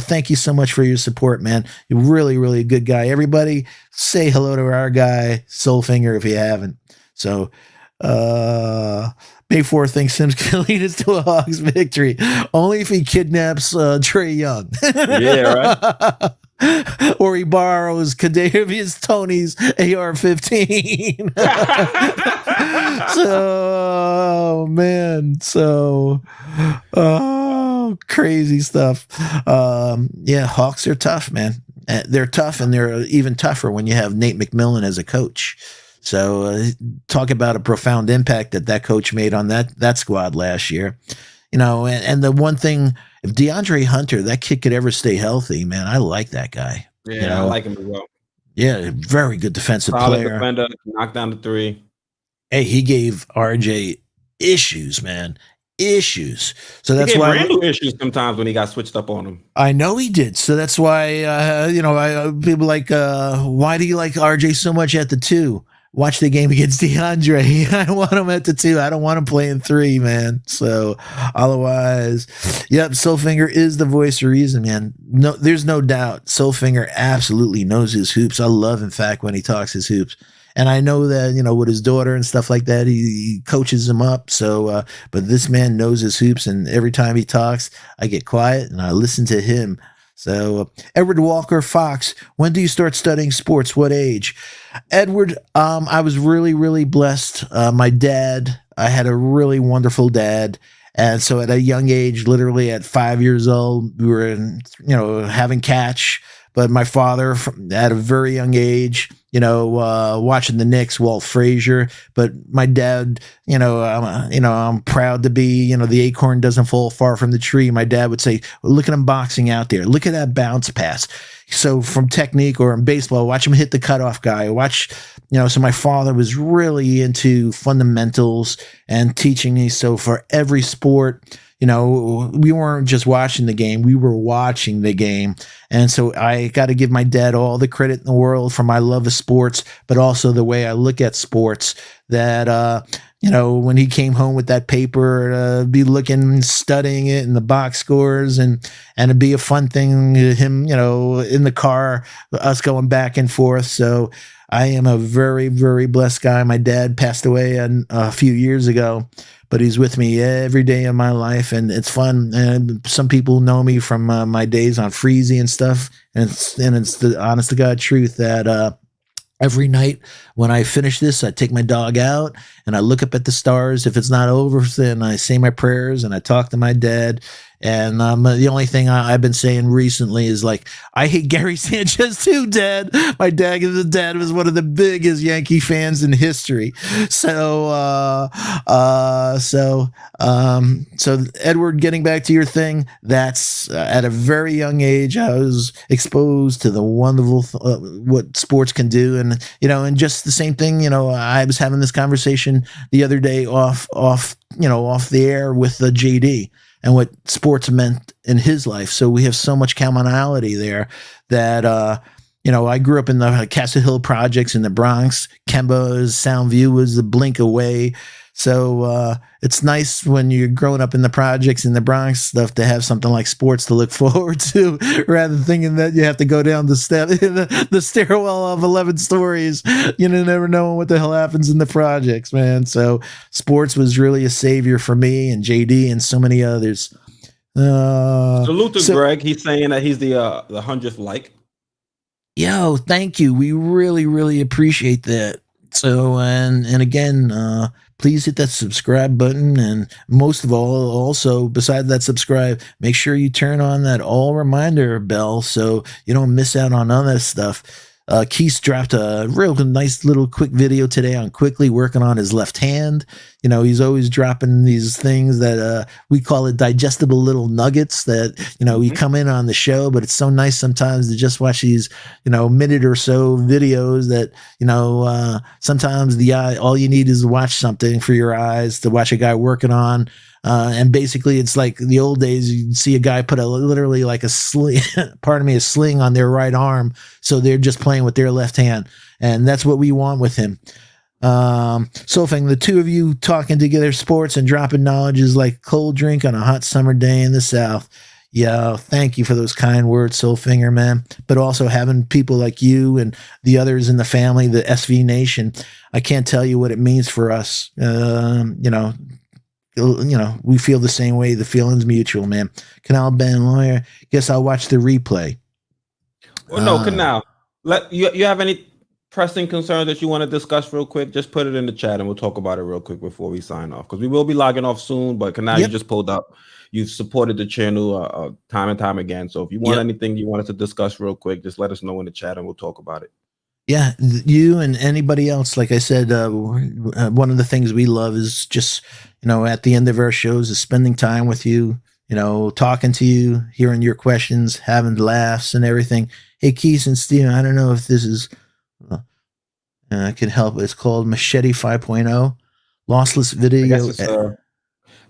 Thank you so much for your support, man. You're really, really a good guy. Everybody say hello to our guy Soulfinger if you haven't. So May 4th thinks Sims can lead us to a Hawks victory. Only if he kidnaps Trae Young. Yeah, right. Or he borrows Kadarius Toney's AR-15. Crazy stuff. Hawks are tough, man. They're tough, and they're even tougher when you have Nate McMillan as a coach. So talk about a profound impact that coach made on that squad last year. And the one thing, if DeAndre Hunter, that kid could ever stay healthy, man, I like that guy. Yeah, I like him as well. Yeah, very good defensive player. Defender, knock down the three. Hey, he gave RJ issues, man. Issues. So that's he gave why Randall issues sometimes when he got switched up on him. I know he did. So that's why people like, why do you like RJ so much at the 2? Watch the game against DeAndre. I want him at the 2. I don't want him playing 3, man. So otherwise, yep, Soulfinger is the voice of reason, man. No, there's no doubt. Soulfinger absolutely knows his hoops. I love, in fact, when he talks his hoops. And I know that, with his daughter and stuff like that, he coaches him up. So, but this man knows his hoops, and every time he talks, I get quiet and I listen to him. So, Edward Walker Fox, when do you start studying sports? What age? Edward, I was really, really blessed. My dad, I had a really wonderful dad. And so at a young age, literally at 5 years old, we were having catch. but my father at a very young age, watching the Knicks, Walt Frazier. But my dad, I'm proud to be, the acorn doesn't fall far from the tree. My dad would say, look at him boxing out there. Look at that bounce pass. So from technique, or in baseball, watch him hit the cutoff guy. So my father was really into fundamentals and teaching me. So for every sport, we weren't just watching the game, we were watching the game. And so I got to give my dad all the credit in the world for my love of sports, but also the way I look at sports, that, when he came home with that paper, be looking, studying it and the box scores, and it'd be a fun thing, him, in the car, us going back and forth. So I am a very, very blessed guy. My dad passed away a few years ago, but he's with me every day of my life, and it's fun. And some people know me from my days on Freezy and stuff, and it's the honest to God truth that every night when I finish this, I take my dog out and I look up at the stars. If it's not over, then I say my prayers and I talk to my dad. And the only thing I've been saying recently is, like, I hate Gary Sanchez too, Dad. My dad was one of the biggest Yankee fans in history. So Edward, getting back to your thing, that's at a very young age, I was exposed to the wonderful what sports can do, and just the same thing. I was having this conversation the other day off the air with JD, and what sports meant in his life. So we have so much commonality there that, I grew up in the Castle Hill projects in the Bronx. Kemba's Soundview was a blink away. So it's nice when you're growing up in the projects in the Bronx stuff to have something like sports to look forward to, rather than thinking that you have to go down the stairwell of 11 stories. Never knowing what the hell happens in the projects, man. So sports was really a savior for me and JD and so many others. Salute to Greg. He's saying that he's the 100th like. Yo, thank you. We really, really appreciate that. So, and again, please hit that subscribe button. And most of all, also, besides that subscribe, make sure you turn on that all reminder bell so you don't miss out on other stuff. Quis dropped a real nice little quick video today on Quickley working on his left hand. He's always dropping these things that we call it digestible little nuggets that, we come in on the show, but it's so nice sometimes to just watch these, minute or so videos that, sometimes the eye, all you need is to watch something for your eyes to watch a guy working on. And basically it's like the old days, you'd see a guy put literally like a sling, a sling on their right arm. So they're just playing with their left hand. And that's what we want with him. Solfang, the two of you talking together sports and dropping knowledge is like cold drink on a hot summer day in the South. Yeah, thank you for those kind words, Soulfinger, man. But also having people like you and the others in the family, the SV Nation, I can't tell you what it means for us. We feel the same way. The feeling's mutual, man. Canal Ben Lawyer. Guess I'll watch the replay. Well, no, Canal. You have any pressing concerns that you want to discuss real quick? Just put it in the chat and we'll talk about it real quick before we sign off. Because we will be logging off soon. But Canal, you just pulled up. You've supported the channel time and time again. So if you want anything you wanted to discuss real quick, just let us know in the chat and we'll talk about it. Yeah, you and anybody else, like I said, one of the things we love is just, at the end of our shows is spending time with you, talking to you, hearing your questions, having laughs and everything. Hey, Quis and Steven, I don't know if this is, I can help. It's called Machete 5.0, lossless video. I guess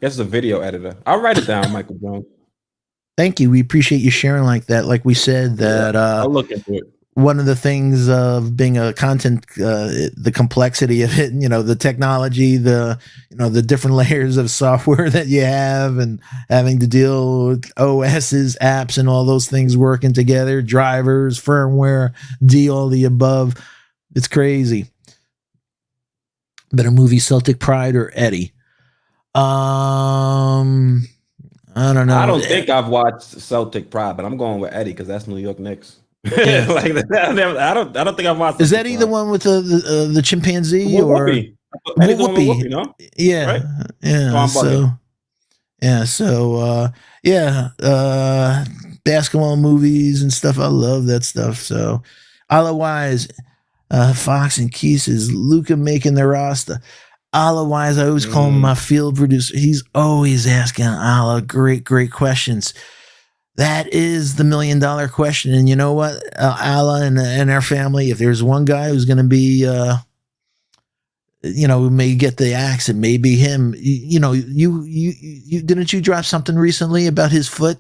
it's a video editor. I'll write it down, Michael Jones. Thank you. We appreciate you sharing like that. Like we said, that I'll look into it. One of the things of being a content, the complexity of it, the technology, the different layers of software that you have, and having to deal with OSs, apps, and all those things working together, drivers, firmware, all the above. It's crazy. Better movie, Celtic Pride or Eddie? I don't know. I don't think I've watched Celtic Pride, but I'm going with Eddie because that's New York Knicks. Yeah. I don't think I've watched. Is Eddie the one with the chimpanzee or Whoopi? Whoopi, Yeah, right? Yeah. So basketball movies and stuff. I love that stuff. So, otherwise, Fox and Quis is Luca making the roster. Otherwise, I always call him my field producer. He's always asking Ala great questions. That is the $1 million question. And you know what, Ala and our family, if there's one guy who's going to be, who may get the axe, it may be him. You didn't you drop something recently about his foot?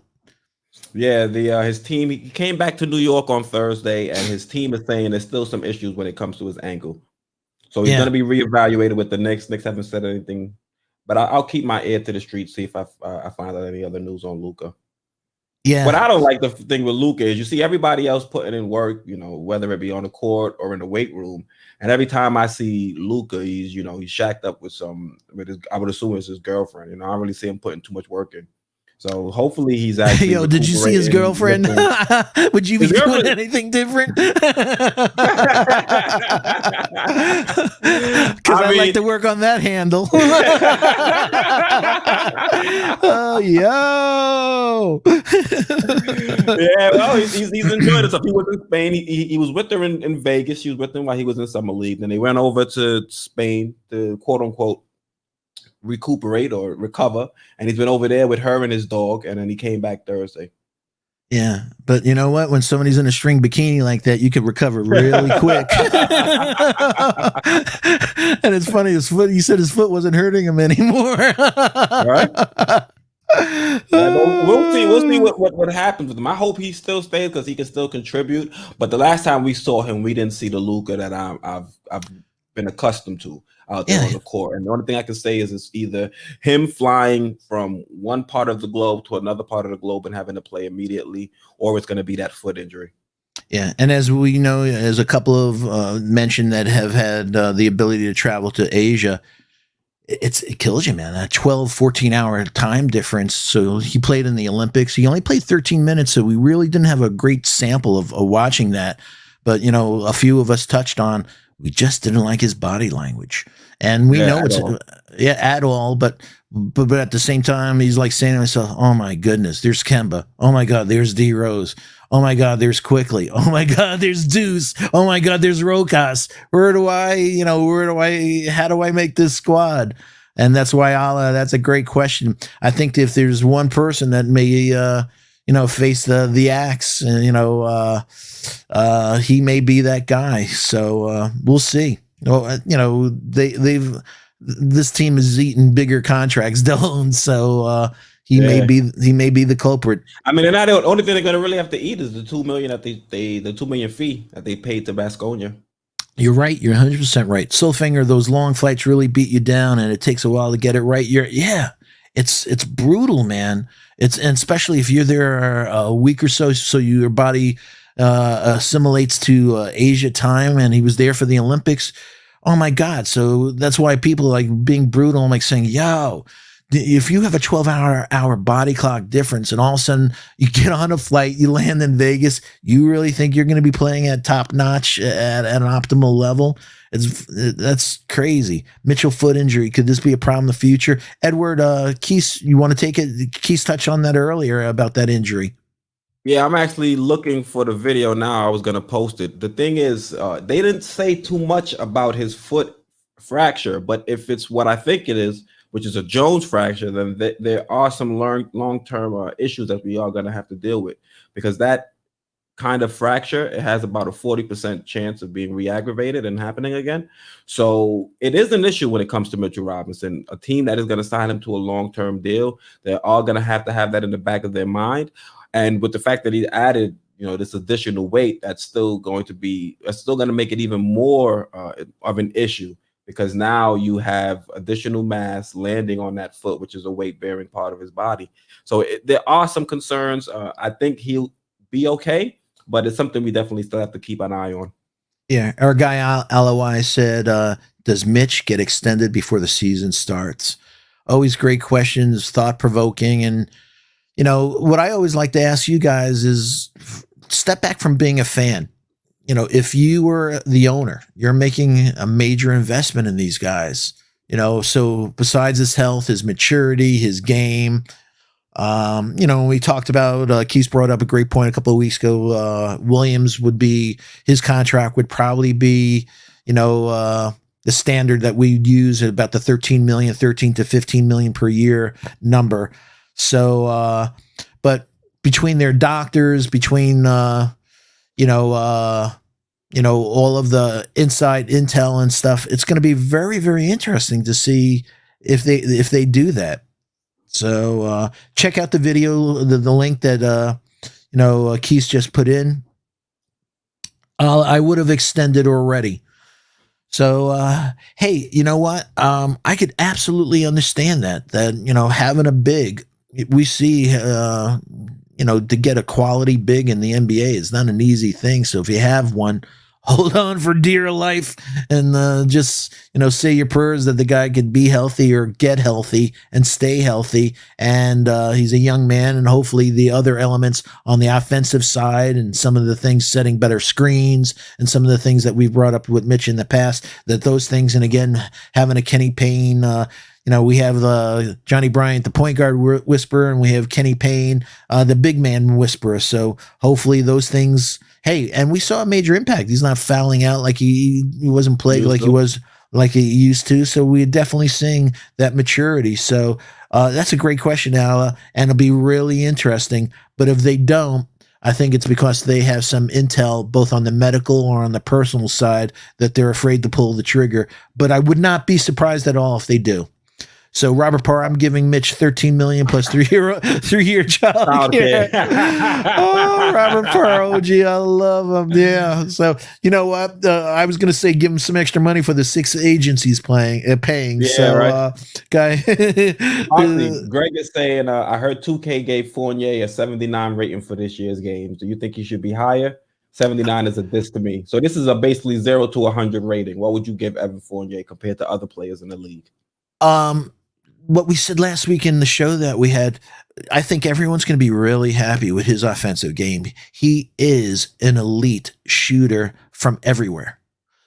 Yeah, his team, he came back to New York on Thursday, and his team is saying there's still some issues when it comes to his ankle. So he's going to be reevaluated with the Knicks. Knicks haven't said anything, but I'll keep my ear to the street, see if I find out any other news on Luka. Yeah. What I don't like the thing with Luka is you see everybody else putting in work, whether it be on the court or in the weight room. And every time I see Luka, he's shacked up with I would assume it's his girlfriend. I don't really see him putting too much work in. So hopefully he's actually. Yo, did you see his girlfriend? Would you be doing anything different? Because I'd like to work on that handle. Oh, yo. Yeah, well, he's enjoyed it. So he was in Spain. He was with her in Vegas. She was with him while he was in Summer League. Then they went over to Spain to quote unquote recuperate or recover, and he's been over there with her and his dog, and then he came back Thursday. Yeah, but you know what? When somebody's in a string bikini like that, you can recover really quick. And it's funny, his foot. He said his foot wasn't hurting him anymore. Right? We'll see what happens with him. I hope he still stays because he can still contribute. But the last time we saw him, we didn't see the Luka that I've been accustomed to out there on the court. And the only thing I can say is it's either him flying from one part of the globe to another part of the globe and having to play immediately, or it's going to be that foot injury. Yeah, and as we know, as a couple of mentioned that have had the ability to travel to Asia, it kills you, man. A 12, 14-hour time difference. So he played in the Olympics. He only played 13 minutes, so we really didn't have a great sample of watching that. But, a few of us touched on, we just didn't like his body language. And we know it's at all. But at the same time, he's like saying to himself, oh my goodness, there's Kemba. Oh my God, there's D Rose. Oh my God, there's Quickley. Oh my God, there's Deuce. Oh my God, there's Rokas. How do I make this squad? And that's why that's a great question. I think if there's one person that may, face the axe, he may be that guy. So we'll see. This team is eating bigger contracts, Dylan. So he may be the culprit. I mean, the only thing they're going to really have to eat is the $2 million that the $2 million fee that they paid to Baskonia. You're right. You're 100% right. Silfinger, those long flights really beat you down, and it takes a while to get it right. It's brutal, man. And especially if you're there a week or so your body assimilates to Asia time, and he was there for the Olympics. Oh my God. So that's why people like being brutal and like saying, yo, if you have a 12-hour body clock difference and all of a sudden you get on a flight, you land in Vegas, you really think you're going to be playing at top notch at an optimal level? That's crazy. Mitchell foot injury. Could this be a problem in the future? Edward, Quis, you want to take it? Quis touched on that earlier about that injury. Yeah, I'm actually looking for the video now. I was going to post it. The thing is, they didn't say too much about his foot fracture, but if it's what I think it is, which is a Jones fracture, then there are some long-term issues that we are going to have to deal with, because that kind of fracture, it has about a 40% chance of being re-aggravated and happening again. So it is an issue when it comes to Mitchell Robinson, a team that is going to sign him to a long-term deal. They're all going to have that in the back of their mind. And with the fact that he added, this additional weight, that's still going to make it even more of an issue, because now you have additional mass landing on that foot, which is a weight-bearing part of his body. So there are some concerns. I think he'll be okay, but it's something we definitely still have to keep an eye on. Yeah, our guy LOI said, does Mitch get extended before the season starts? Always great questions, thought-provoking, and what I always like to ask you guys is step back from being a fan. If you were the owner, you're making a major investment in these guys, so besides his health, his maturity, his game, When we talked about, Keith brought up a great point a couple of weeks ago. Williams would be, his contract would probably be, the standard that we'd use at about the 13 to 15 million per year number. So, but between their doctors, between, all of the inside intel and stuff, it's going to be very, very interesting to see if they do that. So check out the video, the link that Keith just put in. I would have extended already. So hey, you know what? I could absolutely understand that having a big, we see to get a quality big in the NBA is not an easy thing. So if you have one, hold on for dear life and just say your prayers that the guy could be healthy or get healthy and stay healthy. And he's a young man, and hopefully the other elements on the offensive side and some of the things, setting better screens and some of the things that we've brought up with Mitch in the past, that those things, and again having a Kenny Payne, we have Johnny Bryant, the point guard whisperer, and we have Kenny Payne, the big man whisperer. So hopefully those things. Hey, and we saw a major impact. He's not fouling out like he wasn't plagued like he used to. So we're definitely seeing that maturity. So that's a great question, Ala, and it'll be really interesting. But if they don't, I think it's because they have some intel, both on the medical or on the personal side, that they're afraid to pull the trigger. But I would not be surprised at all if they do. So Robert Parr, I'm giving Mitch 13 million plus 3-year child care. Oh, Robert Parr, OG, I love him. Yeah. So you know what? I was going to say give him some extra money for the 6 agencies paying. Yeah, so, right. Guy. Honestly, Greg is saying I heard 2K gave Fournier a 79 rating for this year's games. Do you think he should be higher? 79 is a diss to me. So this is a basically 0 to 100 rating. What would you give Evan Fournier compared to other players in the league? What we said last week in the show that we had, I think everyone's going to be really happy with his offensive game. He is an elite shooter from everywhere.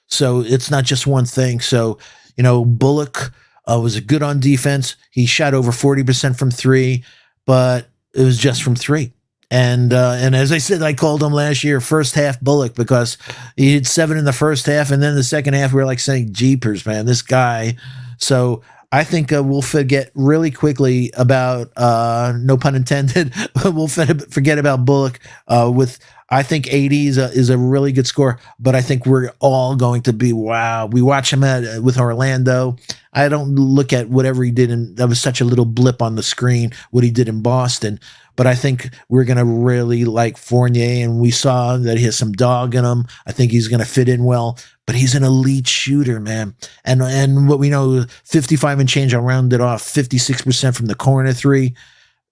So it's not just one thing. So, Bullock was good on defense. He shot over 40% from 3, but it was just from 3. And as I said, I called him last year first half Bullock because he hit 7 in the first half, and then the second half we were like saying, jeepers, man, this guy. So I think we'll forget really quickly about, no pun intended, we'll forget about Bullock with, I think 80 is a really good score, but I think we're all going to be, wow. We watch him with Orlando. I don't look at whatever he did, that was such a little blip on the screen, what he did in Boston. But I think we're going to really like Fournier, and we saw that he has some dog in him. I think he's going to fit in well, but he's an elite shooter, man. And what we know, 55 and change, I'll round it off, 56% from the corner 3.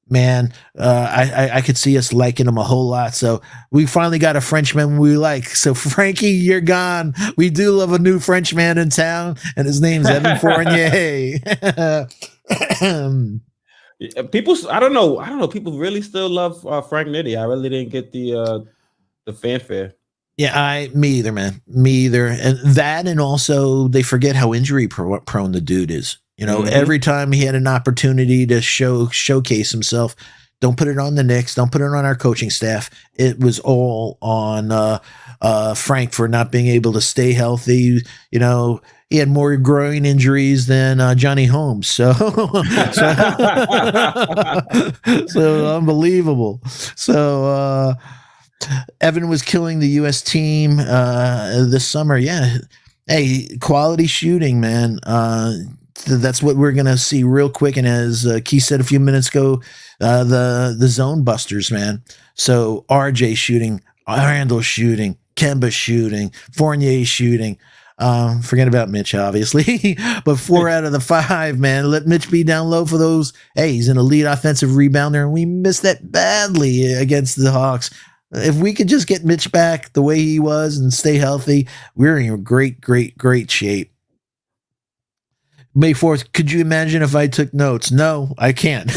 Man, I could see us liking him a whole lot. So we finally got a Frenchman we like. So Frankie, you're gone. We do love a new Frenchman in town, and his name's Evan Fournier. I don't know. People really still love Frank Nitti. I really didn't get the fanfare. Yeah, me either, man. Me either. And that, and also they forget how injury prone the dude is. Every time he had an opportunity to showcase himself, don't put it on the Knicks, don't put it on our coaching staff. It was all on Frank for not being able to stay healthy. He had more groin injuries than Johnny Holmes. So unbelievable. So Evan was killing the U.S. team this summer. Yeah. Hey, quality shooting, man. That's what we're going to see real quick. And as Keith said a few minutes ago, the zone busters, man. So RJ shooting, Randall shooting, Kemba shooting, Fournier shooting. Forget about Mitch, obviously, but 4 out of the 5, man. Let Mitch be down low for those. Hey, he's an elite offensive rebounder, and we missed that badly against the Hawks. If we could just get Mitch back the way he was and stay healthy, we're in great, great, great shape. May 4th, could you imagine if I took notes? No, I can't.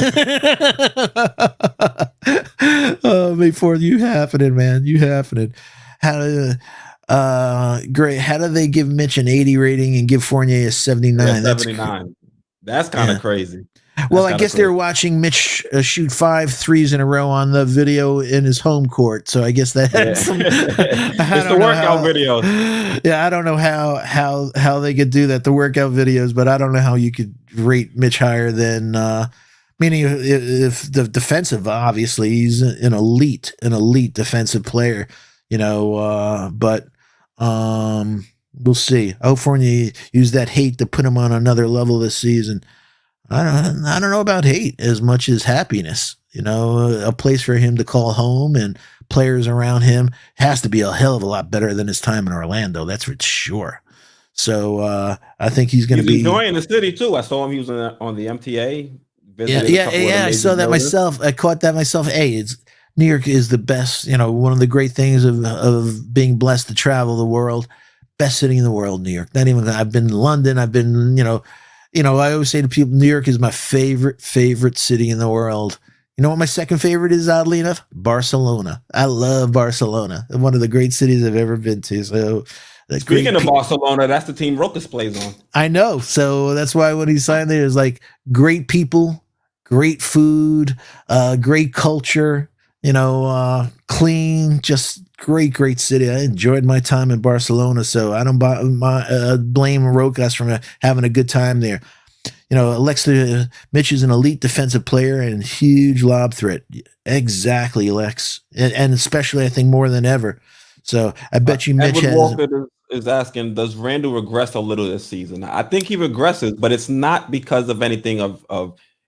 Oh, May 4th, you happening, man. You happening. Great. How do they give Mitch an 80 rating and give Fournier a 79? Yeah, 79. That's kind of crazy. Well, That's I kind of guess they were crazy. watching Mitch shoot 5 threes in a row on the video in his home court. So I guess that had Yeah, some. I it's the don't know workout how. videos. Yeah, I don't know how they could do that. The workout videos, but I don't know how you could rate Mitch higher than. Meaning, if the defensive, obviously, he's an elite defensive player. But we'll see. I hope Fournier use that hate to put him on another level this season. I don't know about hate as much as happiness. A place for him to call home and players around him has to be a hell of a lot better than his time in Orlando. That's for sure. So I think he's going to He's be. enjoying the city too. I saw him. He was on the MTA. Yeah, Visited a yeah, couple of the yeah. I major saw that buildings. myself. I caught that myself. Hey, it's New York is the best. One of the great things of being blessed to travel the world. Best city in the world, New York. Not even. I've been to London. I've been. I always say to people, New York is my favorite city in the world. You know what my second favorite is, oddly enough? Barcelona. I love Barcelona. One of the great cities I've ever been to. So, Speaking of Barcelona, that's the team Rokas plays on. I know. So that's why when he signed there, it's like great people, great food, great culture, clean, just great city. I enjoyed my time in Barcelona, so I don't blame Rokas for having a good time there. Mitch is an elite defensive player and huge lob threat. Exactly, Lex, and especially I think more than ever. So I bet you Mitch Edward has. Walker is asking, does Randall regress a little this season? I think he regresses, but it's not because of anything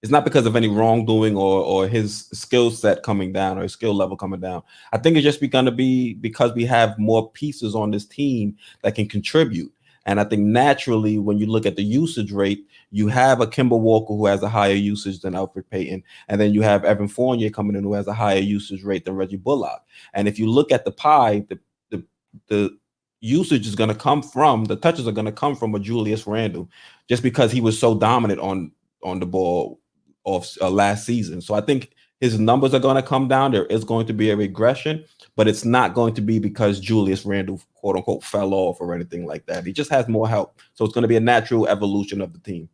it's not because of any wrongdoing or his skill set coming down or his skill level coming down. I think it's just going to be because we have more pieces on this team that can contribute. And I think naturally, when you look at the usage rate, you have a Kemba Walker who has a higher usage than Elfrid Payton. And then you have Evan Fournier coming in who has a higher usage rate than Reggie Bullock. And if you look at the pie, the usage is going to come from, the touches are going to come from a Julius Randle just because he was so dominant on the ball of last season. So I think his numbers are going to come down. There is going to be a regression, but it's not going to be because Julius Randle, quote unquote, fell off or anything like that. He just has more help. So it's going to be a natural evolution of the team.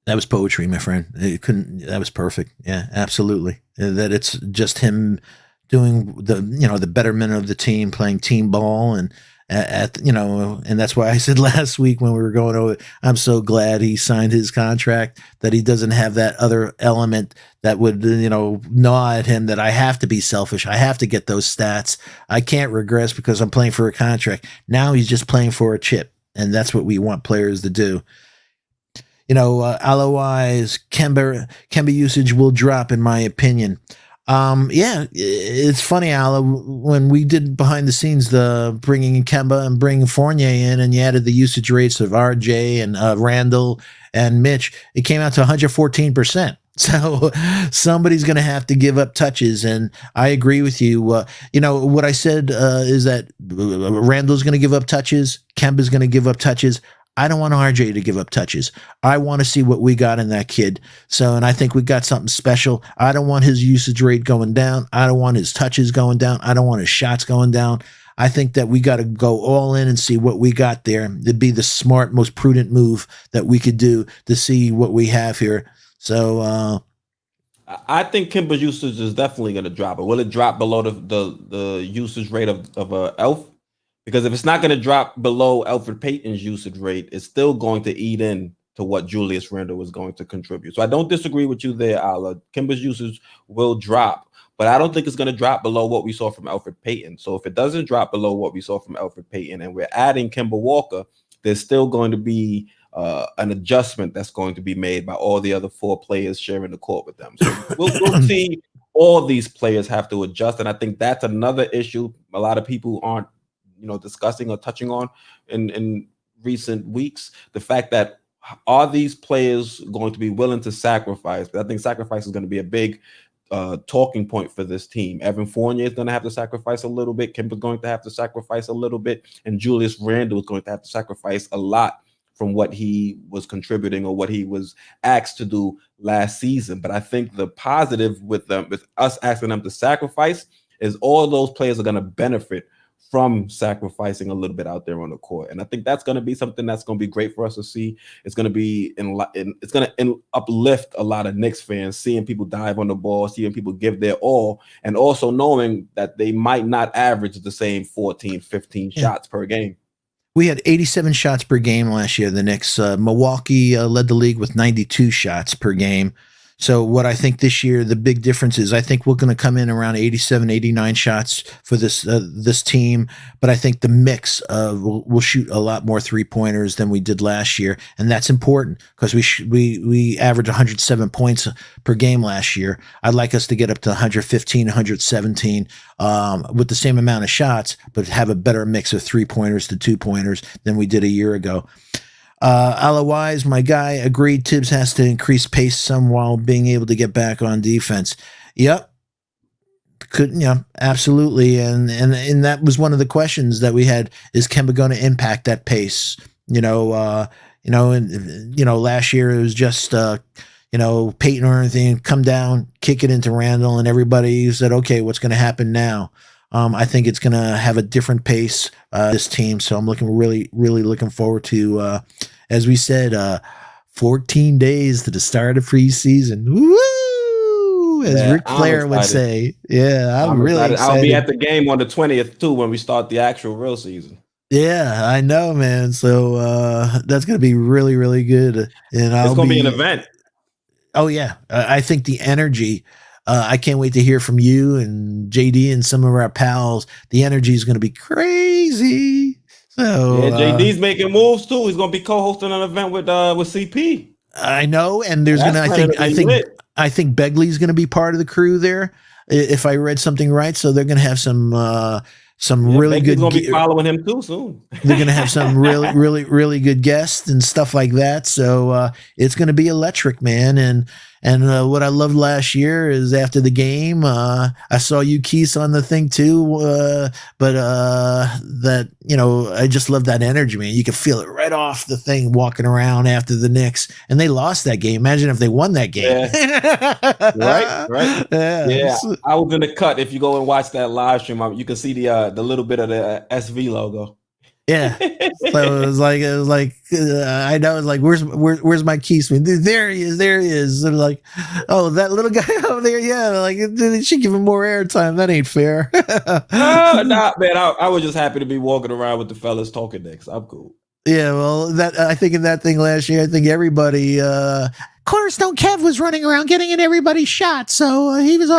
That was poetry, my friend. That was perfect. Yeah, absolutely. That it's just him doing the betterment of the team, playing team ball, and and that's why I said last week when we were going over, I'm so glad he signed his contract, that he doesn't have that other element that would gnaw at him, that I have to be selfish, I have to get those stats, I can't regress because I'm playing for a contract. Now he's just playing for a chip, and that's what we want players to do. Otherwise, Kemba usage will drop, in my opinion. Yeah, it's funny, Ala, when we did behind the scenes, the bringing in Kemba and bringing Fournier in, and you added the usage rates of RJ and Randall and Mitch, it came out to 114%. So somebody's going to have to give up touches. And I agree with you. What I said is that Randall's going to give up touches. Kemba's going to give up touches. I don't want RJ to give up touches. I want to see what we got in that kid. So, and I think we got something special. I don't want his usage rate going down. I don't want his touches going down. I don't want his shots going down. I think that we got to go all in and see what we got there. It'd be the smart, most prudent move that we could do to see what we have here. So, I think Kemba's usage is definitely going to drop. But will it drop below the usage rate of Elf? Because if it's not going to drop below Elfrid Payton's usage rate, it's still going to eat in to what Julius Randle was going to contribute. So I don't disagree with you there, Ala. Kemba's usage will drop, but I don't think it's going to drop below what we saw from Elfrid Payton. So if it doesn't drop below what we saw from Elfrid Payton and we're adding Kemba Walker, there's still going to be an adjustment that's going to be made by all the other four players sharing the court with them. So we'll see all these players have to adjust. And I think that's another issue a lot of people aren't discussing or touching on in recent weeks, the fact that are these players going to be willing to sacrifice? I think sacrifice is going to be a big talking point for this team. Evan Fournier is going to have to sacrifice a little bit. Kemba's going to have to sacrifice a little bit. And Julius Randle is going to have to sacrifice a lot from what he was contributing or what he was asked to do last season. But I think the positive with us asking them to sacrifice is all those players are going to benefit from sacrificing a little bit out there on the court. And I think that's going to be something that's going to be great for us to see. It's going to be it's going to uplift a lot of Knicks fans, seeing people dive on the ball, seeing people give their all, and also knowing that they might not average the same 14, 15 shots per game. We had 87 shots per game last year. The Knicks, Milwaukee led the league with 92 shots per game. So what I think this year, the big difference is I think we're going to come in around 87, 89 shots for this team. But I think the mix will shoot a lot more 3-pointers than we did last year. And that's important because we averaged 107 points per game last year. I'd like us to get up to 115, 117 with the same amount of shots, but have a better mix of 3-pointers to 2-pointers than we did a year ago. Otherwise, my guy agreed Tibbs has to increase pace some while being able to get back on defense. Yep. Absolutely. And that was one of the questions that we had, is Kemba going to impact that pace? Last year it was just, Peyton or anything, come down, kick it into Randall, and everybody said, okay, what's going to happen now? I think it's going to have a different pace, this team. So I'm really looking forward to, as we said, 14 days to the start of preseason. Woo! As Ric Flair would say. Yeah, I'm really excited. I'll be at the game on the 20th too, when we start the actual real season. Yeah, I know, man. So that's going to be really good. And it's going to be an event. Oh yeah, I think the energy. I can't wait to hear from you and JD and some of our pals. The energy is going to be crazy. So yeah, JD's making moves too. He's going to be co-hosting an event with CP. I know, and there's going to. I think Begley's going to be part of the crew there, if I read something right. So they're going to have some really good. Going to be following him too soon. They're going to have some really good guests and stuff like that. So it's going to be electric, man. And what I loved last year is after the game, I saw you, Quis, on the thing too. That, I just love that energy, man. You can feel it right off the thing walking around after the Knicks, and they lost that game. Imagine if they won that game. Yeah. right. Yeah. I was in the cut. If you go and watch that live stream, you can see the little bit of the SV logo. Yeah, so it was like I know, it's like where's my Quis? There he is. They're like, oh, that little guy over there. Yeah, like they should give him more airtime. That ain't fair. Nah, man. I was just happy to be walking around with the fellas talking Knicks. I'm cool. Yeah, well, that I think in that thing last year, I think everybody. Cornerstone Kev was running around getting in everybody's shot, so he was all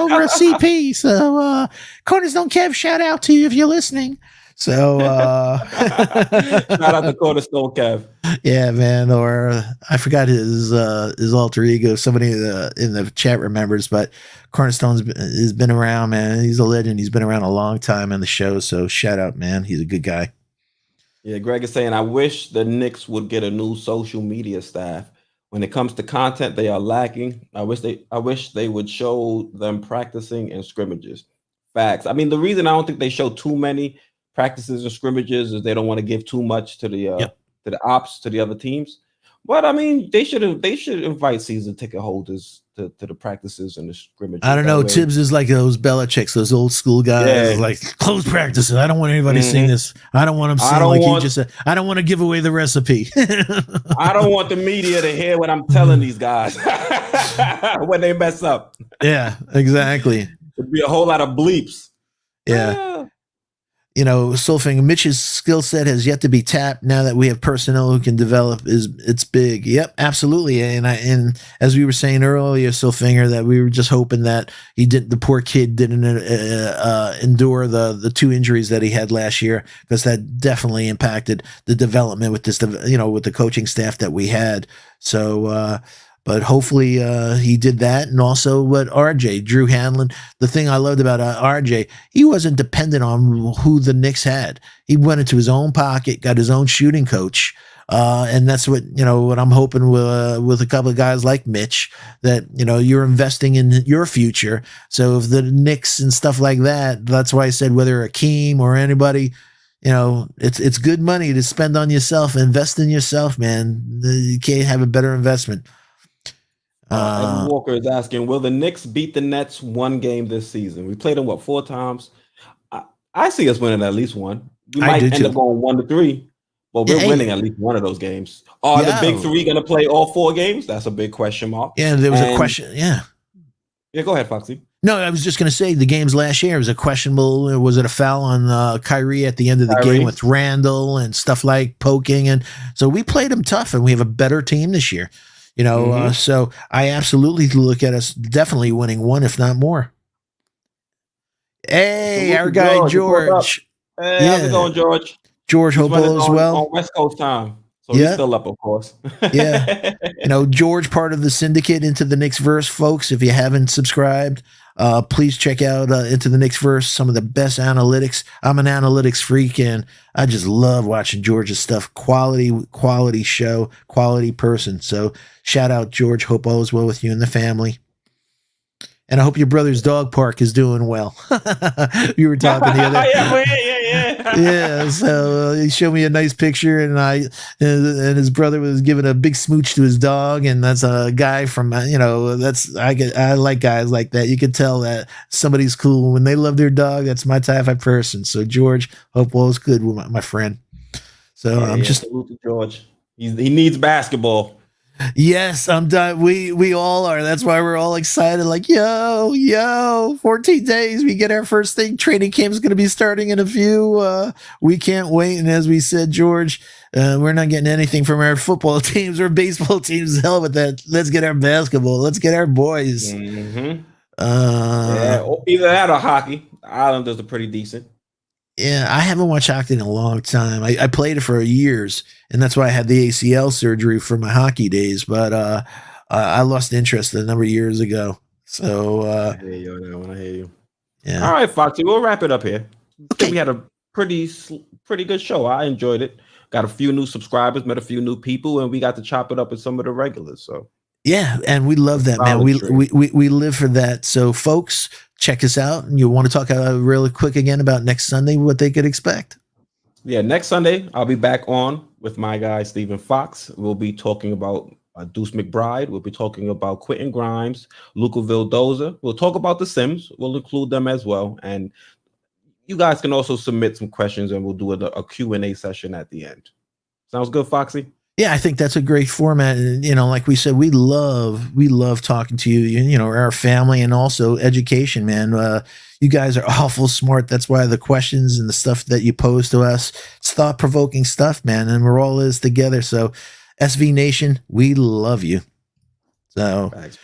over a CP. So Cornerstone Kev, shout out to you if you're listening. So shout out to Cornerstone Kev. Yeah, man. Or I forgot his alter ego. Somebody in the chat remembers, but Cornerstone's has been around, man. He's a legend. He's been around a long time on the show. So shout out, man. He's a good guy. Yeah, Greg is saying, I wish the Knicks would get a new social media staff. When it comes to content, they are lacking. I wish they would show them practicing and scrimmages. Facts. I mean, the reason I don't think they show too many practices and scrimmages is they don't want to give too much to the ops, to the other teams. But I mean, they should invite season ticket holders to the practices and the scrimmages. I don't know. Tibbs is like those Belichicks, those old school guys, like close practices. I don't want anybody seeing this. I don't want them seeing he just said. I don't want to give away the recipe. I don't want the media to hear what I'm telling these guys when they mess up. Yeah, exactly. It'd be a whole lot of bleeps. Yeah. Solfing, Mitch's skill set has yet to be tapped. Now that we have personnel who can develop, it's big. Yep, absolutely. And as we were saying earlier, Solfinger, that we were just hoping that the poor kid didn't endure the 2 injuries that he had last year, because that definitely impacted the development with this, with the coaching staff that we had. So, but hopefully he did that. And also what RJ, Drew Hanlon, the thing I loved about RJ, he wasn't dependent on who the Knicks had. He went into his own pocket, got his own shooting coach. And that's what I'm hoping with a couple of guys like Mitch, that, you're investing in your future. So if the Knicks and stuff like that, that's why I said whether Akeem or anybody, it's good money to spend on yourself, invest in yourself, man. You can't have a better investment. Evan Walker is asking, will the Knicks beat the Nets one game this season? We played them 4 times. I see us winning at least one. We I do might end too. up going 1-3, but Yeah, we're winning hey, at least one of those games. Are the big yeah, three going to play all 4 games? That's a big question mark. yeah. There was a And question. Yeah. yeah, go ahead, Foxy. No, I was just going to say the games last year was a questionable. Was it a foul on Kyrie at the end of the game Kyrie. with Randall and stuff like poking? And so we played them tough, and we have a better team this year. So I absolutely look at us definitely winning one, if not more. Hey, our Salute to guy George. He pulled up. George. Hey, how's it Yeah, going, George? George He's running Hopewell as well. on West Coast time. So he's Yeah, still up, of course. yeah. George, part of the syndicate Into the Knicks Verse, folks. If you haven't subscribed, please check out Into the Knicks Verse. Some of the best analytics. I'm an analytics freak, and I just love watching George's stuff. Quality show, quality person. So shout out George. Hope all is well with you and the family. And I hope your brother's dog park is doing well. You were talking the other. Yeah. So he showed me a nice picture, and his brother was giving a big smooch to his dog, and that's a guy from I like guys like that. You can tell that somebody's cool when they love their dog. That's my type of person. So George, hope all is good with my friend. So I'm just salute to George. He needs basketball. Yes, I'm done. We all are. That's why we're all excited. Like, yo, 14 days. We get our first thing. Training camp is going to be starting in a few. We can't wait. And as we said, George, we're not getting anything from our football teams or baseball teams. Hell with that. Let's get our basketball. Let's get our boys. Mm-hmm. Either that or hockey. The Islanders are pretty decent. Yeah, I haven't watched hockey in a long time. I played it for years, and that's why I had the ACL surgery for my hockey days. But I lost interest a number of years ago. So I hear you on that one. I hear you. Yeah. All right, Foxy, we'll wrap it up here. I Okay. think we had a pretty good show. I enjoyed it. Got a few new subscribers, met a few new people, and we got to chop it up with some of the regulars. So yeah, and we love that, man. We live for that. So folks, check us out. And you want to talk really quick again about next Sunday, what they could expect? Yeah, next Sunday, I'll be back on with my guy, Steven Fox. We'll be talking about Deuce McBride. We'll be talking about Quentin Grimes, Luka Vildoza. We'll talk about the Sims. We'll include them as well. And you guys can also submit some questions, and we'll do a Q&A session at the end. Sounds good, Foxy? Yeah, I think that's a great format. And, like we said, we love talking to you, our family, and also education, man. You guys are awful smart. That's why the questions and the stuff that you pose to us, it's thought-provoking stuff, man. And we're all this together. So SV Nation, we love you. So Facts.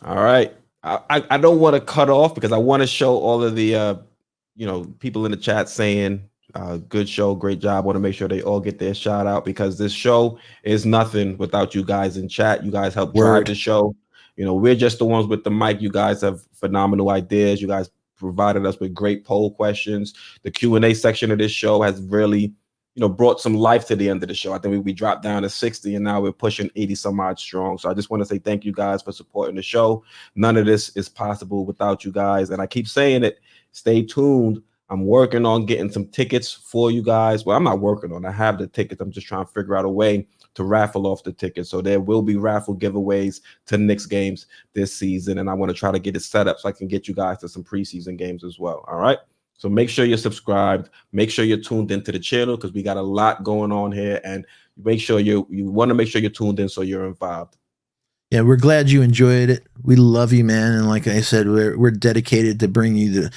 All right. I don't want to cut off because I want to show all of the people in the chat saying good show, great job. Want to make sure they all get their shout out because this show is nothing without you guys in chat. You guys help drive the show. We're just the ones with the mic. You guys have phenomenal ideas. You guys provided us with great poll questions. The Q&A section of this show has really brought some life to the end of the show. I think we dropped down to 60 and now we're pushing 80 some odd strong. So I just want to say thank you guys for supporting the show. None of this is possible without you guys. And I keep saying it, stay tuned. I'm working on getting some tickets for you guys. Well, I'm not working on. I have the tickets. I'm just trying to figure out a way to raffle off the tickets. So there will be raffle giveaways to Knicks games this season. And I want to try to get it set up so I can get you guys to some preseason games as well. All right. So make sure you're subscribed. Make sure you're tuned into the channel because we got a lot going on here. And make sure you want to make sure you're tuned in so you're involved. Yeah, we're glad you enjoyed it. We love you, man. And like I said, we're dedicated to bring you the,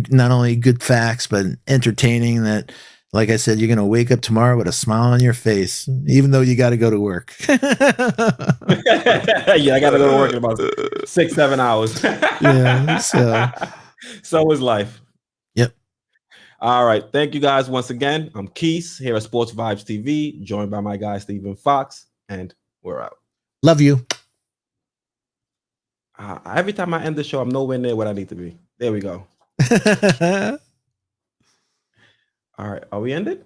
not only good facts, but entertaining that, like I said, you're going to wake up tomorrow with a smile on your face, even though you got to go to work. Yeah, I got to go to work in about 6-7 hours. Yeah, so is life. Yep. All right. Thank you guys once again. I'm Quis here at Sports Vibes TV, joined by my guy, Steven Fox, and we're out. Love you. Every time I end the show, I'm nowhere near what I need to be. There we go. All right. Are we ended?